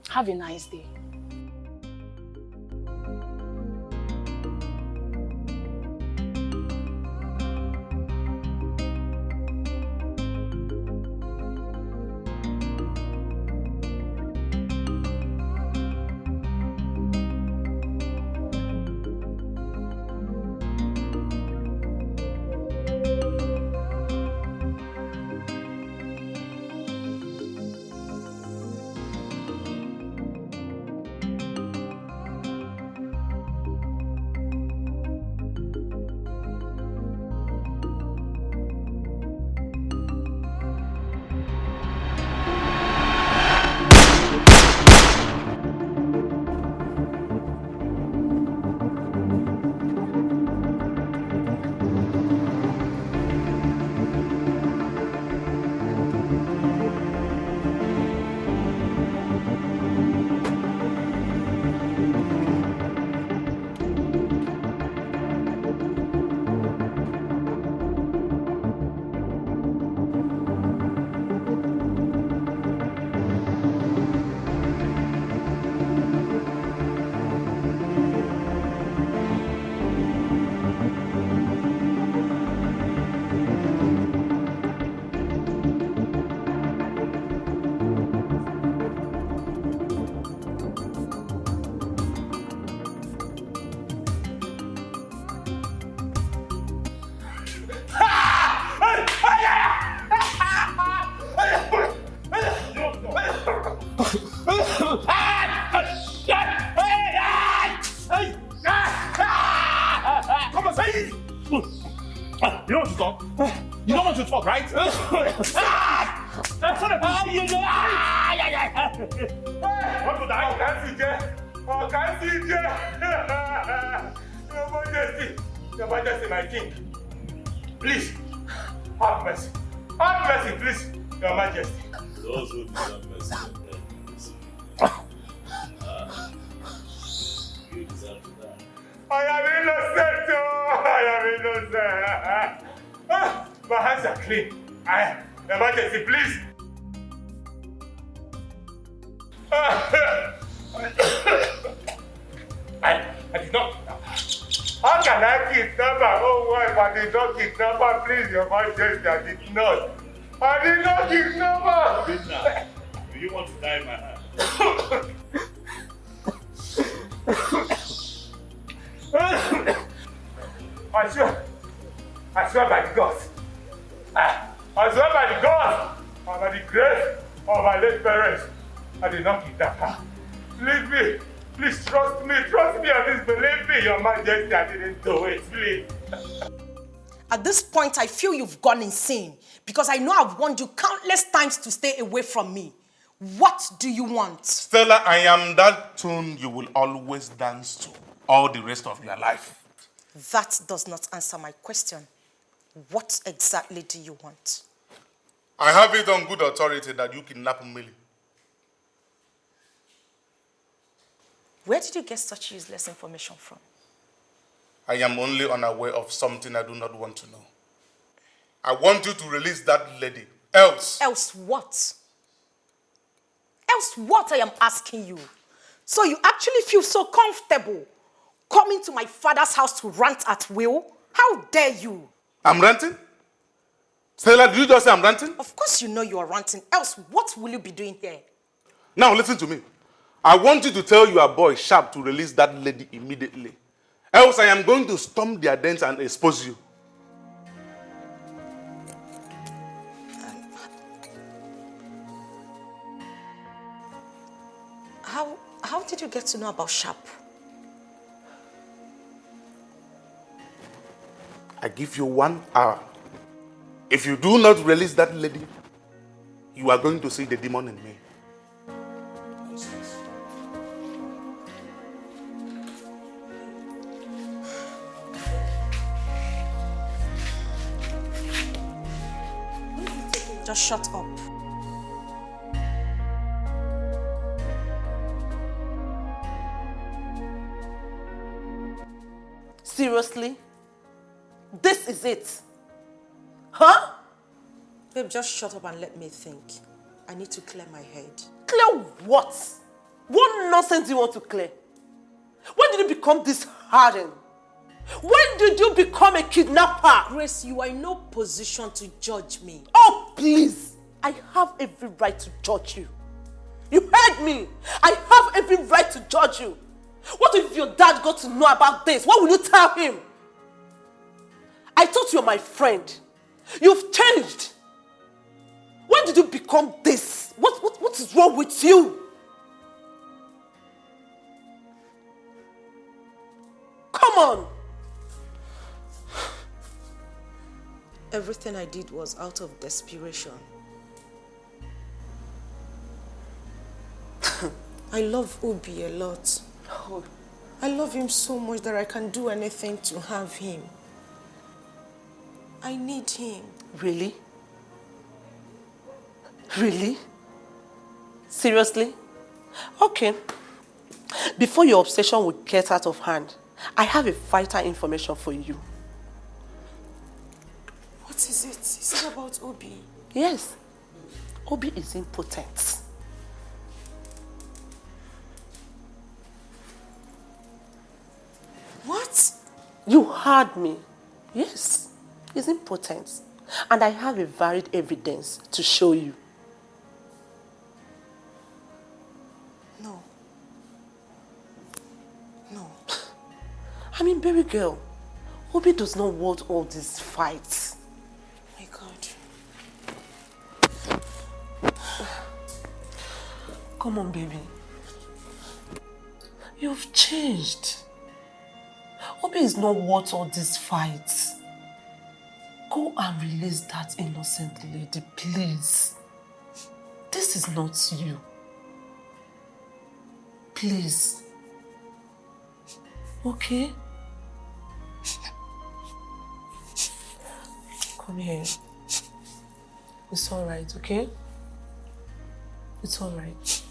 Have a nice day. You don't want to talk? You don't want to talk, right? Want to die? Oh, can't see Your Majesty, my king. Please, have mercy. Have mercy, please, Your Majesty. Those who deserve mercy, you deserve to die. I am innocent, I am innocent. My hands are clean. Your Majesty, please. I did not kidnap her. How can I kidnap her own wife? I did not kidnap her, please, Your Majesty. I did not. I did not kidnap her. Do you want to die in my hand? I swear by the gods. I swear by the gods and by the grace of my late parents. I did not kidnap her. Believe me. Please trust me and please believe me, Your Majesty. I didn't do it, please. At this point, I feel you've gone insane because I know I've warned you countless times to stay away from me. What do you want? Stella, I am that tune you will always dance to all the rest of your life. That does not answer my question. What exactly do you want? I have it on good authority that you kidnapped Millie. Where did you get such useless information from? I am only unaware of something I do not want to know. I want you to release that lady. Else. Else what? Else what, I am asking you? So you actually feel so comfortable coming to my father's house to rant at will? How dare you? I'm ranting? Stella, did you just say I'm ranting? Of course you know you are ranting. Else what will you be doing here? Now listen to me. I want you to tell your boy Sharp to release that lady immediately. Else I am going to storm their dens and expose you. How did you get to know about Sharp? I give you 1 hour. If you do not release that lady, you are going to see the demon in me. Just shut up. Seriously? This is it? Huh? Babe, just shut up and let me think. I need to clear my head. Clear what? What nonsense do you want to clear? When did you become this hardened? When did you become a kidnapper? Grace, you are in no position to judge me. Oh, please. I have every right to judge you. You heard me. I have every right to judge you. What if your dad got to know about this? What will you tell him? I thought you were my friend. You've changed. When did you become this? What is wrong with you? Come on. Everything I did was out of desperation. I love Obi a lot. Oh. I love him so much that I can do anything to have him. I need him. Really? Really? Seriously? Okay. Before your obsession will get out of hand, I have a vital information for you. What is it? Is it about Obi? Yes. Obi is impotent. What? You heard me. Yes. He's impotent. And I have a varied evidence to show you. No. No. I mean, baby girl, Obi does not want all these fights. My God. Come on, baby. You've changed. Obi is not worth all these fights. Go and release that innocent lady, please. This is not you. Please. Okay? Come here. It's all right, okay? It's all right.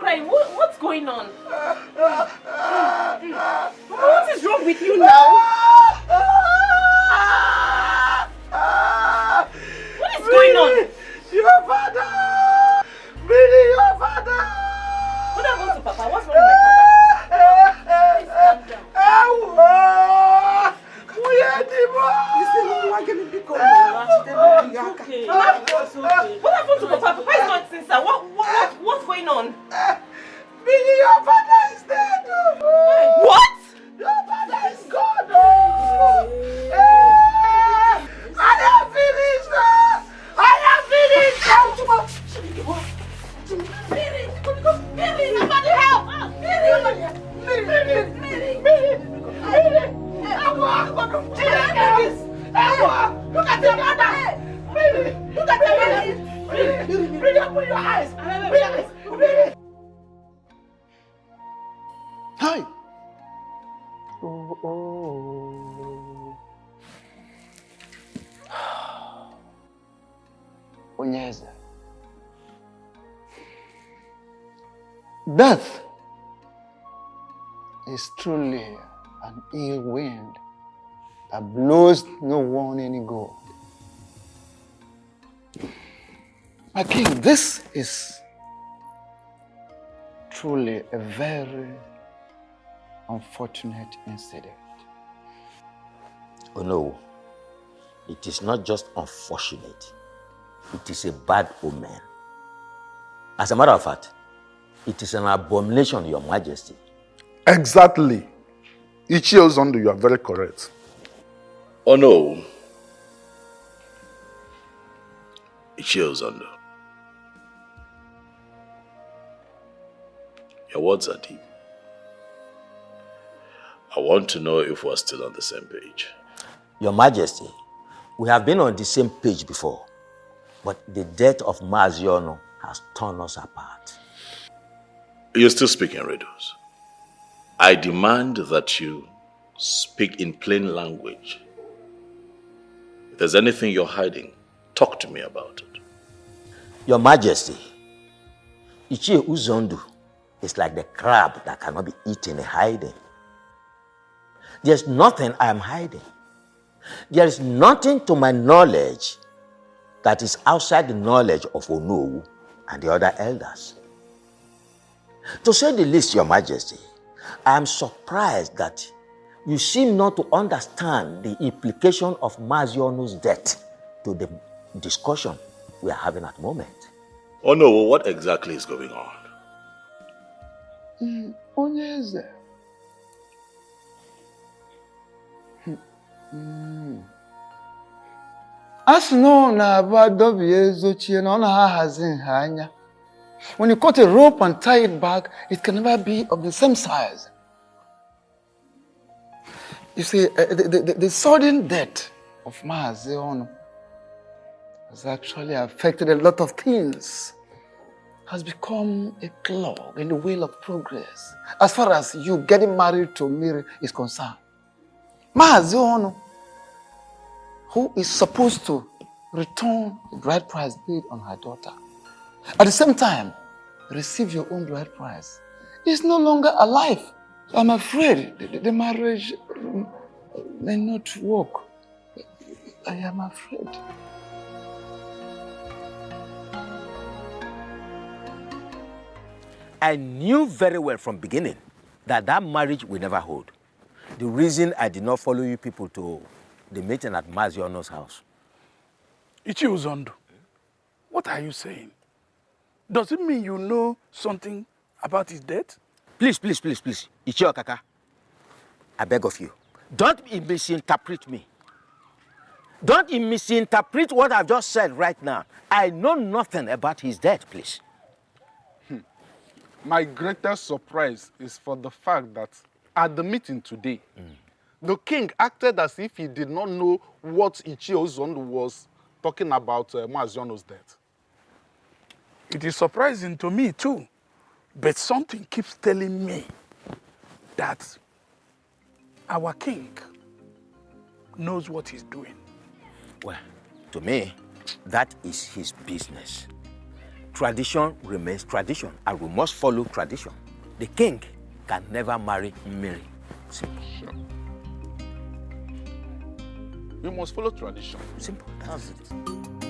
crying? What's going on? What is wrong with you now? What is going on? Your father! Really, your father! What happened to Papa? What's wrong with my father? Please calm down. Okay. What happened to Papa? Papa is not sincere. What's going on? Billy, your father is dead. What? Your father is gone. I am finished. I am finished. Billy, somebody help. Billy. Look at your mother. Look at your mother. Billy, open your eyes. Billy. Hi. Onyeza. Death is truly an ill wind that blows no one any good. My king, this is truly a very unfortunate incident. Oh no, it is not just unfortunate, it is a bad omen. As a matter of fact, it is an abomination, Your Majesty. Exactly. Ichio Zondo, you are very correct. Oh no. Ichio Zondo. Your words are deep. I want to know if we're still on the same page. Your Majesty, we have been on the same page before, but the death of Maziono has torn us apart. You're still speaking riddles. I demand that you speak in plain language. If there's anything you're hiding, talk to me about it. Your Majesty, Ichie Uzondu is like the crab that cannot be eaten in hiding. There's nothing I am hiding. There is nothing to my knowledge that is outside the knowledge of Onowu and the other elders. To say the least, Your Majesty, I am surprised that you seem not to understand the implication of Mazionu's death to the discussion we are having at the moment. Oh no, what exactly is going on? Onyeze. As no na abadobi ezochie na ona ha hazin ha anya. When you cut a rope and tie it back, it can never be of the same size. You see, the sudden death of Maazi Ono has actually affected a lot of things. Has become a clog in the wheel of progress as far as you getting married to Miri is concerned. Maazi Ono, who is supposed to return the bride price paid on her daughter, at the same time, receive your own bride price, is no longer alive. I'm afraid the marriage may not work. I am afraid. I knew very well from beginning that that marriage will never hold. The reason I did not follow you people to the meeting at Maziono's house. Ichie Uzondu, what are you saying? Does it mean you know something about his death? Please, Ichie Okaka, I beg of you, don't misinterpret me. Don't misinterpret what I've just said right now. I know nothing about his death, please. My greatest surprise is for the fact that at the meeting today, the king acted as if he did not know what Ichio Zondo was talking about Maziono's death. It is surprising to me too, but something keeps telling me that our king knows what he's doing. Well, to me, that is his business. tradition remains tradition, and we must follow tradition. The king can never marry Mary. Simple. Sure. We must follow tradition. Simple. That's it.